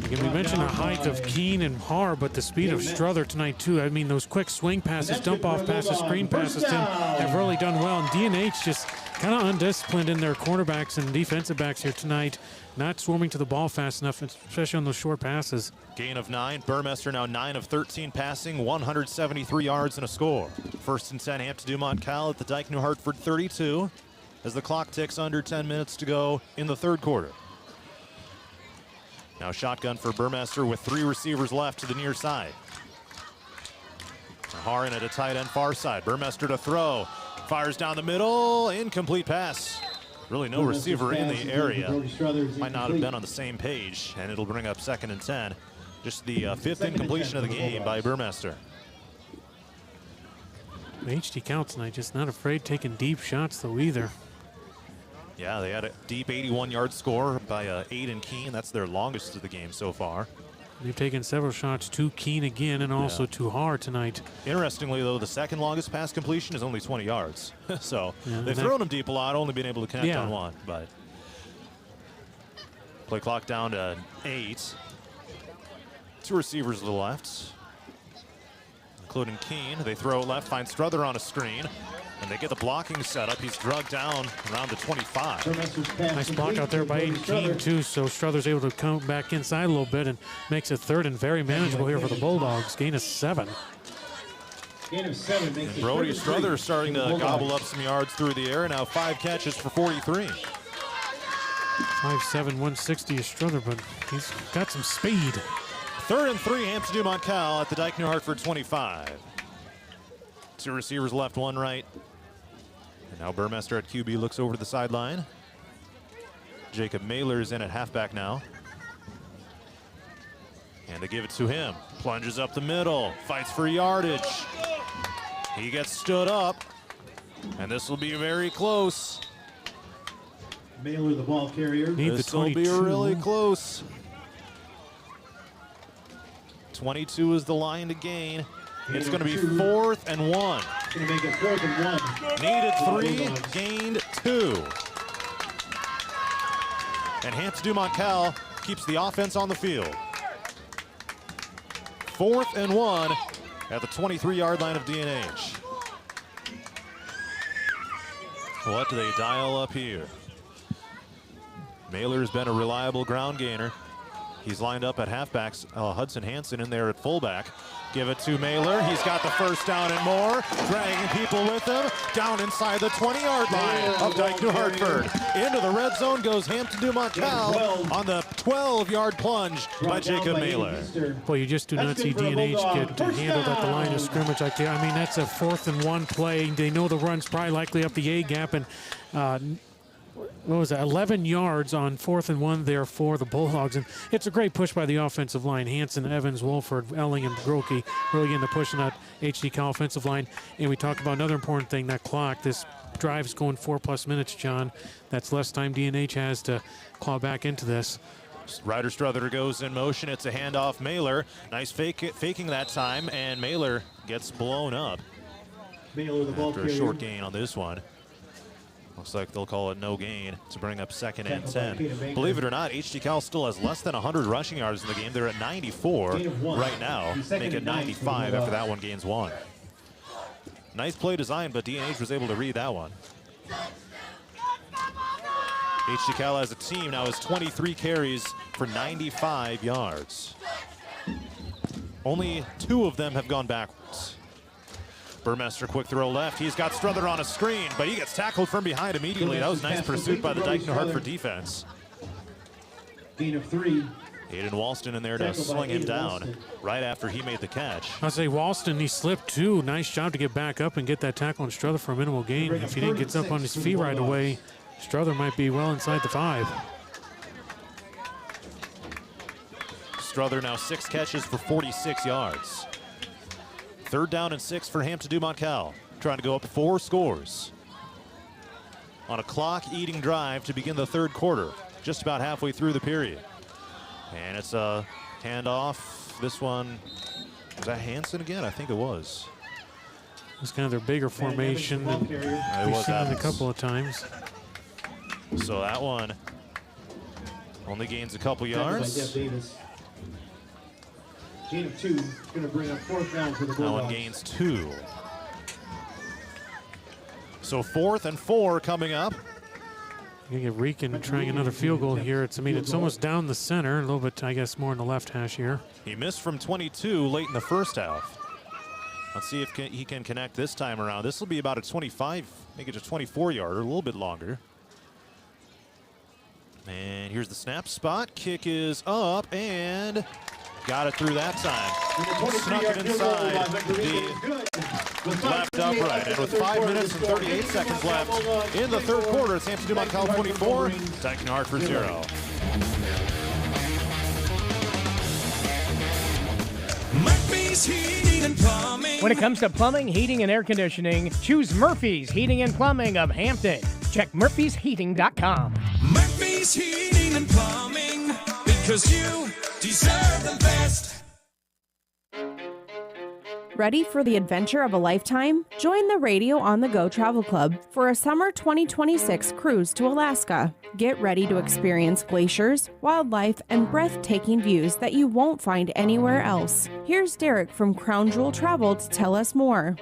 Again, we mentioned the height of Keene and Har, but the speed of Strother tonight too. I mean, those quick swing passes, dump off passes, screen passes to him have really done well. And D&H just kind of undisciplined in their cornerbacks and defensive backs here tonight. Not swarming to the ball fast enough, especially on those short passes. Gain of 9. Burmester now 9 of 13 passing, 173 yards and a score. 1st and 10, Hampton-Dumont-CAL at the Dike-New Hartford 32 as the clock ticks under 10 minutes to go in the 3rd quarter. Now shotgun for Burmester with 3 receivers left to the near side. Harin at a tight end far side. Burmester to throw. Fires down the middle. Incomplete pass. Really no receiver in the area. Might not have been on the same page, and it'll bring up 2nd and 10. Just the 5th incompletion of the game by Burmester. HD Cal tonight just not afraid taking deep shots though either. Yeah, they had a deep 81-yard score by Aiden Keene. That's their longest of the game so far. They've taken several shots to Keene again and also to Har tonight. Interestingly, though, the 2nd longest pass completion is only 20 yards. So they've thrown them deep a lot, only been able to connect on 1. But play clock down to 8. 2 receivers to the left, including Keene. They throw it left, find Strother on a screen. And they get the blocking set up. He's drugged down around the 25. Nice block out there by Aiden Keene, too. So Strother's able to come back inside a little bit and makes it 3rd and very manageable here for the Bulldogs. Gain of 7. And Brody Strother starting to gobble up some yards through the air. Now 5 catches for 43. 5'7", 160 is Strother, but he's got some speed. 3rd and 3, Hampton-Dumont-CAL at the Dike-New Hartford 25. 2 receivers left, 1 right. And now Burmester at QB looks over to the sideline. Jacob Mailer is in at halfback now. And they give it to him. Plunges up the middle, fights for yardage. He gets stood up, and this will be very close. Mailer, the ball carrier. This will be really close. 22 is the line to gain. It's going to be 4th and 1. Going to make it 4th and 1. Needed 3, gained 2. And Hampton-Dumont-CAL keeps the offense on the field. 4th and 1 at the 23-yard line of D&H. What do they dial up here? Mailer's been a reliable ground gainer. He's lined up at halfbacks. Hudson Hansen in there at fullback. Give it to Mailer. He's got the first down and more. Dragging people with him. Down inside the 20-yard line of Dike-New Hartford. Into the red zone goes Hampton-Dumont-CAL on the 12-yard plunge by Jacob Mailer. Well, you just do not see D&H get handled at the line of scrimmage like that. I mean, that's a 4th and 1 play. They know the run's probably likely up the A gap, and what was that, 11 yards on 4th and 1 there for the Bulldogs. And it's a great push by the offensive line. Hanson, Evans, Wolford, Elling, and Grokey really getting the push on that HD-Cal offensive line. And we talked about another important thing, that clock. This drive's going 4+ minutes, John. That's less time D&H has to claw back into this. Ryder Strother goes in motion. It's a handoff. Mailer, nice faking that time, and Mailer gets blown up. Mailer, the ball after a short gain on this one. Looks like they'll call it no gain to bring up 2nd and 10. Believe it or not, HD-Cal still has less than 100 rushing yards in the game. They're at 94 right now. Make it 95 after that one gains 1. Nice play design, but D&H was able to read that one. HD-Cal as a team now has 23 carries for 95 yards. Only 2 of them have gone backwards. Burmester, quick throw left. He's got Strother on a screen, but he gets tackled from behind immediately. That was nice pursuit by the Dike-New Hartford defense. Gain of 3. Aiden Walston in there to sling him down right after he made the catch. I'll say Walston, he slipped too. Nice job to get back up and get that tackle on Strother for a minimal gain. If he didn't get up on his feet right away, Strother might be well inside the 5. Strother now 6 catches for 46 yards. 3rd down and 6 for Hampton-Dumont-CAL. Trying to go up 4 scores. On a clock-eating drive to begin the 3rd quarter. Just about halfway through the period. And it's a handoff. This one, was that Hanson again? I think it was. It's kind of their bigger formation. And we've seen it a couple of times. So that one only gains a couple yards. Gain of 2, going to bring up 4th down for the Bulldogs. That one gains 2. So 4th and 4 coming up. You get Rieken trying another field goal here. It's almost down the center, a little bit, I guess, more in the left hash here. He missed from 22 late in the first half. Let's see if he can connect this time around. This will be about a 25, make it a 24-yarder, a little bit longer. And here's the snap spot. Kick is up and got it through that time. Snuck it inside the left upright. And with 5 minutes and 38 seconds left in the 3rd quarter, it's Hampton-Dumont-CAL 24, Dike-New Hartford 0. Murphy's Heating and Plumbing. When it comes to plumbing, heating, and air conditioning, choose Murphy's Heating and Plumbing of Hampton. Check murphysheating.com. Murphy's Heating and Plumbing, because you deserve the best. Ready for the adventure of a lifetime? Join the Radio on the Go Travel Club for a summer 2026 cruise to Alaska. Get ready to experience glaciers, wildlife, and breathtaking views that you won't find anywhere else. Here's Derek from Crown Jewel Travel to tell us more.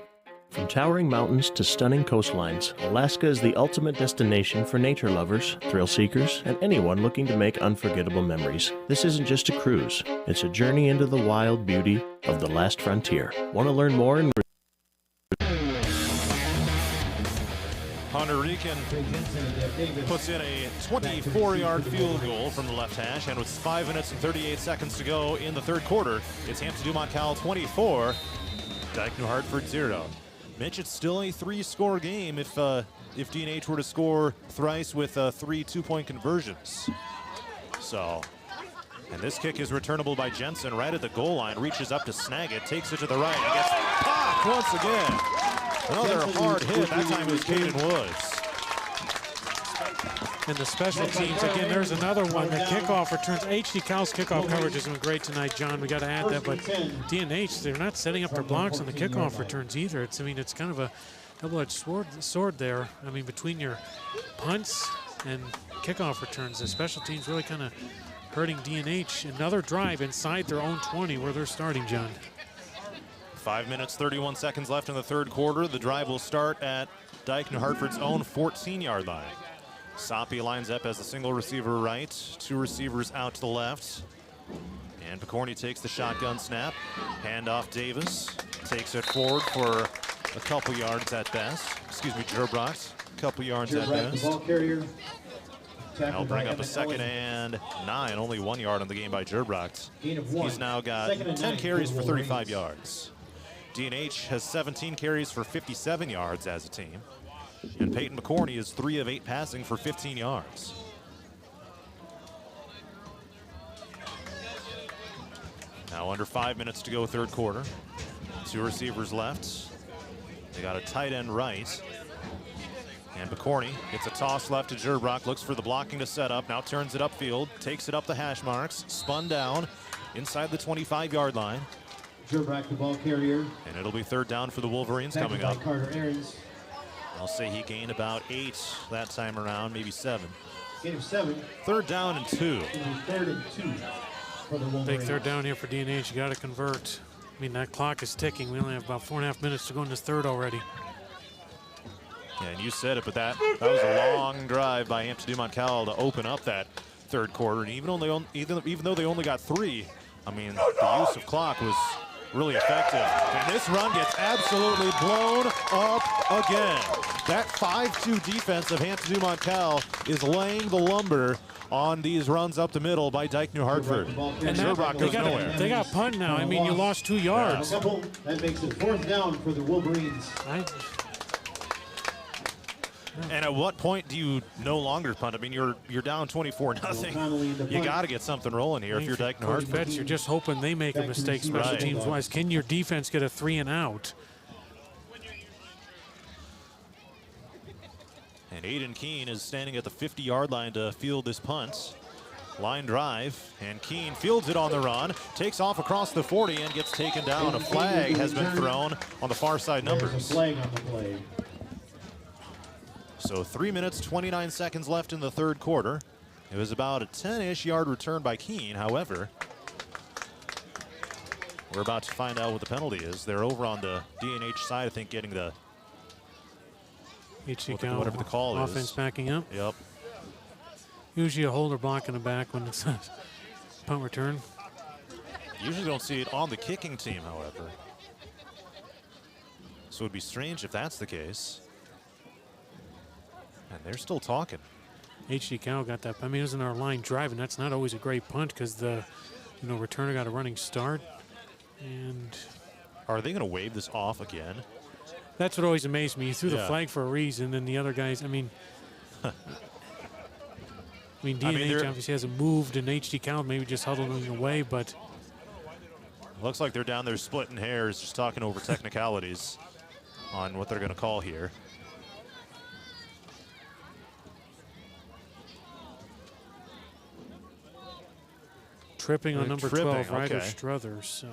From towering mountains to stunning coastlines, Alaska is the ultimate destination for nature lovers, thrill seekers, and anyone looking to make unforgettable memories. This isn't just a cruise, it's a journey into the wild beauty of the last frontier. Want to learn more? Hunter Rieken puts in a 24-yard field goal from the left hash, and with 5 minutes and 38 seconds to go in the 3rd quarter, it's Hampton-Dumont-CAL 24, Dike-New Hartford 0. Mitch, it's still a 3-score game if D&H were to score thrice with 3 2-point conversions. So, and this kick is returnable by Jensen right at the goal line, reaches up to snag it, takes it to the right, and gets popped once again. Another hard hit, that time it was Caden Woods. And the special teams, again, there's another one. The kickoff returns. HD-Cal's kickoff coverage has been great tonight, John. We got to add that. But D&H, they're not setting up their blocks on the kickoff returns either. It's kind of a double-edged sword there. Between your punts and kickoff returns, the special teams really kind of hurting D&H. Another drive inside their own 20 where they're starting, John. 5 minutes, 31 seconds left in the 3rd quarter. The drive will start at Dike-New Hartford's own 14-yard line. Soppy lines up as a single receiver right, 2 receivers out to the left. And Picorni takes the shotgun snap. Handoff Davis, takes it forward for a couple yards at best. Gerbrox, a couple yards at best. The ball carrier. That'll bring up a 2nd and 9, only 1 yard on the game by Gerbrox. He's now got 10 carries for 35 yards. D&H has 17 carries for 57 yards as a team. And Peyton McCorney is 3 of 8 passing for 15 yards. Now under 5 minutes to go, third quarter. 2 receivers left. They got a tight end right. And McCorney gets a toss left to Gerbrock, looks for the blocking to set up, now turns it upfield, takes it up the hash marks, spun down inside the 25-yard line. Gerbrock, the ball carrier. And it'll be third down for the Wolverines coming up. Carter Aarons. I'll say he gained about 8 that time around, maybe 7. Gain of 7. Third down and 2. Third and 2 for the Wolverines. Big third down here for D&H. You got to convert. I mean, that clock is ticking. We only have about 4.5 minutes to go in this third already. Yeah, and you said it, but that was a long drive by Hampton-Dumont-CAL to open up that third quarter. And even though they only got 3, I mean, the use of clock was really effective. And this run gets absolutely blown up again. That 5-2 defense of Hampton-Dumont-CAL is laying the lumber on these runs up the middle by Dike-New Hartford. And Gerbrock goes nowhere. They got punt now. I mean, you lost 2 yards. That makes it fourth down for the Wolverines. And at what point do you no longer punt? I mean, you're down 24-0. You got to get something rolling here if you're Dike-New Hartford. You're just hoping they make a mistake special teams wise. Can your defense get a 3 and out? And Aiden Keene is standing at the 50-yard line to field this punt. Line drive, and Keene fields it on the run, takes off across the 40 and gets taken down. A flag has been thrown on the far side numbers. There's a flag on the play. So 3 minutes, 29 seconds left in the third quarter. It was about a 10-ish yard return by Keene. However, we're about to find out what the penalty is. They're over on the D&H side, I think, getting the whatever the call is. Offense backing up. Yep. Usually a holder block in the back when it's a punt return. Usually don't see it on the kicking team, however. So it would be strange if that's the case. And they're still talking. HD-Cal got that. I mean, it was in our line drive, and that's not always a great punt because the returner got a running start. And are they going to wave this off again? That's what always amazed me. You threw the flag for a reason, and the other guys, D&H obviously hasn't moved, and HD-Cal maybe just huddling away, but looks like they're down there splitting hairs, just talking over technicalities on what they're going to call here. Tripping on number 12, Ryder Struthers. So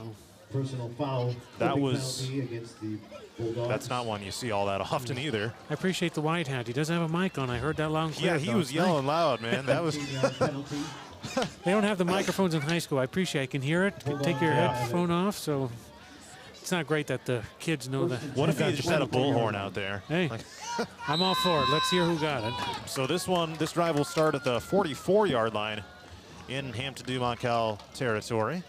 personal foul. That was against the Bulldogs. That's not one you see all that often either. I appreciate the white hat. He doesn't have a mic on. I heard that loud and clear. Yeah, he was yelling loud, man. That was. They don't have the microphones in high school. I appreciate. I can hear it. Take your headphone off. So it's not great that the kids know that. What if you just had a bullhorn out there? Hey, I'm all for it. Let's hear who got it. So this drive will start at the 44-yard line in Hampton-Dumont-CAL territory.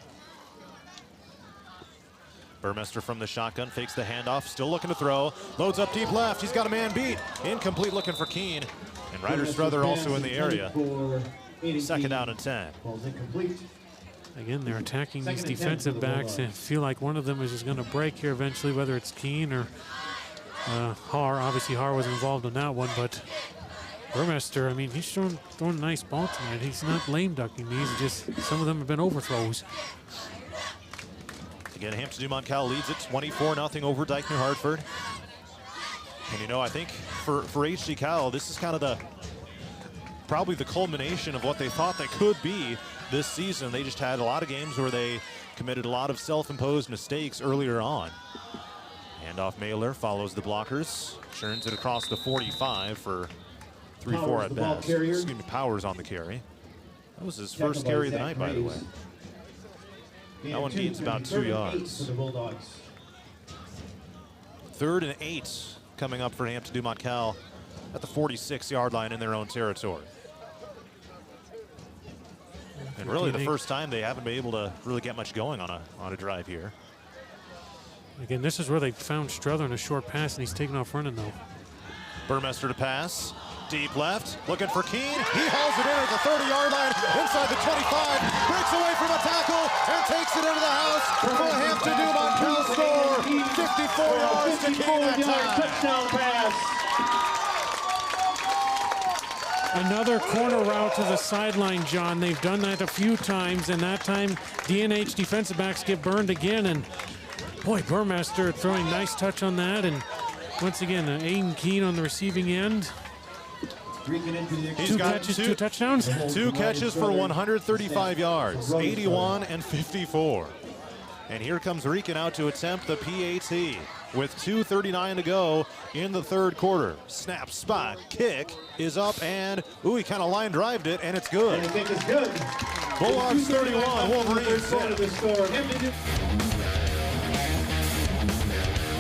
Burmester from the shotgun fakes the handoff, still looking to throw, loads up deep left. He's got a man beat. Incomplete, looking for Keene. And Ryder Struther also in the area. Second down and 10. Again, they're attacking these defensive backs and feel like one of them is just going to break here eventually, whether it's Keene or Haar. Obviously, Haar was involved in that one, but Burmester, I mean, he's throwing a nice ball tonight. He's not lame ducking these. Just some of them have been overthrows. Again, Hampton-Dumont-CAL leads it 24-0 over Dike-New Hartford. And I think for HD-Cal, this is kind of probably the culmination of what they thought they could be this season. They just had a lot of games where they committed a lot of self-imposed mistakes earlier on. Handoff Mailer follows the blockers, churns it across the 45 for 3-4 at best. Excuse me, Powers on the carry. That was his first carry of the night, by the way. That one gains about 2 yards. 3rd and 8 coming up for Hampton-Dumont-CAL at the 46-yard line in their own territory. And really the first time they haven't been able to really get much going on a drive here. Again, this is where they found Struther in a short pass, and he's taking off running though. Burmester to pass. Deep left, looking for Keene. He hauls it in at the 30-yard line, inside the 25, breaks away from a tackle, and takes it into the house for a Hampton-Dumont-CAL score. 54 yards to Keene that time. Touchdown pass. Another corner route to the sideline, John. They've done that a few times, and that time DNH defensive backs get burned again. And boy, Burmester throwing nice touch on that. And once again, Aiden Keene on the receiving end. He's Two got catches, two touchdowns. 2 catches for 135 yards, 81 and 54. And here comes Rican out to attempt the PAT with 2:39 to go in the third quarter. Snap, spot, kick is up, and he kind of line drived it, and it's good. And the kick is good. Bulldogs 31, Wolverines 10.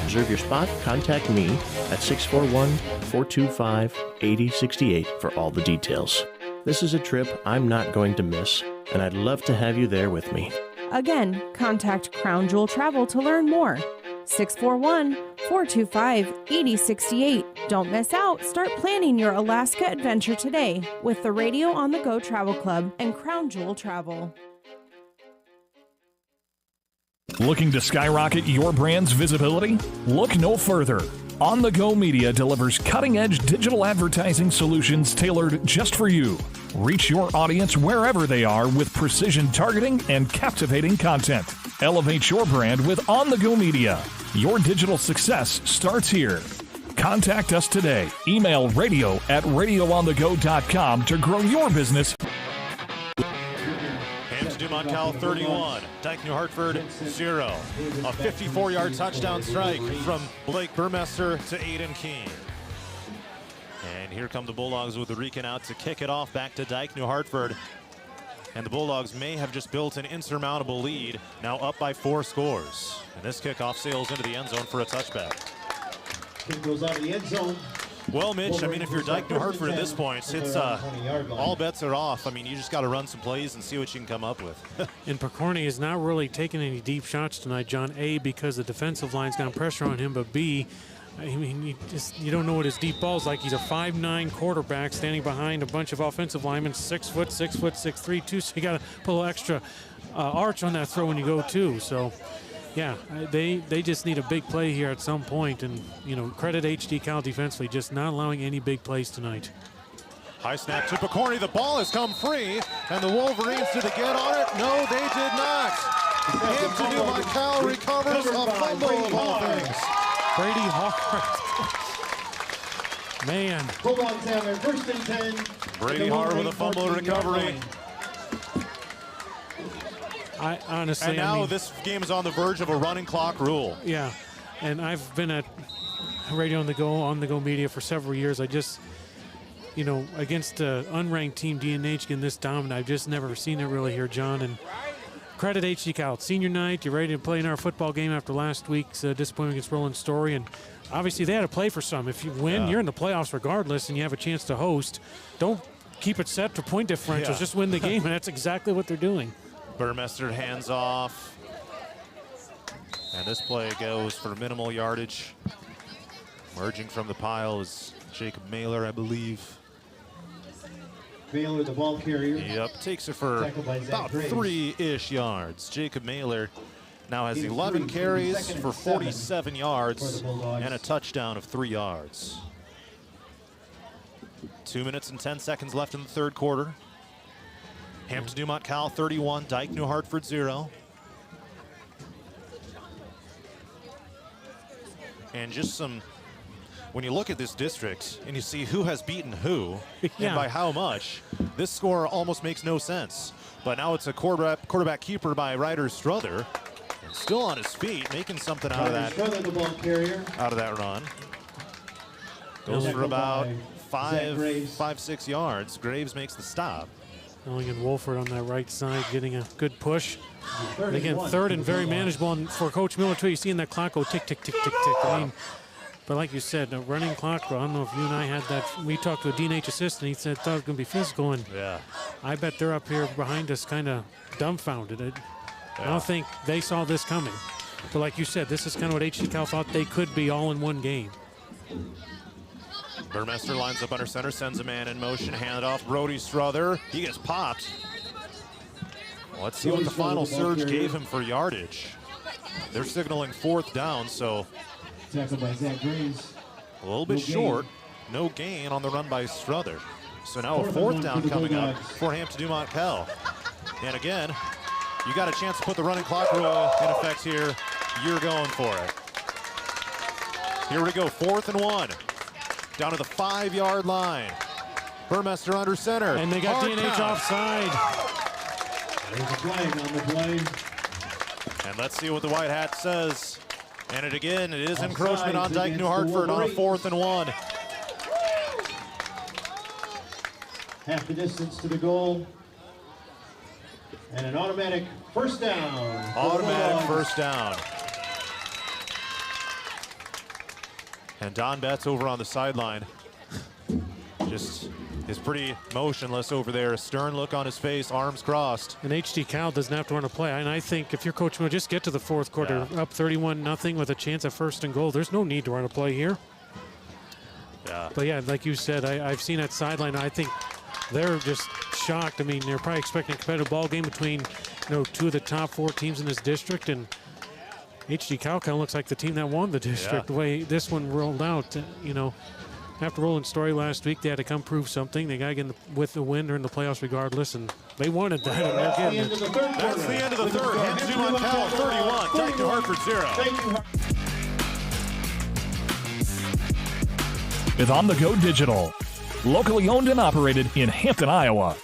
Reserve your spot, contact me at 641-425-8068 for all the details. This is a trip I'm not going to miss, and I'd love to have you there with me. Again, contact Crown Jewel Travel to learn more. 641-425-8068. Don't miss out. Start planning your Alaska adventure today with the Radio on the Go Travel Club and Crown Jewel Travel. Looking to skyrocket your brand's visibility? Look no further. On the Go Media delivers cutting-edge digital advertising solutions tailored just for you. Reach your audience wherever they are with precision targeting and captivating content. Elevate your brand with On the Go Media. Your digital success starts here. Contact us today. Email radio@radioonthego.com to grow your business. Hampton-Dumont-CAL 31, Dike-New Hartford 0. A 54-yard touchdown strike from Blake Burmester to Aiden Keene. And here come the Bulldogs with the Rican out to kick it off back to Dike-New Hartford. And the Bulldogs may have just built an insurmountable lead, now up by 4 scores. And this kickoff sails into the end zone for a touchback. Kick goes out of the end zone. Well, Mitch, I mean, if you're Dike-New Hartford at this point, it's all bets are off. I mean, you just got to run some plays and see what you can come up with. And Picorni is not really taking any deep shots tonight, John. A, because the defensive line's got pressure on him, but B, I mean, you don't know what his deep ball's like. He's a 5'9" quarterback standing behind a bunch of offensive linemen, 6 foot, 6'3" too. So you got to put a little extra arch on that throw when you go too. So, yeah, they just need a big play here at some point, and credit HD Cal defensively just not allowing any big plays tonight. High snap to Picorni. The ball has come free, and the Wolverines, did they get on it? No, they did not. Hampton-Dumont-CAL recovers a fumble of all things. Brady Hart. Man. Bulldogs have their first and 10. Brady Hart with a fumble recovery. I honestly, and now this game is on the verge of a running clock rule. Yeah, and I've been at Radio on the Go Media for several years. I just, against an unranked team, DNH getting this dominant, I've just never seen it really here, John. And credit HD Cal. Senior night, you're ready to play in our football game after last week's disappointment against Roland Story. And obviously they had to play for some. If you win, you're in the playoffs regardless, and you have a chance to host. Don't keep it set to point differentials. Just win the game, and that's exactly what they're doing. Burmester hands off. And this play goes for minimal yardage. Emerging from the pile is Jacob Mailer, I believe. Mailer, the ball carrier. Yep, takes it for about 3-ish yards. Jacob Mailer now has 11 carries for 47 yards and a touchdown of 3 yards. 2 minutes and 10 seconds left in the third quarter. Hampton-Dumont-CAL 31, Dike-New Hartford 0. And just some, when you look at this district and you see who has beaten who and by how much, this score almost makes no sense. But now it's a quarterback keeper by Ryder Strother, and still on his feet, making something out of that. Strother, the ball carrier. Out of that run. Goes for about 5-6 yards. Graves makes the stop. Again, Wolford on that right side getting a good push. And again, third and very manageable. And for Coach Miller, too, you see in that clock go tick, tick, tick, tick, tick. I mean, but like you said, a running clock, I don't know if you and I had that. We talked to a DNH assistant. He said thought it was going to be physical. And I bet they're up here behind us kind of dumbfounded. I don't think they saw this coming. But like you said, this is kind of what HD Cal thought they could be all in one game. Burmester lines up under center, sends a man in motion, hand it off. Brody Strother, he gets popped. Let's see what the final surge gave him for yardage. They're signaling 4th down, so tackled by Zach Graves. A little bit short. No gain on the run by Strother. So now a fourth down coming up for Hampton-Dumont-CAL. And again, you got a chance to put the running clock rule in effect here. You're going for it. Here we go, 4th and 1. Down to the 5-yard line. Burmester under center. And they got Hard D&H count. offside. There's a flag on the play. And let's see what the white hat says. And it is encroachment on Dike-New Hartford on a 4th and 1. Half the distance to the goal. And an automatic first down. Automatic first down. And Don Betts over on the sideline just is pretty motionless over there. A stern look on his face, arms crossed. And HD-Cal doesn't have to run a play. And I think if you're Coach Mo, just get to the fourth quarter, up 31-0 with a chance at 1st and goal. There's no need to run a play here. Yeah. But yeah, like you said, I've seen that sideline. I think they're just shocked. I mean, they're probably expecting a competitive ball game between, two of the top 4 teams in this district, and HD-Cal kind of looks like the team that won the district. The way this one rolled out, after Roland Story last week, they had to come prove something. They got to get with the win or in the playoffs regardless, and they wanted that, and they're getting it. That's the end of the third. Hampton-Dumont-CAL 31, Dike-New Hartford 0. With On The Go Digital, locally owned and operated in Hampton, Iowa.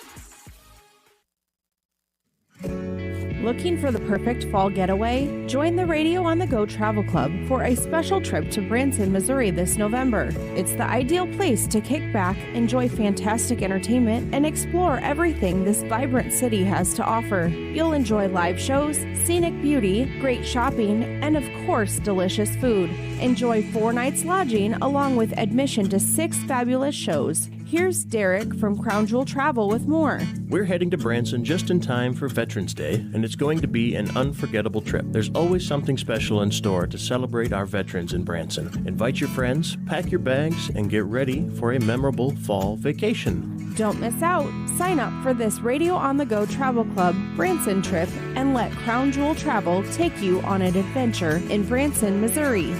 Looking for the perfect fall getaway? Join the Radio on the Go Travel Club for a special trip to Branson, Missouri this November. It's the ideal place to kick back, enjoy fantastic entertainment, and explore everything this vibrant city has to offer. You'll enjoy live shows, scenic beauty, great shopping, and of course, delicious food. Enjoy 4 nights lodging along with admission to 6 fabulous shows. Here's Derek from Crown Jewel Travel with more. We're heading to Branson just in time for Veterans Day, and it's going to be an unforgettable trip. There's always something special in store to celebrate our veterans in Branson. Invite your friends, pack your bags, and get ready for a memorable fall vacation. Don't miss out. Sign up for this Radio on the Go Travel Club Branson trip and let Crown Jewel Travel take you on an adventure in Branson, Missouri.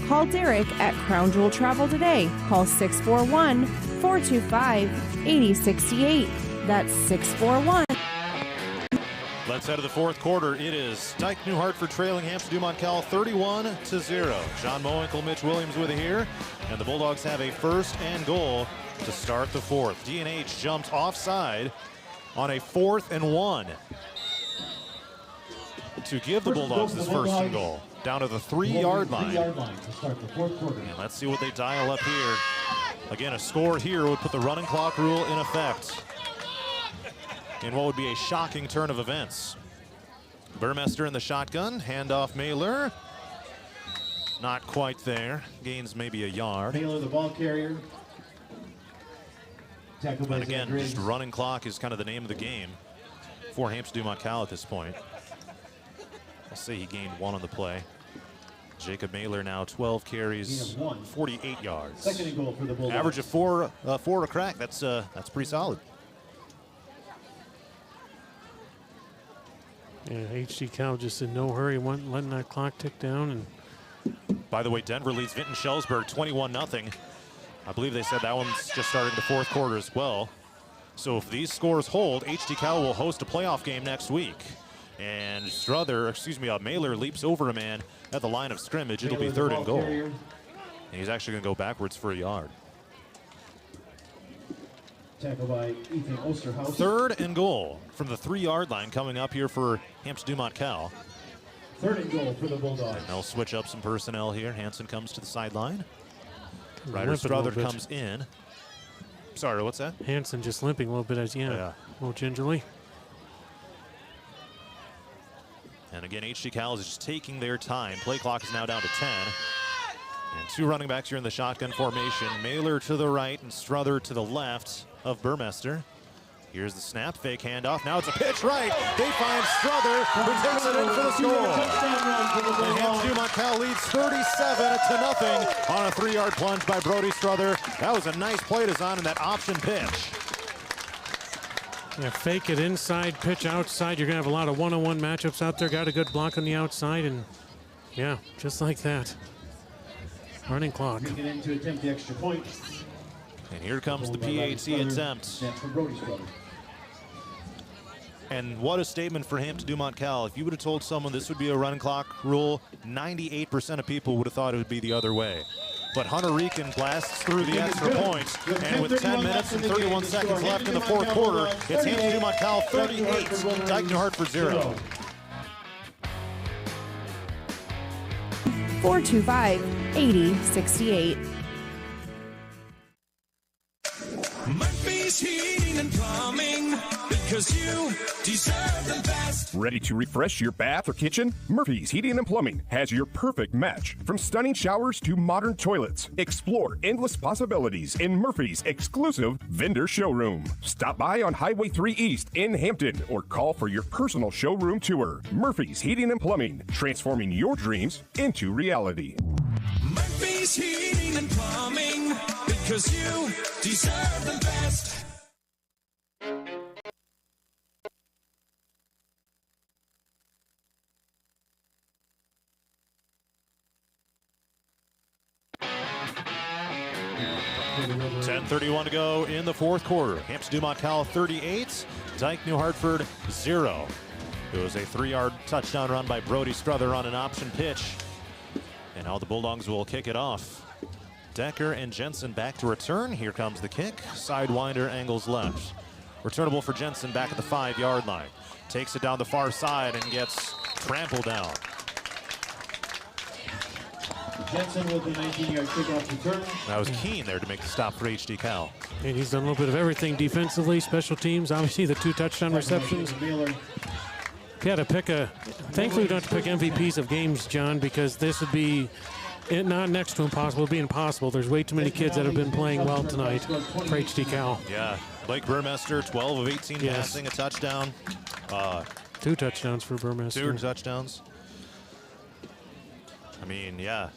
Call Derek at Crown Jewel Travel today. Call 641-425-8068. That's 641. Let's head to the fourth quarter. It is Dike-New Hartford trailing Hampton-Dumont-CAL 31-0. John Mowinkle, Mitch Williams with it here. And the Bulldogs have a 1st and goal to start the fourth. D&H jumped offside on a 4th and 1 to give the Bulldogs this 1st and goal. Down to the 3-yard line. To start the fourth quarter. And let's see what they dial up here. Again, a score here would put the running clock rule in effect in what would be a shocking turn of events. Burmester in the shotgun, handoff Mailer. Not quite there. Gains maybe a yard. Mailer, the ball carrier. Tackled by And again, Zach just Griggs. running clock is kind of the name of the game for Hampton-Dumont-CAL at this point. I'll say he gained 1 on the play. Jacob Mailer now 12 carries, 48 yards. 2nd and goal for the Bulldogs. Average of 4 a crack. That's pretty solid. Yeah, HD-Cal just in no hurry, letting that clock tick down. And by the way, Denver leads Vinton-Schellsburg 21-0. I believe they said that one's just starting the fourth quarter as well. So if these scores hold, HD-Cal will host a playoff game next week. And Mailer leaps over a man at the line of scrimmage. It'll be 3rd and goal. And he's actually going to go backwards for a yard. Tackled by Ethan Osterhaus. 3rd and goal from the 3-yard line coming up here for Hampton-Dumont-CAL. 3rd and goal for the Bulldogs. And they'll switch up some personnel here. Hansen comes to the sideline. Ryder Limping a Struthers little bit. comes in. Sorry, what's that? Hansen just limping a little bit a little gingerly. And again, HD-Cal is just taking their time. Play clock is now down to 10. And 2 running backs here in the shotgun formation. Mailer to the right and Struther to the left of Burmester. Here's the snap, fake handoff. Now it's a pitch right. They find Struther, who takes it in for the score. And Hampton-Dumont-CAL leads 37-0 on a 3-yard plunge by Brody Struther. That was a nice play design in that option pitch. Yeah, fake it inside, pitch outside. You're going to have a lot of one-on-one matchups out there. Got a good block on the outside, and yeah, just like that. Running clock. Bring it in to attempt the extra point. And here comes the PAT attempt. And what a statement for Hampton-Dumont-CAL. If you would have told someone this would be a running clock rule, 98% of people would have thought it would be the other way. But Hunter Reekin blasts through the extra point, and with 10 minutes and 31 seconds left in the fourth quarter, it's Hampton-Dumont-CAL 38, Dike-New Hartford 0. 425-8068. Murphy's Heating and Plumbing, because you deserve the best. Ready to refresh your bath or kitchen? Murphy's Heating and Plumbing has your perfect match. From stunning showers to modern toilets, explore endless possibilities in Murphy's exclusive vendor showroom. Stop by on Highway 3 East in Hampton or call for your personal showroom tour. Murphy's Heating and Plumbing, transforming your dreams into reality. Murphy's Heating and Plumbing, because you deserve the best. .31 to go in the fourth quarter. Hampton-Dumont-CAL 38, Dike-New Hartford 0. It was a 3-yard touchdown run by Brody Struther on an option pitch. And now the Bulldogs will kick it off. Decker and Jensen back to return. Here comes the kick. Sidewinder angles left. Returnable for Jensen back at the 5-yard line. Takes it down the far side and gets trampled down. Jensen with the 19-yard kickoff return. That was Keene there to make the stop for HD Cal. And he's done a little bit of everything defensively, special teams, obviously the 2 touchdown receptions. If you had to pick thankfully we don't have to pick MVPs of games, John, because this would be not next to impossible, it would be impossible. There's way too many kids that have been playing well tonight for HD Cal. Yeah, Blake Burmester, 12 of 18 passing, a touchdown. 2 touchdowns for Burmester. 2 touchdowns. I mean, yeah.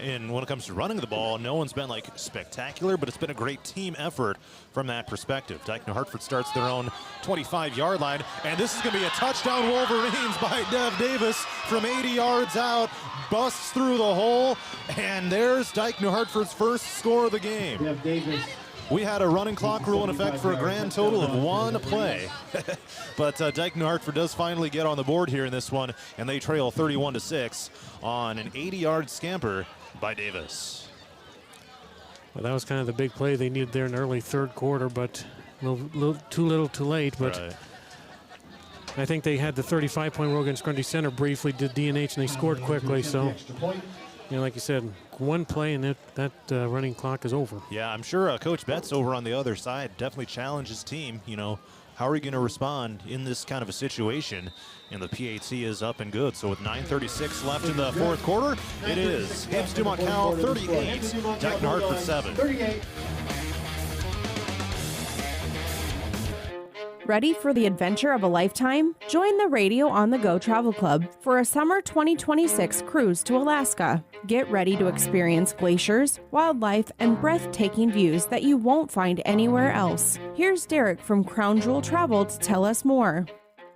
And when it comes to running the ball, no one's been like spectacular, but it's been a great team effort from that perspective. Dike-New Hartford starts their own 25-yard line, and this is going to be a touchdown Wolverines by Dev Davis from 80 yards out, busts through the hole, and there's Dike-New Hartford's first score of the game. Dev Davis. We had a running clock rule in effect for a grand total of 1 play. But Dike-New Hartford does finally get on the board here in this one, and they trail 31-6 on an 80-yard scamper by Davis. Well, that was kind of the big play they needed there in the early third quarter, but too little too late. But right. I think they had the 35-point rule against Grundy Center briefly, did DNH, and they scored quickly. So, like you said, 1 play and that running clock is over. Yeah, I'm sure Coach Betts over on the other side definitely challenged his team. How are you going to respond in this kind of a situation? And the PAT is up and good. So with 9:36 left in the fourth quarter, it is Hampton-Dumont-CAL 38, Dike-New Hartford 7. Ready for the adventure of a lifetime? Join the Radio on the Go Travel Club for a summer 2026 cruise to Alaska. Get ready to experience glaciers, wildlife, and breathtaking views that you won't find anywhere else. Here's Derek from Crown Jewel Travel to tell us more.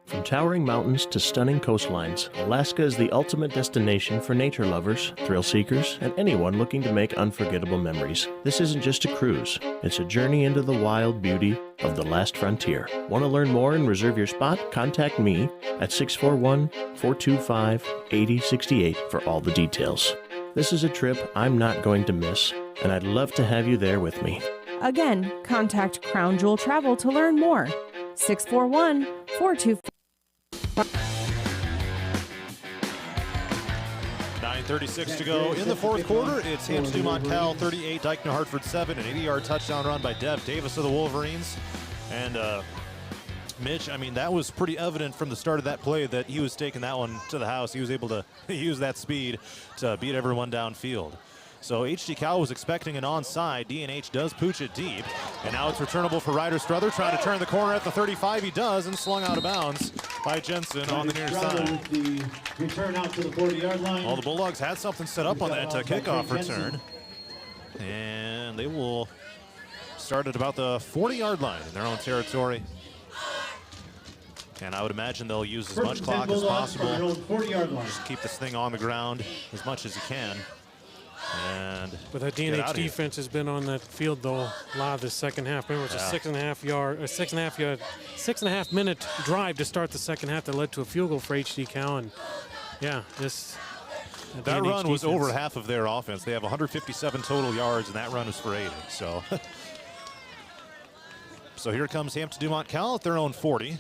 From towering mountains to stunning coastlines, Alaska is the ultimate destination for nature lovers, thrill seekers, and anyone looking to make unforgettable memories. This isn't just a cruise, it's a journey into the wild beauty of the last frontier. Want to learn more and reserve your spot? Contact me at 641-425-8068 for all the details. This is a trip I'm not going to miss, and I'd love to have you there with me. Again, contact Crown Jewel Travel to learn more. 641-425. 9:36 to go in the fourth quarter. It's Hampton-Dumont-CAL 38, Dike-New Hartford 7, an 80-yard touchdown run by Dev Davis of the Wolverines. And Mitch, I mean, that was pretty evident from the start of that play that he was taking that one to the house. He was able to use that speed to beat everyone downfield. So HD Cal was expecting an onside. DNH does pooch it deep. And now it's returnable for Ryder Struther, trying to turn the corner at the 35. He does, and slung out of bounds by Jensen on the near side. With the return out to the 40-yard line. Well, the Bulldogs had something set up on that kickoff return. And they will start at about the 40-yard line in their own territory. And I would imagine they'll use as much clock as possible. Just keep this thing on the ground as much as you can. But that D&H defense has been on that field though a lot of the second half. Remember, it's a 6.5 minute drive to start the second half that led to a field goal for HD-Cal, and yeah, that run was over half of their offense. They have 157 total yards, and that run was for 80. So, so here comes Hampton-Dumont-CAL at their own 40.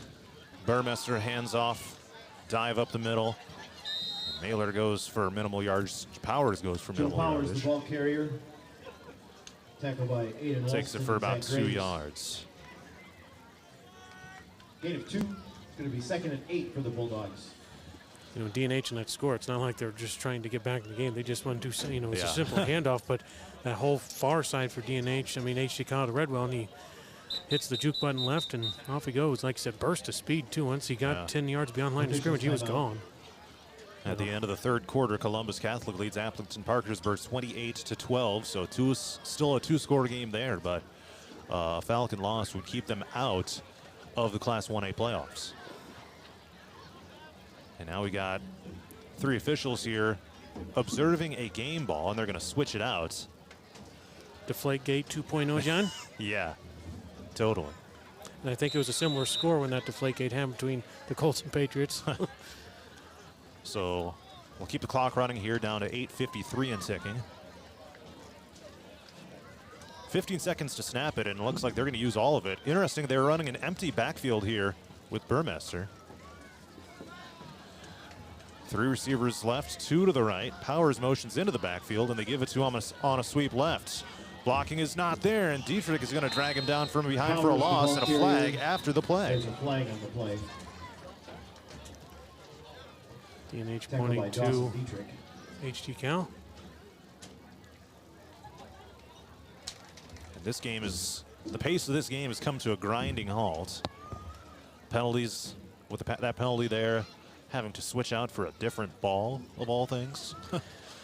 Burmester hands off, dive up the middle. Mailer goes for minimal yards. Powers goes for minimal Powers, yardage. the ball carrier. Tackled by Aiden Takes it for about 2 yards. Gain of 2. It's going to be 2nd and 8 for the Bulldogs. You know, D&H in that score, it's not like they're just trying to get back in the game. They just want to do, you know, it's a simple handoff, but that whole far side for D&H, I mean, HD-Cal to Redwell, and he hits the juke button left, and off he goes. Like I said, burst of speed, too. Once he got 10 yards beyond line of scrimmage, he was gone. At the end of the third quarter, Columbus Catholic leads Appleton Parkersburg 28-12, so still a two-score game there, but a Falcon loss would keep them out of the Class 1A playoffs. And now we got 3 officials here observing a game ball, and they're going to switch it out. Deflategate 2.0, John? Yeah, totally. And I think it was a similar score when that Deflategate happened between the Colts and Patriots. So we'll keep the clock running here down to 8:53 and ticking. 15 seconds to snap it, and it looks like they're going to use all of it. Interesting, they're running an empty backfield here with Burmester. 3 receivers left, 2 to the right. Powers motions into the backfield, and they give it to him on a sweep left. Blocking is not there, and Dietrich is going to drag him down from behind for a loss and a flag after the play. There's a flag on the play. D&H pointing to HD-Cal. And this game is, the pace of this game has come to a grinding halt. Penalties, with that penalty there, having to switch out for a different ball, of all things.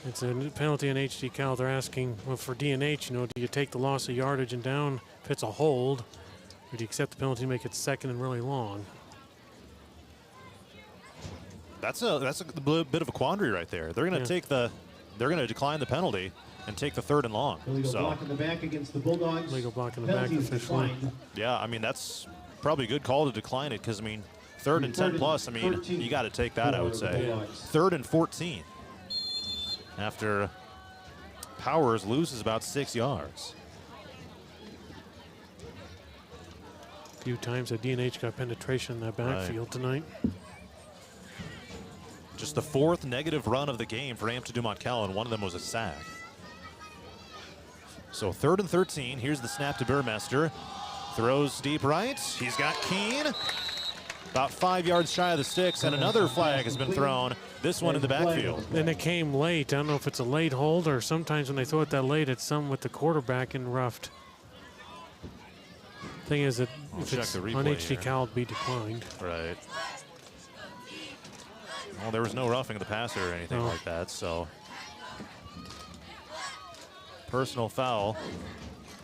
It's a penalty on HD-Cal. They're asking, well, for D&H, you know, do you take the loss of yardage and down if it's a hold, or do you accept the penalty and make it second and really long? That's a bit of a quandary right there. They're going to they're going to decline the penalty and take the 3rd and long. Illegal block in the back against the Bulldogs. Illegal block in the back officially. Yeah, I mean, that's probably a good call to decline it because, I mean, 3rd and 10 plus, I mean, you got to take that, I would say. 3rd and 14 after Powers loses about 6 yards. A few times that D&H got penetration in that backfield tonight. Just the 4th negative run of the game for Hampton-Dumont-CAL, and one of them was a sack. So 3rd and 13. Here's the snap to Burmester. Throws deep right. He's got Keene. About 5 yards shy of the sticks, and another flag has been thrown. This one in the backfield. Then it came late. I don't know if it's a late hold or sometimes when they throw it that late, it's some with the quarterback in roughed. Thing is that if it's on HD-Cal, it'd be declined. Right. Well, there was no roughing the passer or anything like that, so. Personal foul.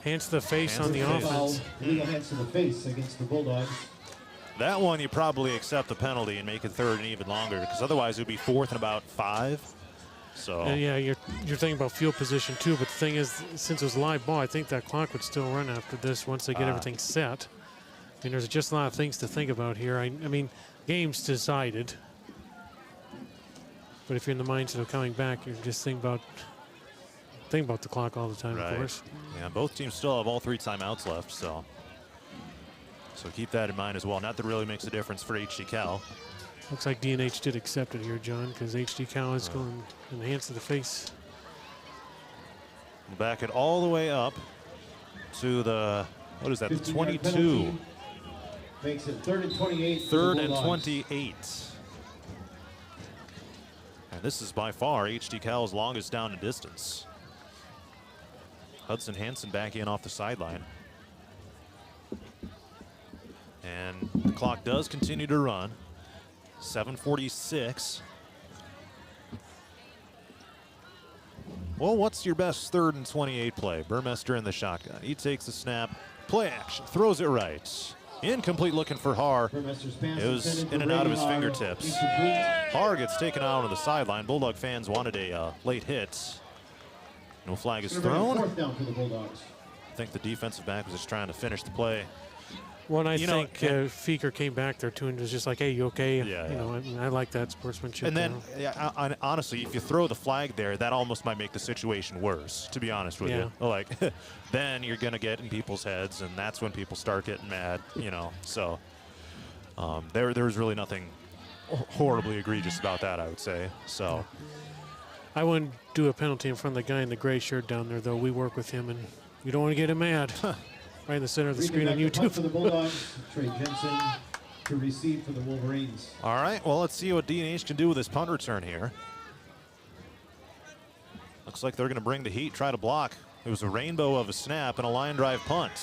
Hands to the face on the offense. Illegal hands to the face against the Bulldogs. That one you probably accept the penalty and make it 3rd and even longer, because otherwise it would be 4th and about 5. So. And yeah, you're thinking about field position too, but the thing is, since it was live ball, I think that clock would still run after this once they get everything set. I mean, there's just a lot of things to think about here. I mean, game's decided. But if you're in the mindset of coming back, you're just thinking about the clock all the time, of course. Yeah, both teams still have all 3 timeouts left, so keep that in mind as well. Not that it really makes a difference for HD-Cal. Looks like D&H did accept it here, John, because HD-Cal is going in the hands to the face. We'll back it all the way up to the, what is that, the 22. Makes it 3rd and 28. 3rd and 28. And this is by far HD-Cal's longest down and distance. Hudson Hansen back in off the sideline. And the clock does continue to run. 7:46. Well, what's your best 3rd and 28 play? Burmester in the shotgun. He takes the snap. Play action. Throws it right. Incomplete, looking for Har. It was in and out of his fingertips. Har gets taken out on the sideline. Bulldog fans wanted a late hit. No flag is It's gonna bring thrown. fourth down for the Bulldogs. I think the defensive back was just trying to finish the play. Well, I think Feeker came back there too and was just like, "Hey, you okay?" Yeah, you know, I like that sportsmanship. And then, honestly, if you throw the flag there, that almost might make the situation worse, to be honest with you. Like, then you're going to get in people's heads, and that's when people start getting mad, you know. So there was really nothing horribly egregious about that, I would say. So I wouldn't do a penalty in front of the guy in the gray shirt down there, though. We work with him, and you don't want to get him mad. Right in the center of the screen on YouTube. For the Bulldogs, Trey Jensen to receive for the Wolverines. All right, well, let's see what D&H can do with this punt return here. Looks like they're going to bring the heat, try to block. It was a rainbow of a snap and a line drive punt.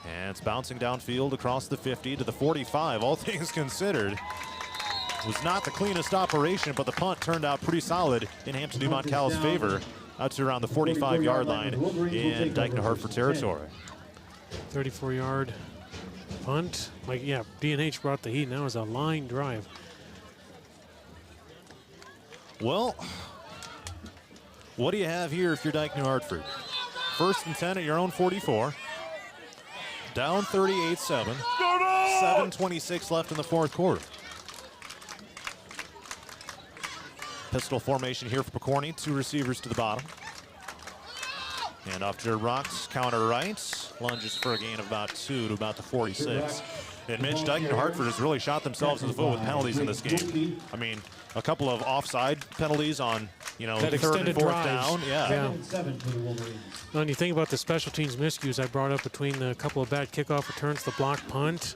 And it's bouncing downfield across the 50 to the 45. All things considered, it was not the cleanest operation, but the punt turned out pretty solid in Hampton-Dumont-CAL's favor. Out to around the 45-yard line in Dike-New Hartford territory. 34-yard punt. Like, yeah, D&H brought the heat. Now is a line drive. Well, what do you have here if you're Dike-New Hartford? 1st and 10 at your own 44. Down 38-7. 7:26 left in the fourth quarter. Pistol formation here for Picorni. 2 receivers to the bottom. And off to Rocks, counter right. Lunges for a gain of about 2 to about the 46. And Mitch, Dike-New Hartford has really shot themselves in the foot with penalties in this game. I mean, a couple of offside penalties on, you know, that 3rd and 4th drives. down. Yeah. When you think about the special teams miscues I brought up between the couple of bad kickoff returns, the block punt,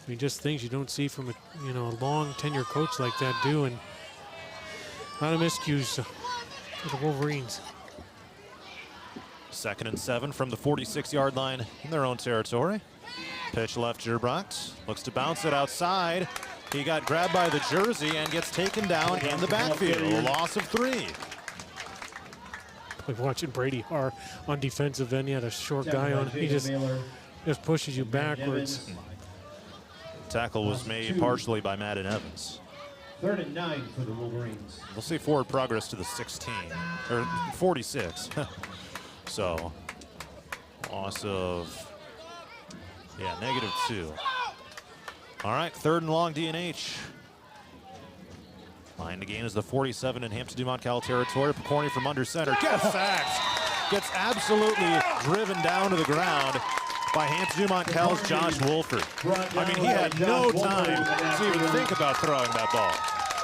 I mean, just things you don't see from a a long tenure coach like that do. And a lot of miscues for the Wolverines. 2nd and 7 from the 46-yard line in their own territory. Pitch left, Gerbrandt looks to bounce it outside. He got grabbed by the jersey and gets taken down in the backfield. A loss of 3. Like watching Brady Har on defensive end. He had a short guy on. He just pushes you backwards. Tackle was made partially by Madden Evans. 3rd and 9 for the Wolverines. We'll see forward progress to the 16, or 46. So, loss of, -2. All right, 3rd and long, D&H. Line to gain is the 47 in Hampton-Dumont-CAL territory. Picorni from under center gets sacked. Gets absolutely driven down to the ground by Hampton-Dumont-CAL's Josh Wolford. I mean, he had no time to even think about throwing that ball.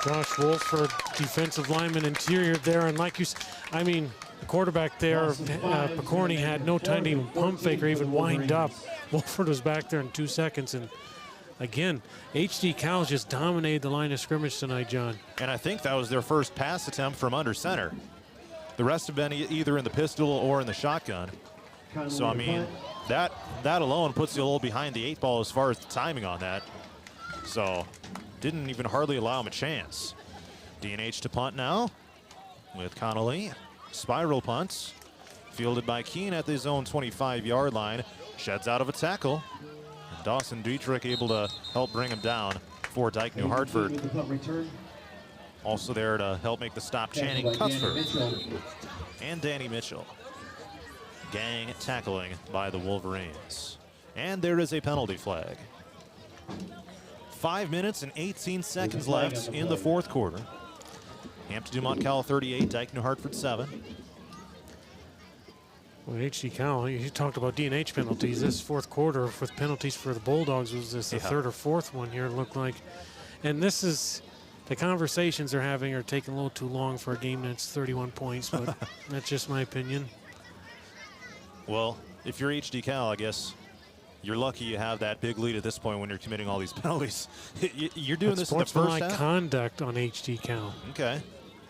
Josh Wolford, defensive lineman, interior there, and like you said, I mean, the quarterback there, Picorni, had no time to even pump fake or even wind up. Wolford was back there in 2 seconds, and again, HD-Cal just dominated the line of scrimmage tonight, John. And I think that was their first pass attempt from under center. The rest have been either in the pistol or in the shotgun. So, I mean, that alone puts you a little behind the 8 ball as far as the timing on that. So, didn't even hardly allow him a chance. D&H to punt now with Connolly. Spiral punts, fielded by Keene at his own 25-yard line. Sheds out of a tackle. And Dawson Dietrich able to help bring him down for Dike-New Hartford. Also there to help make the stop, Channing Cutsford and Danny Mitchell. Gang tackling by the Wolverines. And there is a penalty flag. 5 minutes and 18 seconds left in the fourth quarter. Hampton-Dumont-CAL 38, Dike-New Hartford 7. Well, HD-Cal, you talked about D&H penalties. This fourth quarter with penalties for the Bulldogs was this the 3rd or 4th one here, it looked like. And this is, the conversations they're having are taking a little too long for a game that's 31 points, but that's just my opinion. Well, if you're HD-Cal, I guess you're lucky you have that big lead at this point when you're committing all these penalties. You're doing this in the first half? Conduct on HD-Cal. Okay.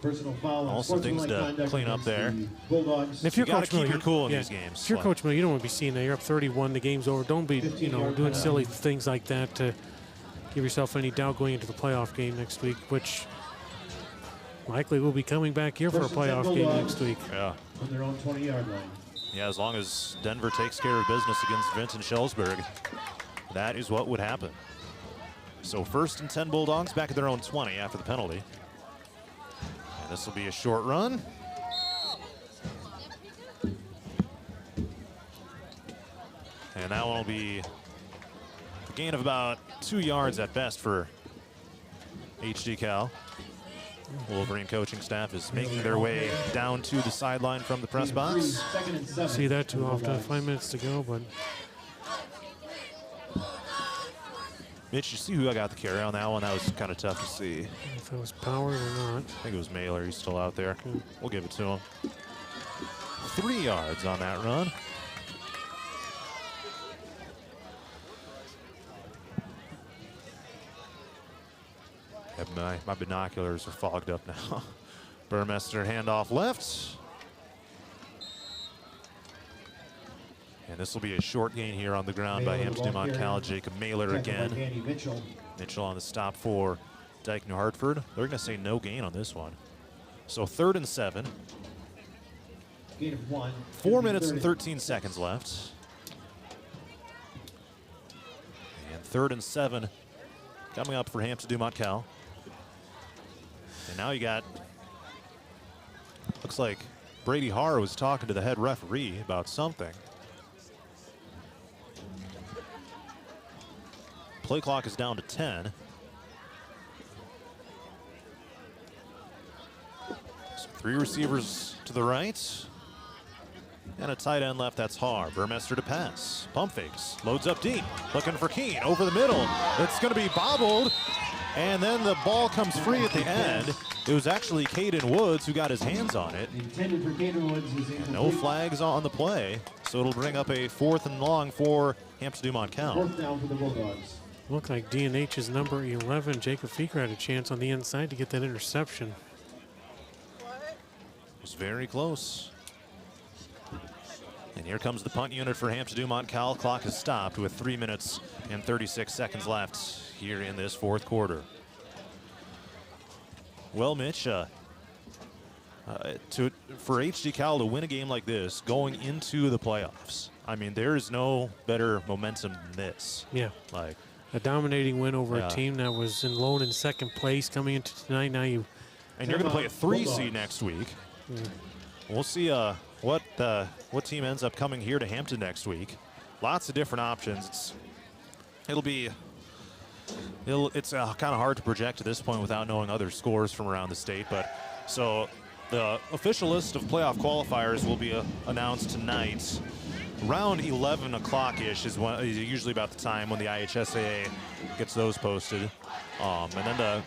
Personal foul. Also things to clean up there. Bulldogs. If you're you got to Coach Miller, keep your cool in these games. If you're Coach Miller, you don't want to be seeing that. You're up 31, the game's over. Don't be, doing silly things like that to give yourself any doubt going into the playoff game next week, which likely will be coming back here for a playoff game next week. Yeah. On their own 20-yard line. Yeah, as long as Denver takes care of business against Vinton Schellsburg, that is what would happen. So 1st and 10 Bulldogs back at their own 20 after the penalty. And this will be a short run. And that one will be a gain of about 2 yards at best for HD-Cal. Wolverine coaching staff is making their way down to the sideline from the press box. See that too often. 5 minutes to go, but Mitch, you see who I got the carry on that one? That was kind of tough to see. If it was Powers or not. I think it was Mailer. He's still out there. We'll give it to him. 3 yards on that run. My binoculars are fogged up now. Burmester handoff left. And this will be a short gain here on the ground by Hampton-Dumont-CAL. Jacob Mailer again. Mitchell on the stop for Dike-New Hartford. They're going to say no gain on this one. So 3rd and 7. Gain of 1. 4 minutes and 13 seconds left. And 3rd and 7 coming up for Hampton-Dumont-CAL. And now you got, looks like Brady Harr was talking to the head referee about something. Play clock is down to 10. So 3 receivers to the right. And a tight end left, that's Harr. Burmester to pass. Pump fakes, loads up deep. Looking for Keene, over the middle. It's gonna be bobbled. And then the ball comes free at the end. It was actually Caden Woods who got his hands on it. Intended for Caden Woods is and no flags on the play, so it'll bring up a 4th and long for Hampton-Dumont-CAL. 4th down for the Bulldogs. Looked like D&H's number 11, Jacob Feeker, had a chance on the inside to get that interception. It was very close. And here comes the punt unit for Hampton-Dumont-CAL. Clock is stopped with 3 minutes and 36 seconds left here in this 4th quarter. Well, Mitch, for HD-Cal to win a game like this going into the playoffs, I mean, there is no better momentum than this. Yeah. Like a dominating win over a team that was in lone in 2nd place coming into tonight. Now you. And you're going to play a 3 seed next week. We'll see what team ends up coming here to Hampton next week. Lots of different options. It's kind of hard to project at this point without knowing other scores from around the state. But so the official list of playoff qualifiers will be announced tonight. Around 11 o'clock-ish is usually about the time when the IHSAA gets those posted. And then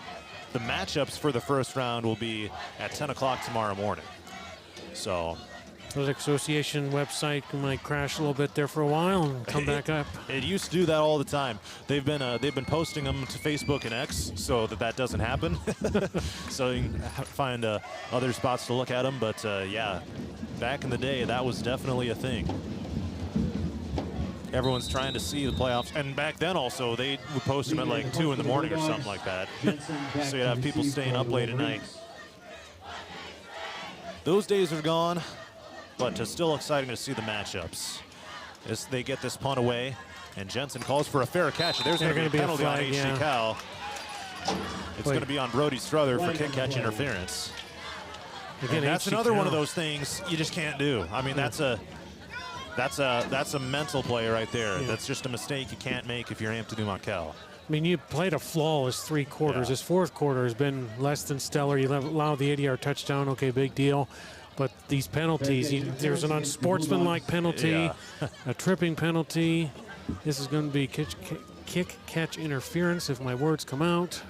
the matchups for the first round will be at 10 o'clock tomorrow morning. So the association website might crash a little bit there for a while and come back up. It used to do that all the time. They've been posting them to Facebook and X so that doesn't happen. So you can find other spots to look at them. But yeah, back in the day, that was definitely a thing. Everyone's trying to see the playoffs. And back then also, they would post them at like 2 in the morning or something like that. So you'd have people staying up late at night. Those days are gone, but it's still exciting to see the matchups. As they get this punt away, and Jensen calls for a fair catch. There's going to be a penalty on HD-Cal. It's going to be on Brody Strother for kick catch interference. Again, that's another one of those things you just can't do. I mean, that's a mental play right there. Yeah. That's just a mistake you can't make if you're Hampton-Dumont-CAL. I mean, you played a flawless 3 quarters. Yeah. This 4th quarter has been less than stellar. You allowed the 80-yard touchdown. Okay, big deal. But these penalties, there's an unsportsmanlike penalty, a tripping penalty. This is going to be kick catch interference if my words come out.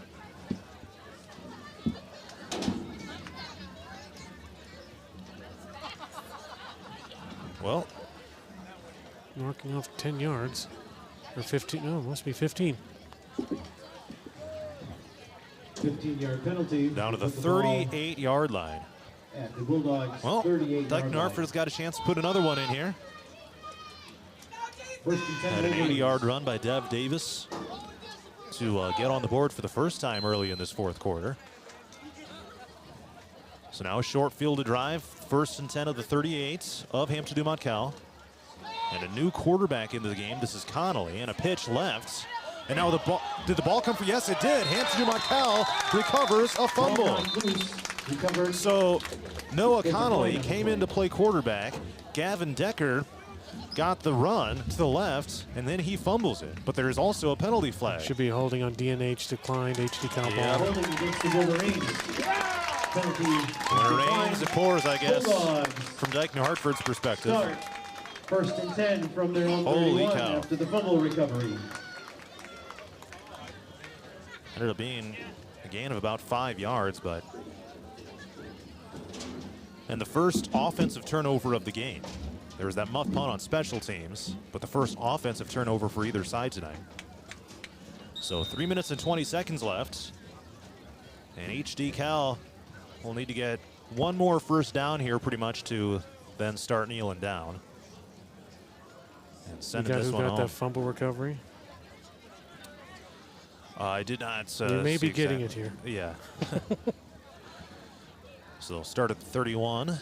Well, marking off 10 yards or 15. No, it must be 15. 15-yard penalty. Down to the 38-yard line. At the Bulldogs, well, Dike-New Hartford's got a chance to put another one in here. Had an 80-yard run by Dev Davis to get on the board for the first time early in this 4th quarter. So now a short fielded drive, 1st and 10 of the 38 of Hampton-Dumont-CAL. And a new quarterback into the game. This is Connolly, and a pitch left. And now the ball, did the ball come for? Yes, it did. Hampton-Dumont-CAL recovers a fumble. So Noah Connolly came in to play quarterback. Gavin Decker got the run to the left, and then he fumbles it. But there's also a penalty flag. Should be holding on DNH, declined, HD-Cal Yeah. ball. Holding against the Wolverines. Penalty. When it rains, it pours, I guess, Bulldogs. from Dike-New Hartford's perspective. Start. 1st and 10 from their own Holy 31 cow. after the fumble recovery. Ended up being a gain of about 5 yards, but... And the first offensive turnover of the game. There was that muff punt on special teams, but the first offensive turnover for either side tonight. So 3 minutes and 20 seconds left. And HD-Cal will need to get one more first down here pretty much to then start kneeling down. And send this one Who got home. that fumble recovery? I did not You may be see getting exact- it here. Yeah. So they'll start at the 31.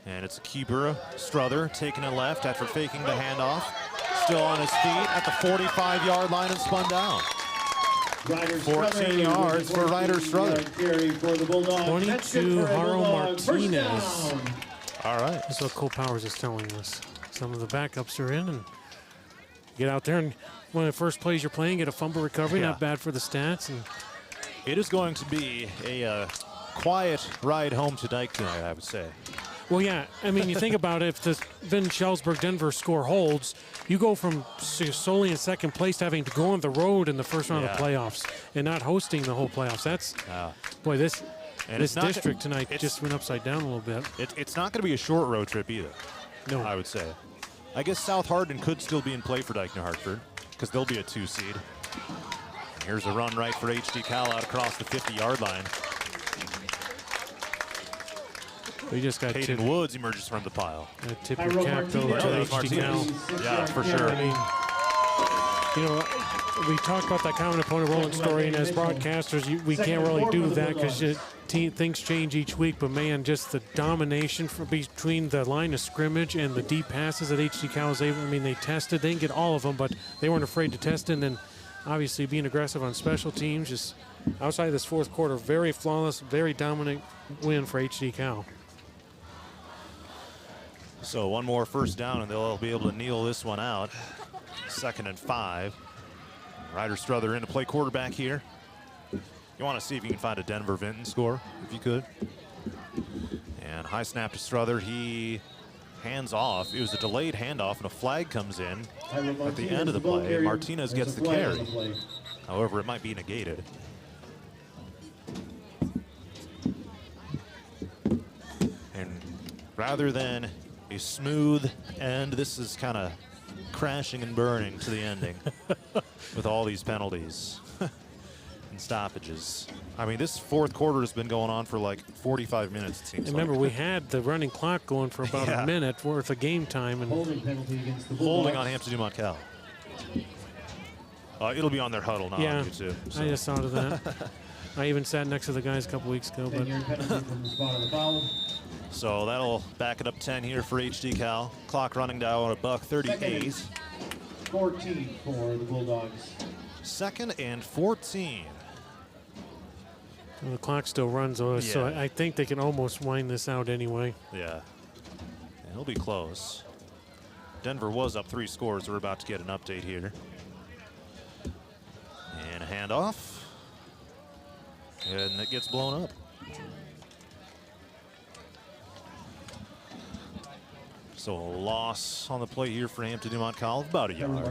And it's a keeper, Strother, taking it left after faking the handoff. Still on his feet at the 45-yard line and spun down. 14 yards for Ryder Strother. 22, Haro Martinez. All right. That's what Cole Powers is telling us. Some of the backups are in, and get out there, and one of the first plays you're playing, get a fumble recovery, Yeah. not bad for the stats. And It is going to be a quiet ride home to Dike tonight, I would say. well, yeah, I mean, you think about it, if the Vin Schellsburg-Denver score holds, you go from solely in second place to having to go on the road in the first round of Yeah. playoffs and not hosting the whole playoffs. That's, boy, this it's not- district tonight just went upside down a little bit. It's not going to be a short road trip either. No. I would say. I guess South Hardin could still be in play for Dike-New Hartford because they'll be a 2 seed. Here's a run right for HD-Cal out across the 50-yard line. We just got Hayden tipped. Woods emerges from the pile. Tip your cap over to HD-Cal. Yeah, for sure. I mean, you know, we talked about that common opponent rolling story, and as broadcasters, we can't really do that because things change each week. But man, just the domination between the line of scrimmage and the deep passes that HD-Cal was able. I mean, they tested. They didn't get all of them, but they weren't afraid to test it. And then, obviously, being aggressive on special teams. Just outside of this fourth quarter, very flawless, very dominant win for HD-Cal. So one more first down, and they'll be able to kneel this one out. 2nd and 5. Ryder Strother in to play quarterback here. You want to see if you can find a Denver Vinton score, if you could. And high snap to Strother. He hands off. It was a delayed handoff, and a flag comes in at the end of the play. Martinez gets the carry. However, it might be negated. And rather than a smooth end, this is kind of crashing and burning to the ending with all these penalties and stoppages. I mean, this fourth quarter has been going on for like 45 minutes, it seems. Remember, like. we had the running clock going for about a minute worth of game time. And Holding penalty against the holding on Hampton-Dumont-CAL. It'll be on their huddle, not yeah, on YouTube. So. I just thought of that. I even sat next to the guys a couple weeks ago. But from the spot of the foul. So that'll back it up 10 here for HD-Cal. Clock running down at $1:38. 14 for the Bulldogs. 2nd and 14. Well, the clock still runs, though, so Yeah. I think they can almost wind this out anyway. Yeah. And it'll be close. Denver was up 3 scores. We're about to get an update here. And a handoff. And it gets blown up. So a loss on the play here for Hampton-Dumont-CAL of about a yard.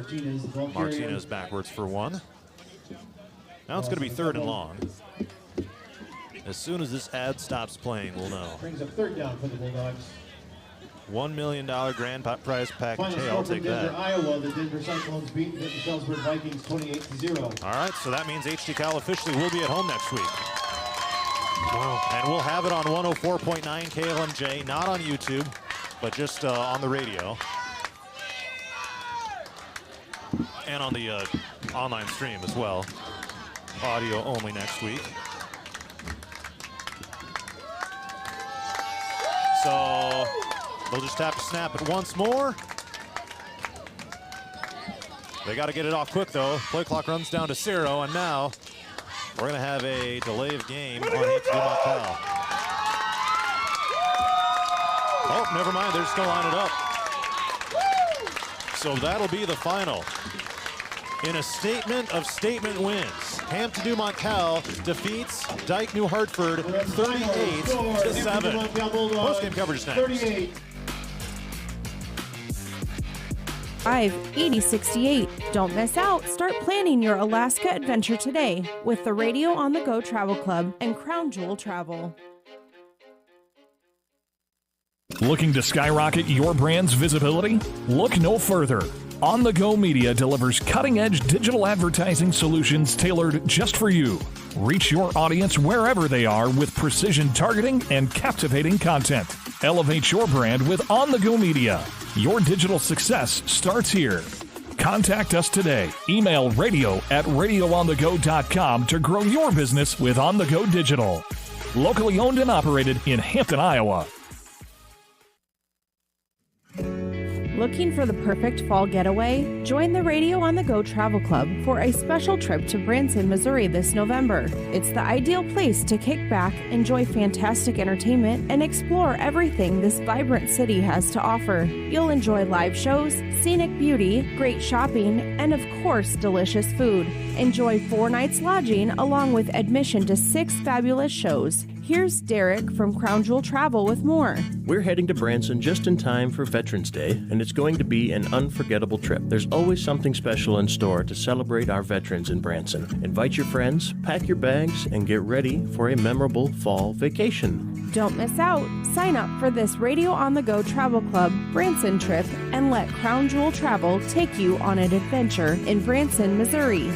Martinez backwards for 1. Now it's going to be 3rd and long. As soon as this ad stops playing, we'll know. Brings up 3rd down for the Bulldogs. $1 million grand prize package. Final Hey, score I'll from take Denver, that. Iowa. The Denver Cyclones beat the Schellsburg Vikings 28-0. All right, so that means HD-Cal officially will be at home next week. Wow. And we'll have it on 104.9 KLMJ, not on YouTube, but just on the radio. And on the online stream as well. Audio only next week. So they'll just have to snap it once more. They got to get it off quick, though. Play clock runs down to 0, and now we're going to have a delay of game on Hampton-Dumont-CAL. Oh, never mind. They're just going to line it up. So that'll be the final. In a statement of statement wins, Hampton-Dumont-CAL defeats Dike-New Hartford 38-7. Post-game coverage is next. 8068. Don't miss out. Start planning your Alaska adventure today with the Radio on the Go Travel Club and Crown Jewel Travel. Looking to skyrocket your brand's visibility? Look no further. On the Go Media delivers cutting-edge digital advertising solutions tailored just for you. Reach your audience wherever they are with precision targeting and captivating content. Elevate your brand with On the Go Media. Your digital success starts here. Contact us today. Email radio@radioonthego.com to grow your business with On the Go Digital. Locally owned and operated in Hampton, Iowa. Looking for the perfect fall getaway? Join the Radio on the Go Travel Club for a special trip to Branson, Missouri this November. It's the ideal place to kick back, enjoy fantastic entertainment, and explore everything this vibrant city has to offer. You'll enjoy live shows, scenic beauty, great shopping, and of course, delicious food. Enjoy 4 nights lodging along with admission to 6 fabulous shows. Here's Derek from Crown Jewel Travel with more. We're heading to Branson just in time for Veterans Day, and it's going to be an unforgettable trip. There's always something special in store to celebrate our veterans in Branson. Invite your friends, pack your bags, and get ready for a memorable fall vacation. Don't miss out. Sign up for this Radio on the Go Travel Club Branson trip and let Crown Jewel Travel take you on an adventure in Branson, Missouri.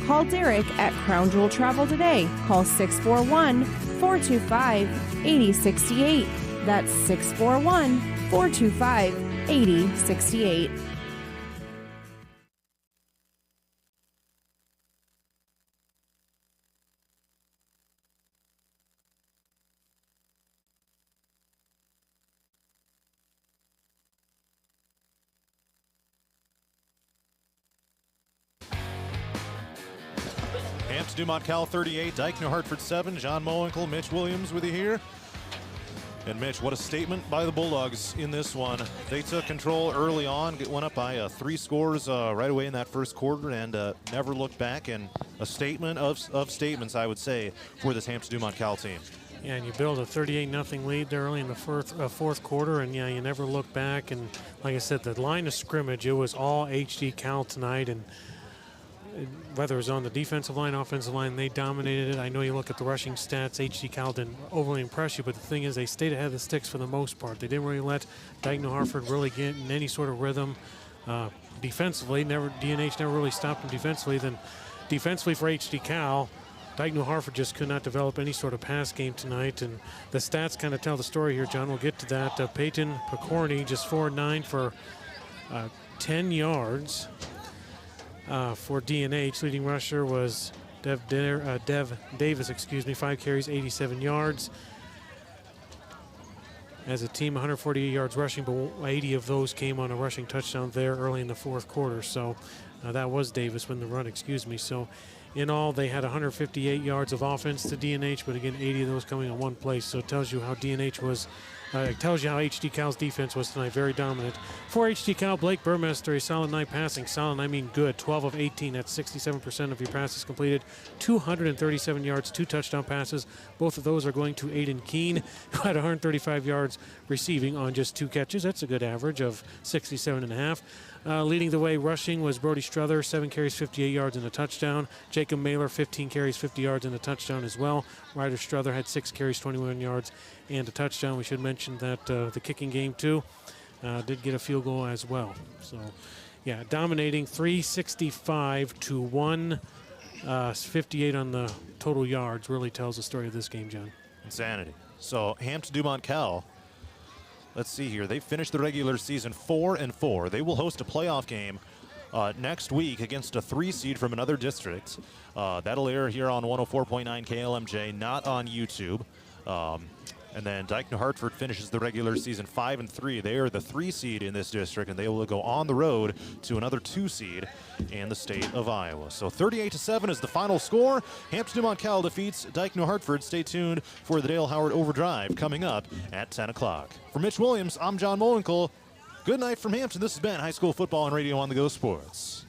Call Derek at Crown Jewel Travel today. Call 641-425-8068. That's 641-425-8068. Hampton-Dumont-CAL 38, Dike-New Hartford 7. John Mowinkle, Mitch Williams with you here. And Mitch, what a statement by the Bulldogs in this one. They took control early on, went up by 3 scores right away in that first quarter, and never looked back. And a statement of statements, I would say, for this Hampton-Dumont-CAL team. Yeah, and you build a 38-0 lead there early in the fourth quarter, and yeah, you never look back. And like I said, the line of scrimmage, it was all HD Cal tonight, and whether it was on the defensive line, offensive line, they dominated it. I know you look at the rushing stats, HD Cal didn't overly impress you, but the thing is they stayed ahead of the sticks for the most part. They didn't really let Dike-New Hartford really get in any sort of rhythm. Defensively, DNH never really stopped them defensively. Then defensively for HD Cal, Dike-New Hartford just could not develop any sort of pass game tonight, and the stats kind of tell the story here, John. We'll get to that. Peyton Picorni just 4-9 for 10 yards. For DNH, leading rusher was Dev Davis, 5 carries, 87 yards. As a team, 148 yards rushing, but 80 of those came on a rushing touchdown there early in the fourth quarter. So that was Davis when the run, So in all, they had 158 yards of offense to DNH, but again, 80 of those coming on one play. So it tells you how DNH was. It tells you how HD Cal's defense was tonight, very dominant. For HD Cal, Blake Burmester, a solid night passing. Solid, I mean good. 12 of 18, that's 67% of your passes completed. 237 yards, 2 touchdown passes. Both of those are going to Aiden Keene, who had 135 yards receiving on just 2 catches. That's a good average of 67.5. Leading the way rushing was Brody Struther, 7 carries, 58 yards and a touchdown. Jacob Mailer, 15 carries, 50 yards and a touchdown as well. Ryder Struther had 6 carries, 21 yards and a touchdown. We should mention that the kicking game too did get a field goal as well. So yeah, dominating 365 to 158 on the total yards really tells the story of this game, John. Insanity. So Hampton-Dumont-CAL, let's see here. They finished the regular season 4-4. They will host a playoff game next week against a 3 seed from another district. That'll air here on 104.9 KLMJ, not on YouTube. And then Dike-New Hartford finishes the regular season 5-3. They are the 3 seed in this district, and they will go on the road to another 2 seed in the state of Iowa. So 38-7 is the final score. Hampton-Dumont-CAL defeats Dike-New Hartford. Stay tuned for the Dale Howard Overdrive coming up at 10 o'clock. For Mitch Williams, I'm John Molenkel. Good night from Hampton. This has been High School Football and Radio on the Go Sports.